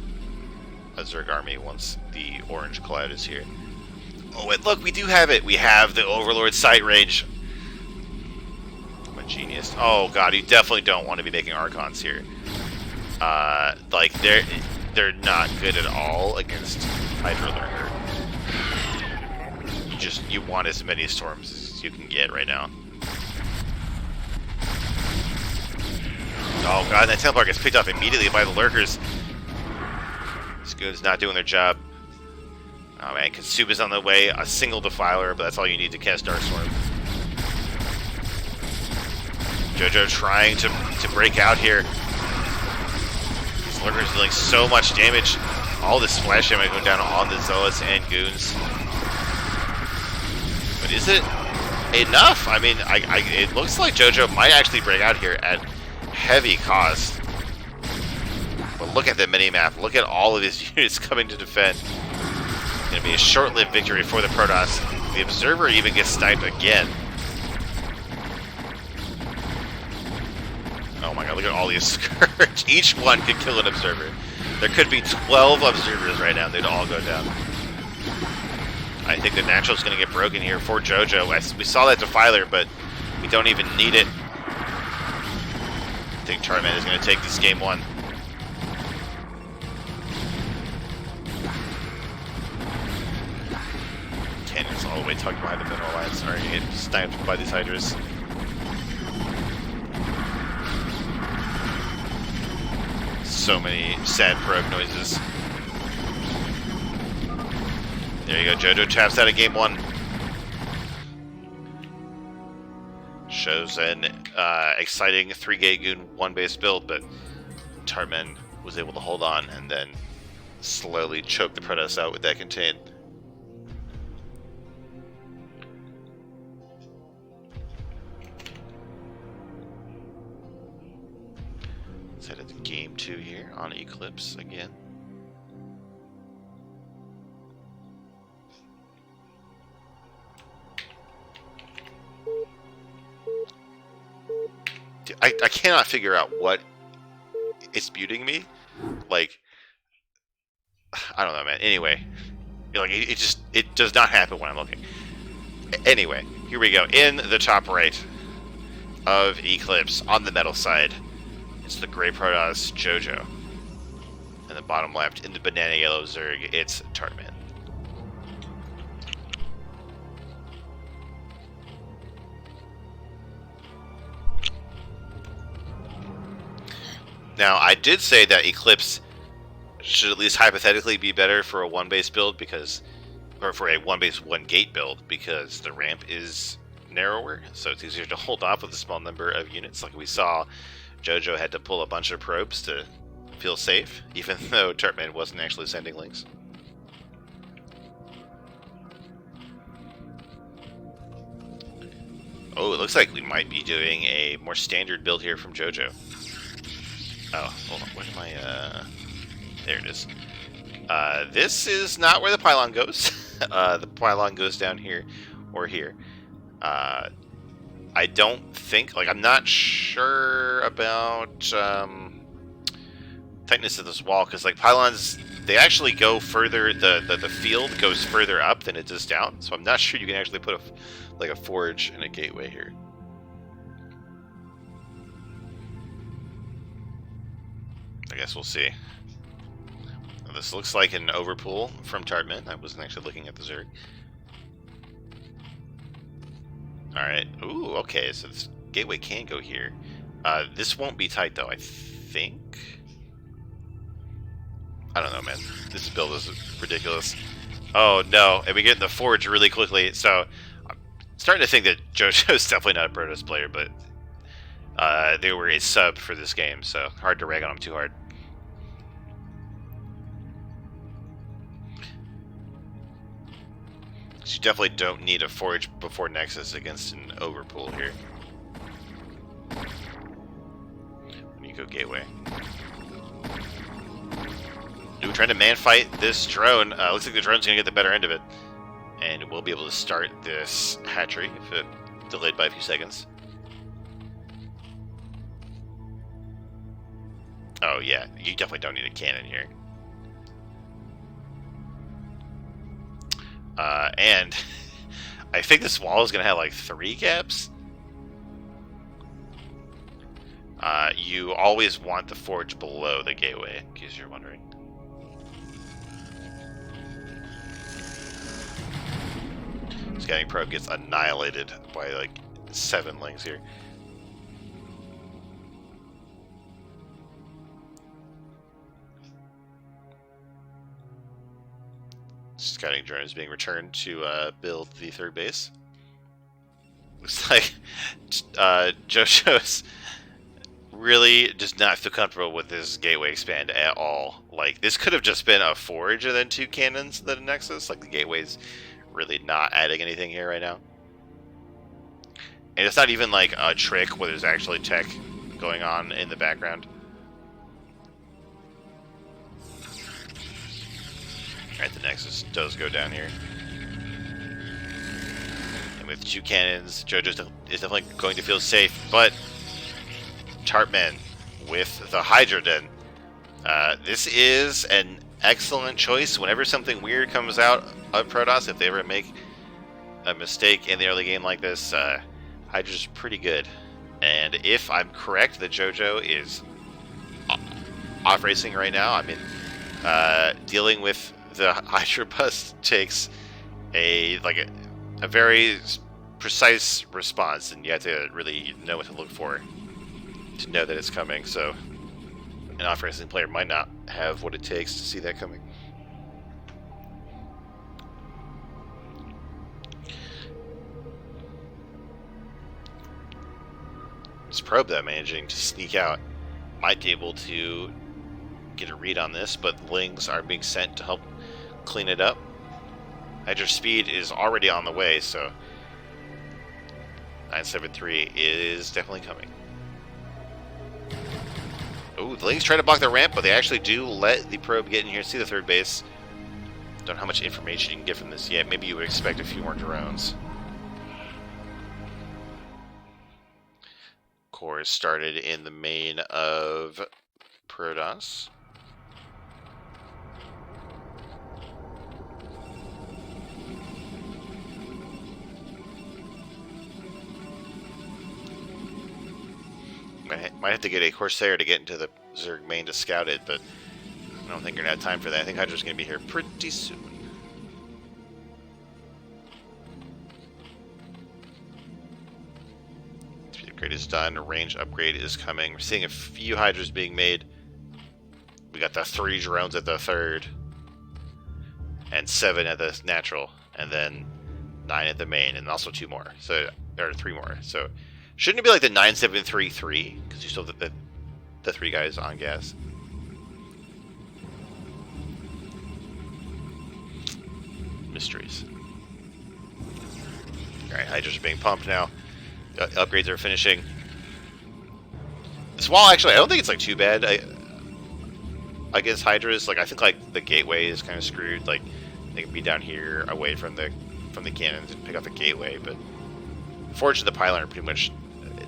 Zerg army once the orange cloud is here. Oh, and look, we do have it. We have the Overlord sight range. I'm a genius. Oh god, you definitely don't want to be making Archons here. Like they're not good at all against Hydra Lurker. You want as many storms as you can get right now. Oh god, that Templar gets picked off immediately by the Lurkers. This goon's not doing their job. Oh man, Kasuba's on the way, a single Defiler, but that's all you need to cast Darkstorm. JoJo trying to break out here. These Lurkers dealing so much damage. All this splash damage going down on the Zealots and Goons. But is it enough? I mean, it looks like JoJo might actually break out here at heavy cost. But look at the mini-map. Look at all of his units coming to defend. It's going to be a short-lived victory for the TToSS. The Observer even gets sniped again. Oh my god, look at all these Scourge. Each one could kill an Observer. There could be 12 Observers right now. They'd all go down. I think the Natural's going to get broken here for JoJo. We saw that Defiler, but we don't even need it. I think Tarpman is going to take this game 1. Cannon's all the way tucked behind the mineral line. Sorry, to get sniped by these Hydras. So many sad probe noises. There you go, JoJo taps out of game 1. Shows an exciting 3-gate goon 1-base build, but Tarpman was able to hold on and then slowly choke the TToSS out with that contain. Let's head into game 2 here on Eclipse again. I cannot figure out what is muting me. Like, I don't know, man. Anyway, like it does not happen when I'm looking. Anyway, here we go. In the top right of Eclipse, on the metal side, it's the gray TToSS JoJo. And the bottom left, in the banana yellow Zerg, it's Tarpman. Now, I did say that Eclipse should at least hypothetically be better for a 1-base build because, or for a 1-base 1-gate build, because the ramp is narrower, so it's easier to hold off with a small number of units. Like we saw, JoJo had to pull a bunch of probes to feel safe, even though Tarpman wasn't actually sending links. Oh, it looks like we might be doing a more standard build here from JoJo. Oh, hold on. Where's my, there it is. This is not where the pylon goes. The pylon goes down here or here. I don't think, like, I'm not sure about, tightness of this wall, because, like, pylons, they actually go further, the field goes further up than it does down, so I'm not sure you can actually put a forge and a gateway here. I guess we'll see. Now, this looks like an overpull from Tarpman. I wasn't actually looking at the Zerg. Alright. Ooh, okay, so this gateway can go here. This won't be tight, though, I think. I don't know, man. This build is ridiculous. Oh, no. And we get in the forge really quickly, so I'm starting to think that JoJo's definitely not a TToSS player, but they were a sub for this game, so hard to rag on them too hard. So you definitely don't need a forge before Nexus against an overpull here. When you go gateway. Ooh, trying to man fight this drone. Looks like the drone's gonna get the better end of it. And we'll be able to start this hatchery if it delayed by a few seconds. Oh yeah, you definitely don't need a cannon here. And I think this wall is going to have like 3 gaps. You always want the forge below the gateway, in case you're wondering. Scouting probe gets annihilated by like 7 lings here. Scouting drone is being returned to build the 3rd base. Looks like JoJo's really does not feel comfortable with this gateway expand at all. Like, this could have just been a forge and then 2 cannons and then a nexus. Like, the gateway's really not adding anything here right now. And it's not even like a trick where there's actually tech going on in the background. Alright, the nexus does go down here. And with 2 cannons, JoJo is definitely going to feel safe, but Tarpman with the Hydra Den. This is an excellent choice whenever something weird comes out of Protoss. If they ever make a mistake in the early game like this, Hydra's pretty good. And if I'm correct that JoJo is off racing right now, I mean, dealing with the Hydra bus takes a very precise response, and you have to really know what to look for to know that it's coming. So an off-racing player might not have what it takes to see that coming. This probe that I'm managing to sneak out might be able to get a read on this, but lings are being sent to help clean it up. Hydra speed is already on the way, so 973 is definitely coming. Oh, the lings try to block the ramp, but they actually do let the probe get in here. See the 3rd base. Don't know how much information you can get from this yet. Maybe you would expect a few more drones. Core is started in the main of Protoss. Might have to get a Corsair to get into the Zerg main to scout it, but I don't think you're going to have time for that. I think Hydra's going to be here pretty soon. The upgrade is done. A range upgrade is coming. We're seeing a few Hydras being made. We got the 3 drones at the 3rd, and 7 at the natural, and then 9 at the main, and also 2 more. So there are 3 more. So shouldn't it be like the 9733? Because you still have the 3 guys on gas. Mysteries. Alright, Hydras are being pumped now. The upgrades are finishing. This wall, actually, I don't think it's like too bad against Hydras. Like, I think like the gateway is kind of screwed. Like, they can be down here away from the cannons and pick up the gateway, but Forge and the Pylon are pretty much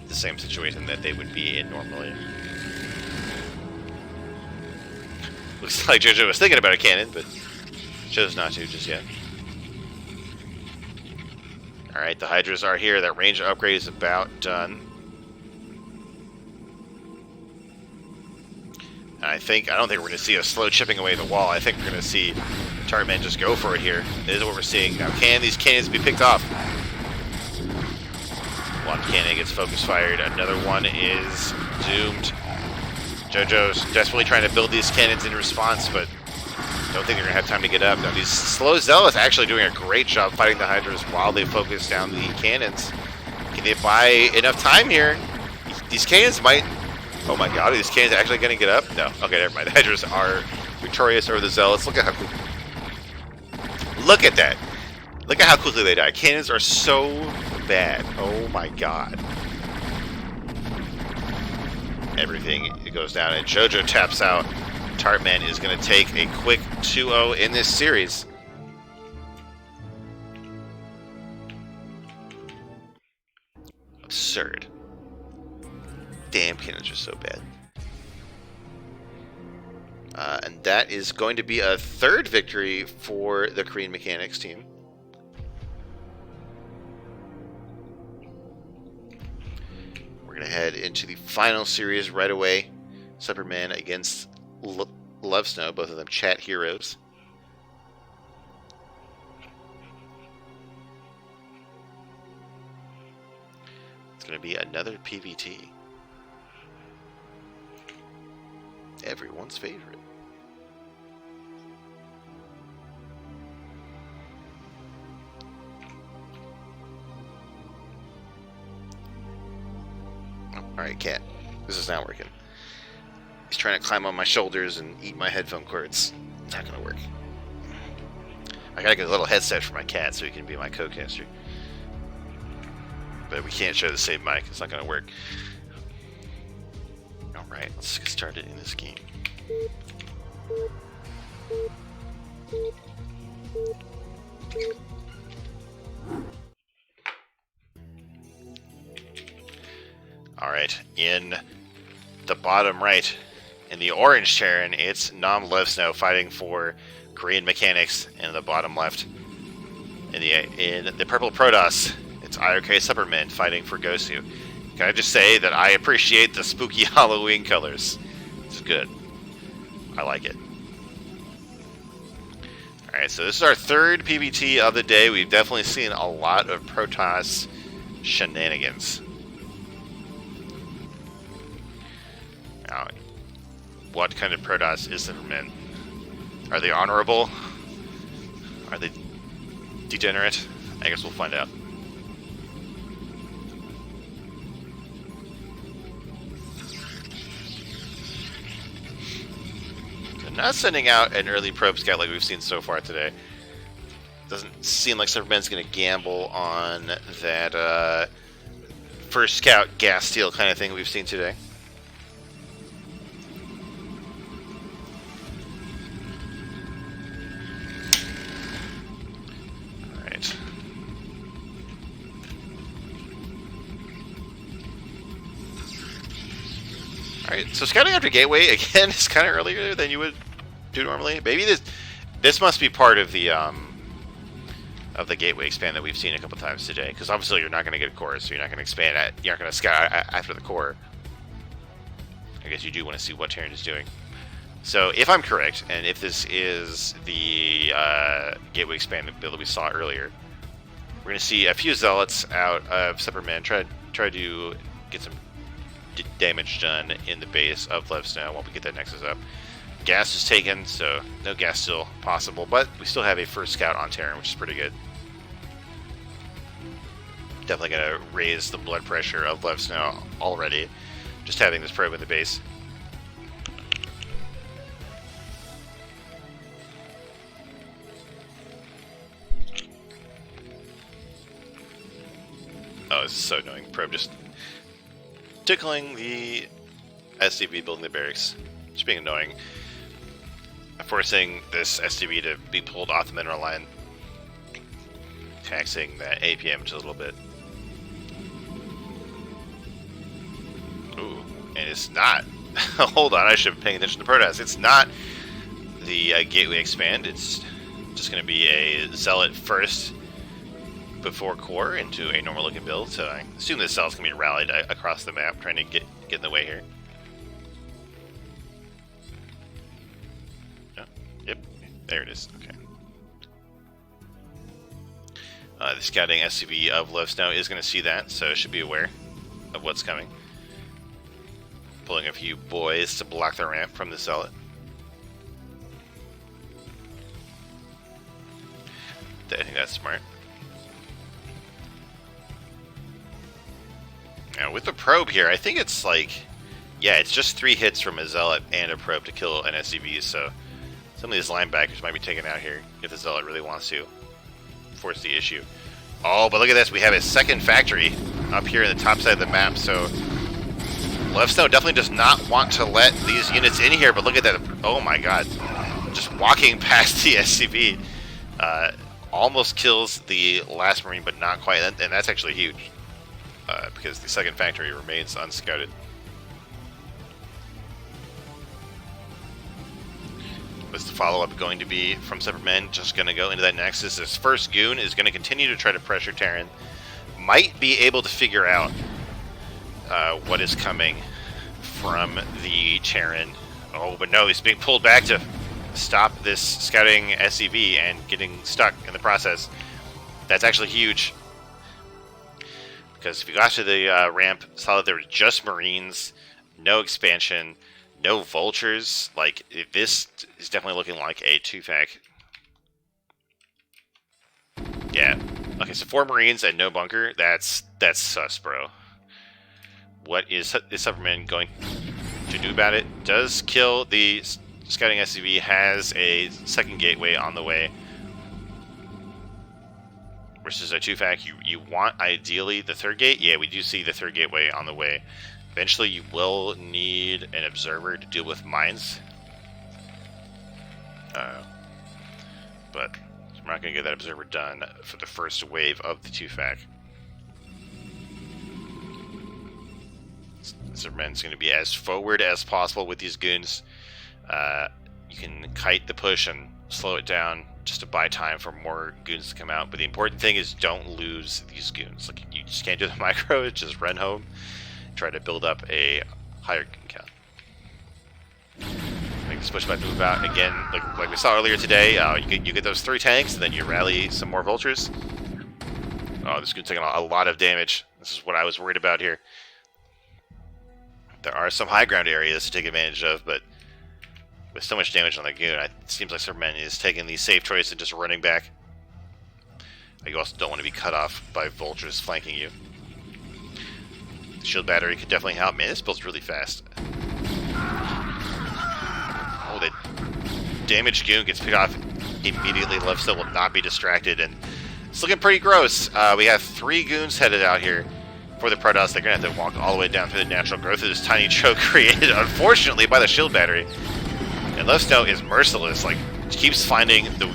the same situation that they would be in normally. Looks like JoJo was thinking about a cannon, but chose not to just yet. Alright, the Hydras are here. That range upgrade is about done. And I don't think we're going to see a slow chipping away the wall. I think we're going to see Tartman just go for it here. This is what we're seeing. Now, can these cannons be picked off? One cannon gets focus fired. Another one is doomed. JoJo's desperately trying to build these cannons in response, but don't think they're going to have time to get up. Now, these slow zealots actually doing a great job fighting the Hydras while they focus down the cannons. Can they buy enough time here? These cannons might... Oh my god, are these cannons actually going to get up? No. Okay, never mind. The Hydras are victorious over the zealots. Look at how quickly... Look at that. Look at how quickly they die. Cannons are so bad. Oh my god. Everything goes down, and JoJo taps out. Tartman is going to take a quick 2-0 in this series. Absurd. Damn, cannons are so bad. And that is going to be a third victory for the Korean Mechanics team. We're going to head into the final series right away. Supperman against LoveSnow, both of them chat heroes. It's going to be another PVT. Everyone's favorite. Alright, cat. This is not working. He's trying to climb on my shoulders and eat my headphone cords. It's not going to work. I gotta get a little headset for my cat so he can be my co-caster. But we can't share the same mic. It's not going to work. Alright, let's get started in this game. Alright, in the bottom right, in the orange Terran, it's LoveSnow fighting for Korean Mechanics. In the bottom left, in the purple TToSS, it's iRk-Supperman fighting for GOSU. Can I just say that I appreciate the spooky Halloween colors? It's good. I like it. Alright, so this is our third PVT of the day. We've definitely seen a lot of TToSS shenanigans. Now, what kind of TToSS is Supperman? Are they honorable? Are they degenerate? I guess we'll find out. Not sending out an early probe scout like we've seen so far today. Doesn't seem like Supperman's going to gamble on that first scout gas steal kind of thing we've seen today. Alright. Alright, so scouting after Gateway, again, is kind of earlier than you would do normally. Maybe this must be part of the Gateway expand that we've seen a couple times today. Because obviously you're not going to get a core, so you're not going to expand at, you're not going to scout after the core. I guess you do want to see what Terran is doing. So if I'm correct, and if this is the Gateway expanded build that we saw earlier, we're going to see a few zealots out of Supperman try to get some damage done in the base of LoveSnow while we get that Nexus up. Gas is taken, so no gas still possible, but we still have a first scout on Terran, which is pretty good. Definitely going to raise the blood pressure of LoveSnow already, just having this probe in the base. Oh, this is so annoying. Probe just tickling the SDB building the barracks. Just being annoying. Forcing this SDB to be pulled off the mineral line. Taxing that APM just a little bit. Ooh, and it's not. Hold on, I should have been paying attention to TToSS. It's not the Gateway expand. It's just going to be a Zealot first before core into a normal looking build. So I assume this Zealot's going to be rallied across the map, trying to get in the way here. Yep, there it is. Okay. The scouting SCV of LoveSnow is going to see that, so should be aware of what's coming. Pulling a few boys to block the ramp from the Zealot. I think that's smart. Now with the probe here, I think it's like, yeah, it's just 3 hits from a Zealot and a probe to kill an SCV, so some of these linebackers might be taken out here if the Zealot really wants to force the issue. Oh, but look at this. We have a second factory up here in the top side of the map, so LoveSnow definitely does not want to let these units in here, but look at that. Oh my god. Just walking past the SCV. Almost kills the last Marine, but not quite, and that's actually huge. because the second factory remains unscouted. What's the follow-up going to be from Supperman? Just going to go into that Nexus. This first goon is going to continue to try to pressure Terran. Might be able to figure out what is coming from the Terran. Oh, but no, he's being pulled back to stop this scouting SCV and getting stuck in the process. That's actually huge. Because if you got to the ramp, saw that there were just Marines, no expansion, no vultures. Like, this is definitely looking like a 2-fac. Yeah. Okay, so 4 Marines and no bunker. That's sus, bro. What is Supperman going to do about it? Does kill the scouting SCV, has a second gateway on the way. Versus a 2-fac, you want ideally the third gate. Yeah, we do see the third gateway on the way. Eventually, you will need an observer to deal with mines. But we're not going to get that observer done for the first wave of the 2-fac. Supperman's going to be as forward as possible with these goons. You can kite the push and slow it down just to buy time for more goons to come out. But the important thing is don't lose these goons. Like, you just can't do the micro, just run home. Try to build up a higher goon count. Make this push back to move out again, like we saw earlier today. You get those 3 tanks, and then you rally some more vultures. Oh, this goon's taking a lot of damage. This is what I was worried about here. There are some high ground areas to take advantage of, but with so much damage on the goon, it seems like Supperman is taking the safe choice and just running back. You also don't want to be cut off by vultures flanking you. The shield battery could definitely help. Man, this build's really fast. Oh, the damaged goon gets picked off immediately. Love still will not be distracted, and it's looking pretty gross. We have 3 goons headed out here for the Protoss. They're going to have to walk all the way down through the natural growth of this tiny choke created, unfortunately, by the shield battery. And Love Snow is merciless. Like, keeps finding the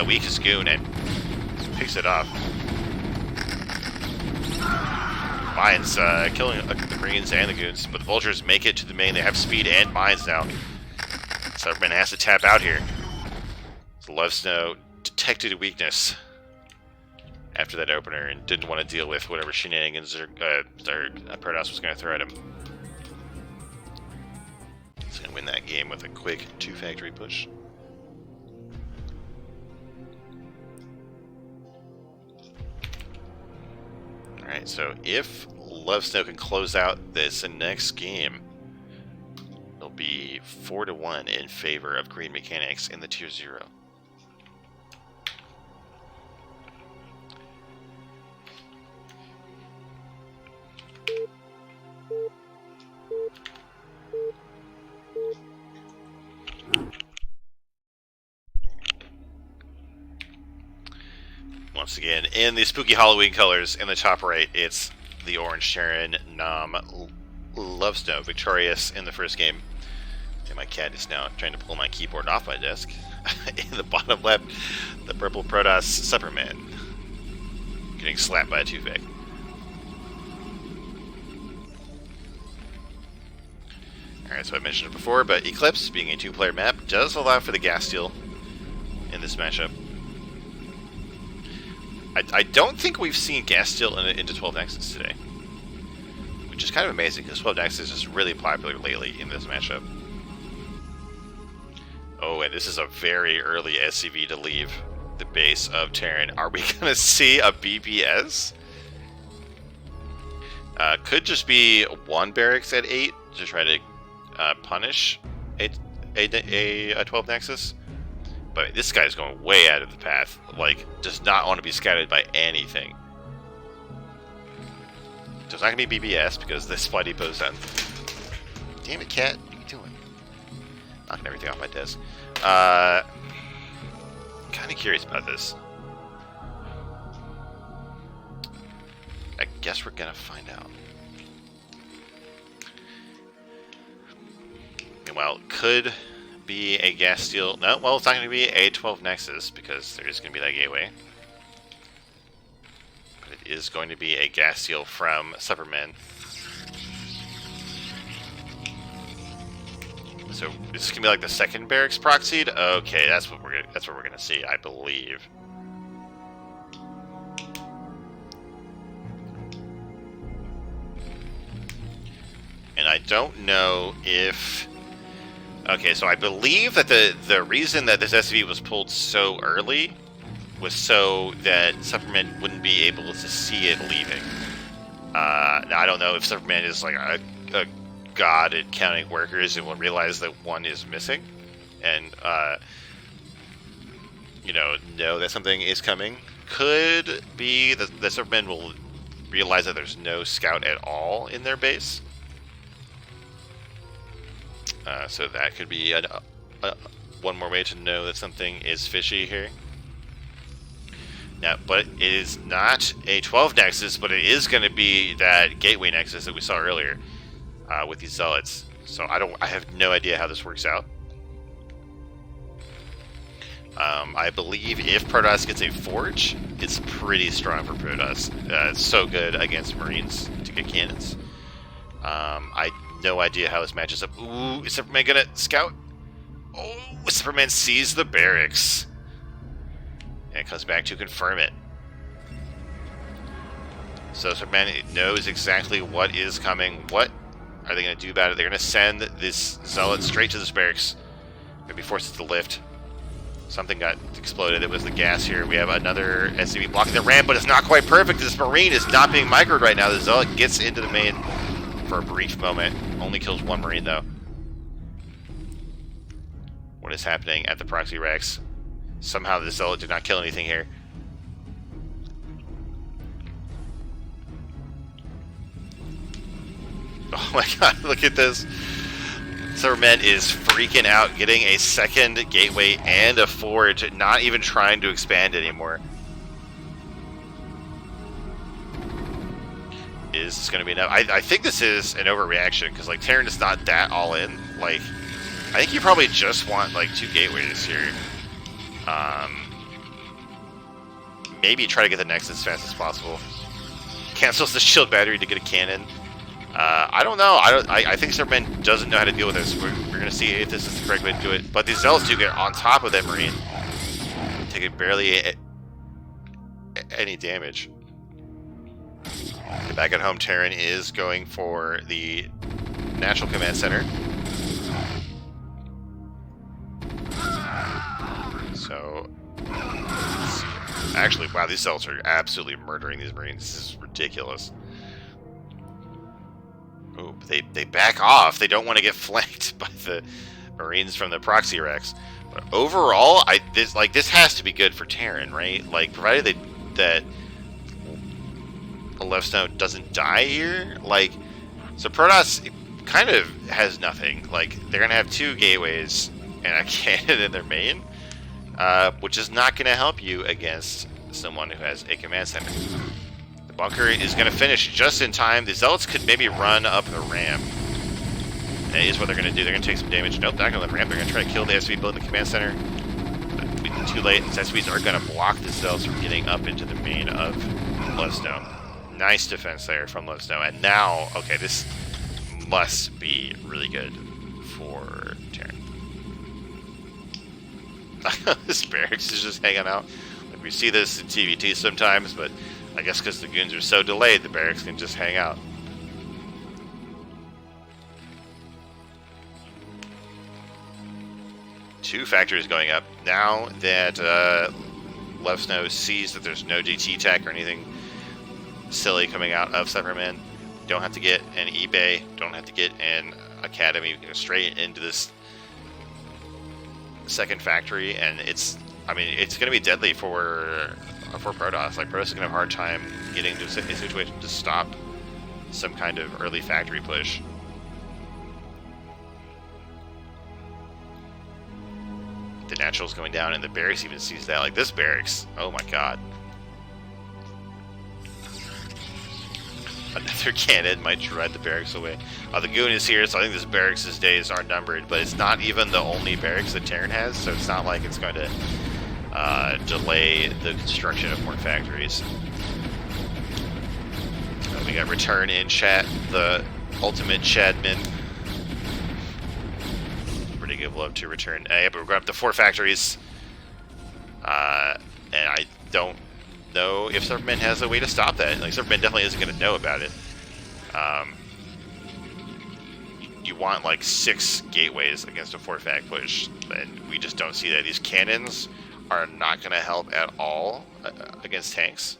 weakest goon and picks it off. Mines killing the Marines and the goons, but the vultures make it to the main. They have speed and mines now. Supperman has to tap out here. So Love Snow detected a weakness after that opener and didn't want to deal with whatever shenanigans Protoss was going to throw at him. He's going to win that game with a quick 2-factory push. Alright, so if Love Snow can close out this next game, it'll be 4-1 in favor of Green Mechanics in the Tier 0. Once again, in the spooky Halloween colors, in the top right, it's the orange Terran Nam Love Snow, victorious in the first game. And my cat is now trying to pull my keyboard off my desk. In the bottom left, the purple Protoss Supperman, getting slapped by a 2-fac. Alright, so I mentioned it before, but Eclipse, being a 2-player map, does allow for the gas steal in this matchup. I don't think we've seen gas steal into 12 Nexus today, which is kind of amazing because 12 Nexus is really popular lately in this matchup. Oh, and this is a very early SCV to leave the base of Terran. Are we going to see a BBS? Could just be 1 barracks at 8 to try to punish a 12 Nexus. But this guy's going way out of the path. Like, does not want to be scouted by anything. So it's not going to be BBS because this supply depot is done. Damn it, cat. What are you doing? Knocking everything off my desk. Kind of curious about this. I guess we're going to find out. Well, could be a gas steal. No, well, it's not going to be a 12 Nexus because there is going to be that gateway. It is going to be a gas seal from Supperman. So this is gonna be like the second barracks proxied. Okay, that's what we're gonna see, I believe. And I don't know if. Okay, so I believe that the reason that this SCV was pulled so early was so that Supperman wouldn't be able to see it leaving. Now I don't know if Supperman is like a god at counting workers and will realize that one is missing, and you know that something is coming. Could be that Supperman will realize that there's no scout at all in their base. So that could be one more way to know that something is fishy here. Now, but it is not a 12 nexus, but it is going to be that gateway nexus that we saw earlier with these zealots. So I have no idea how this works out. I believe if TToSS gets a forge, it's pretty strong for TToSS. It's so good against Marines to get cannons. I no idea how this matches up. Ooh, is Supperman gonna scout? Oh, Supperman sees the barracks. And comes back to confirm it. So Supperman knows exactly what is coming. What are they going to do about it? They're going to send this zealot straight to this barracks. Maybe force it to lift. Something got exploded. It was the gas here. We have another SCV blocking the ramp, but it's not quite perfect. This Marine is not being microed right now. The zealot gets into the main for a brief moment. Only kills one Marine, though. What is happening at the proxy racks? Somehow the zealot did not kill anything here. Oh my god, look at this. Supperman is freaking out, getting a second gateway and a forge, not even trying to expand anymore. Is this going to be enough? I think this is an overreaction, because like Terran is not that all in. Like, I think you probably just want like 2 gateways here. Maybe try to get the Nexus as fast as possible. Cancels the shield battery to get a cannon. I don't know. I think Supperman doesn't know how to deal with this. We're going to see if this is the correct way to do it. But these zealots do get on top of that Marine. Taking barely any damage. Back at home, Terran is going for the Natural Command Center. So, actually, wow, these zealots are absolutely murdering these Marines. This is ridiculous. Oh, they back off. They don't want to get flanked by the Marines from the proxy racks. But overall, this has to be good for Terran, right? Like, provided that the left snow doesn't die here, like, so TToSS kind of has nothing. Like, they're gonna have 2 gateways and a cannon in their main. Which is not going to help you against someone who has a command center. The bunker is going to finish just in time. The zealots could maybe run up the ramp. That is what they're going to do. They're going to take some damage. Nope, not going to the ramp. They're going to try to kill the SCV building the command center. But too late. These SCVs are going to block the zealots from getting up into the main of Leadsnow. Nice defense there from Leadsnow. And now, okay, this must be really good for Terran. This barracks is just hanging out. Like, we see this in TVT sometimes, but I guess because the goons are so delayed, the barracks can just hang out. Two factories going up. Now that Leadsnow sees that there's no GT tech or anything silly coming out of Supperman, don't have to get an eBay, don't have to get an academy, go straight into this second factory, and it's going to be deadly for TToSS. Like, TToSS is going to have a hard time getting to a situation to stop some kind of early factory push. The natural's going down, and the barracks even sees that. Like, this barracks, oh my god. Another cannon might drive the barracks away. The goon is here, so I think this barracks' days are numbered, but it's not even the only barracks that Terran has, so it's not like it's going to delay the construction of more factories. We got return in chat, the ultimate Chadman. Pretty give love to return. Yeah, but we're going up to 4 factories. And I don't know if Supperman has a way to stop that. Like, Supperman definitely isn't going to know about it. You want like 6 gateways against a 4-fact push, and we just don't see that. These cannons are not going to help at all against tanks.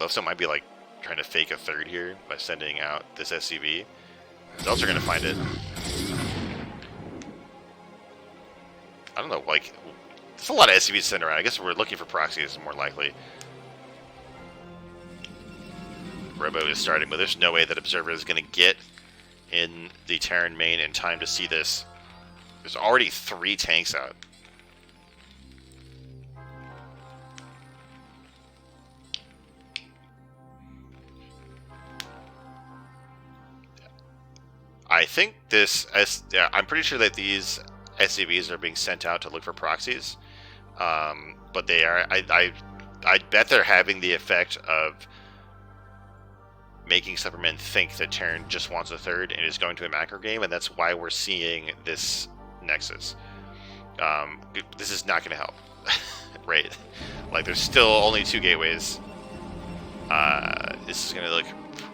Also might be like trying to fake a third here by sending out this SCV. He's also going to find it. I don't know, like, there's a lot of SCVs sent around. I guess we're looking for proxies more likely. Robo is starting, but there's no way that Observer is going to get in the Terran main in time to see this. There's already 3 tanks out. I think this, I'm pretty sure that these SCVs are being sent out to look for proxies, but they are, I bet they're having the effect of making Supperman think that Terran just wants a third and is going to a macro game, and that's why we're seeing this Nexus. This is not going to help, right? Like, there's still only 2 gateways. This is going to look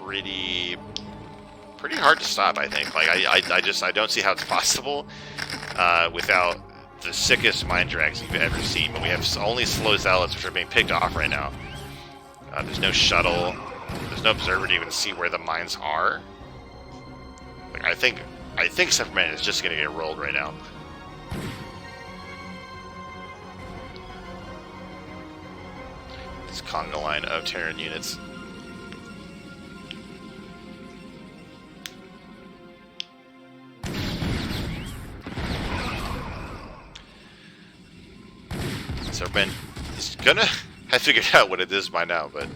pretty hard to stop, I think. Like, I don't see how it's possible without the sickest mind drags you've ever seen. But we have only slow zealots, which are being picked off right now. There's no shuttle. There's no observer to even see where the mines are. Like, I think Supperman is just going to get rolled right now. This conga line of Terran units. Supperman is gonna have figured out what it is by now, but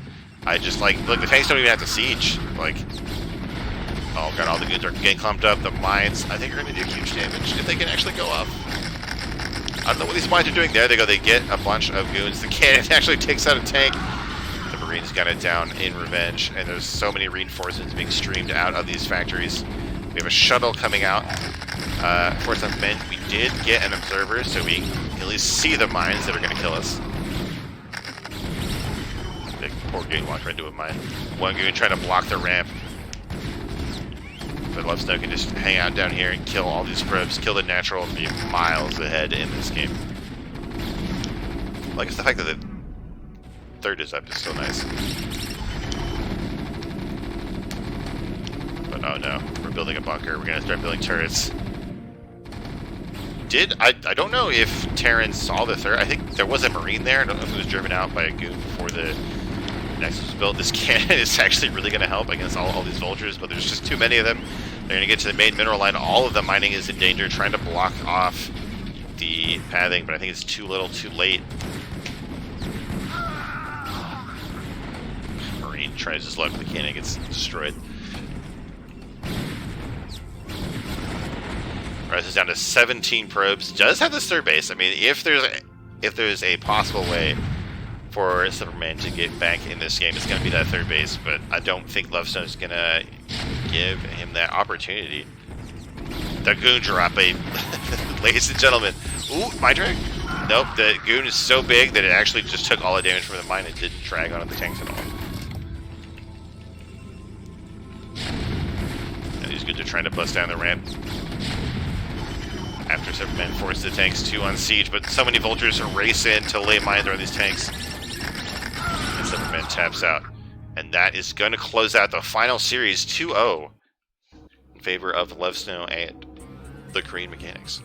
I just, like, look, the tanks don't even have to siege. Like, oh god, all the goons are getting clumped up. The mines, I think, are going to do huge damage if they can actually go up. I don't know what these mines are doing. There they go. They get a bunch of goons. The cannon actually takes out a tank. The Marines got it down in revenge, and there's so many reinforcements being streamed out of these factories. We have a shuttle coming out. For some men, we did get an observer, so we can at least see the mines that are going to kill us. Big poor goon walked right into a mine. One goon trying to block the ramp. But Lovesnow can just hang out down here and kill all these probes, kill the natural, and be miles ahead in this game. Like, it's the fact that the third is up is so nice. But oh no, we're building a bunker. We're going to start building turrets. I don't know if Terran saw the third. I think there was a Marine there. I don't know if it was driven out by a goon before the Nexus was built. This cannon is actually really going to help against all these vultures, but there's just too many of them. They're going to get to the main mineral line. All of the mining is in danger, trying to block off the pathing, but I think it's too little, too late. Marine tries his luck, but the cannon gets destroyed. Rises down to 17 probes. Does have this third base. I mean, if there's a possible way for Supperman to get back in this game, it's going to be that third base. But I don't think Lovesnow is going to give him that opportunity. The goon drop, ladies and gentlemen. Ooh, mine drag? Nope. The goon is so big that it actually just took all the damage from the mine and didn't drag onto the tanks at all. And these goons are trying to bust down the ramp. After Supperman forced the tanks to unsiege, but so many vultures race in to lay mines around these tanks. And Supperman taps out. And that is going to close out the final series 2-0 in favor of Lovesnow and the Korean Mechanics.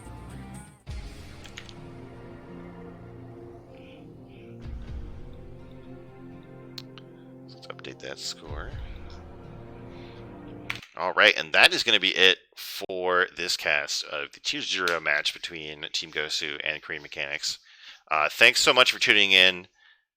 So let's update that score. All right, and that is going to be it for this cast of the Tier 0 match between Team GOSU and Korean Mechanics. Thanks so much for tuning in.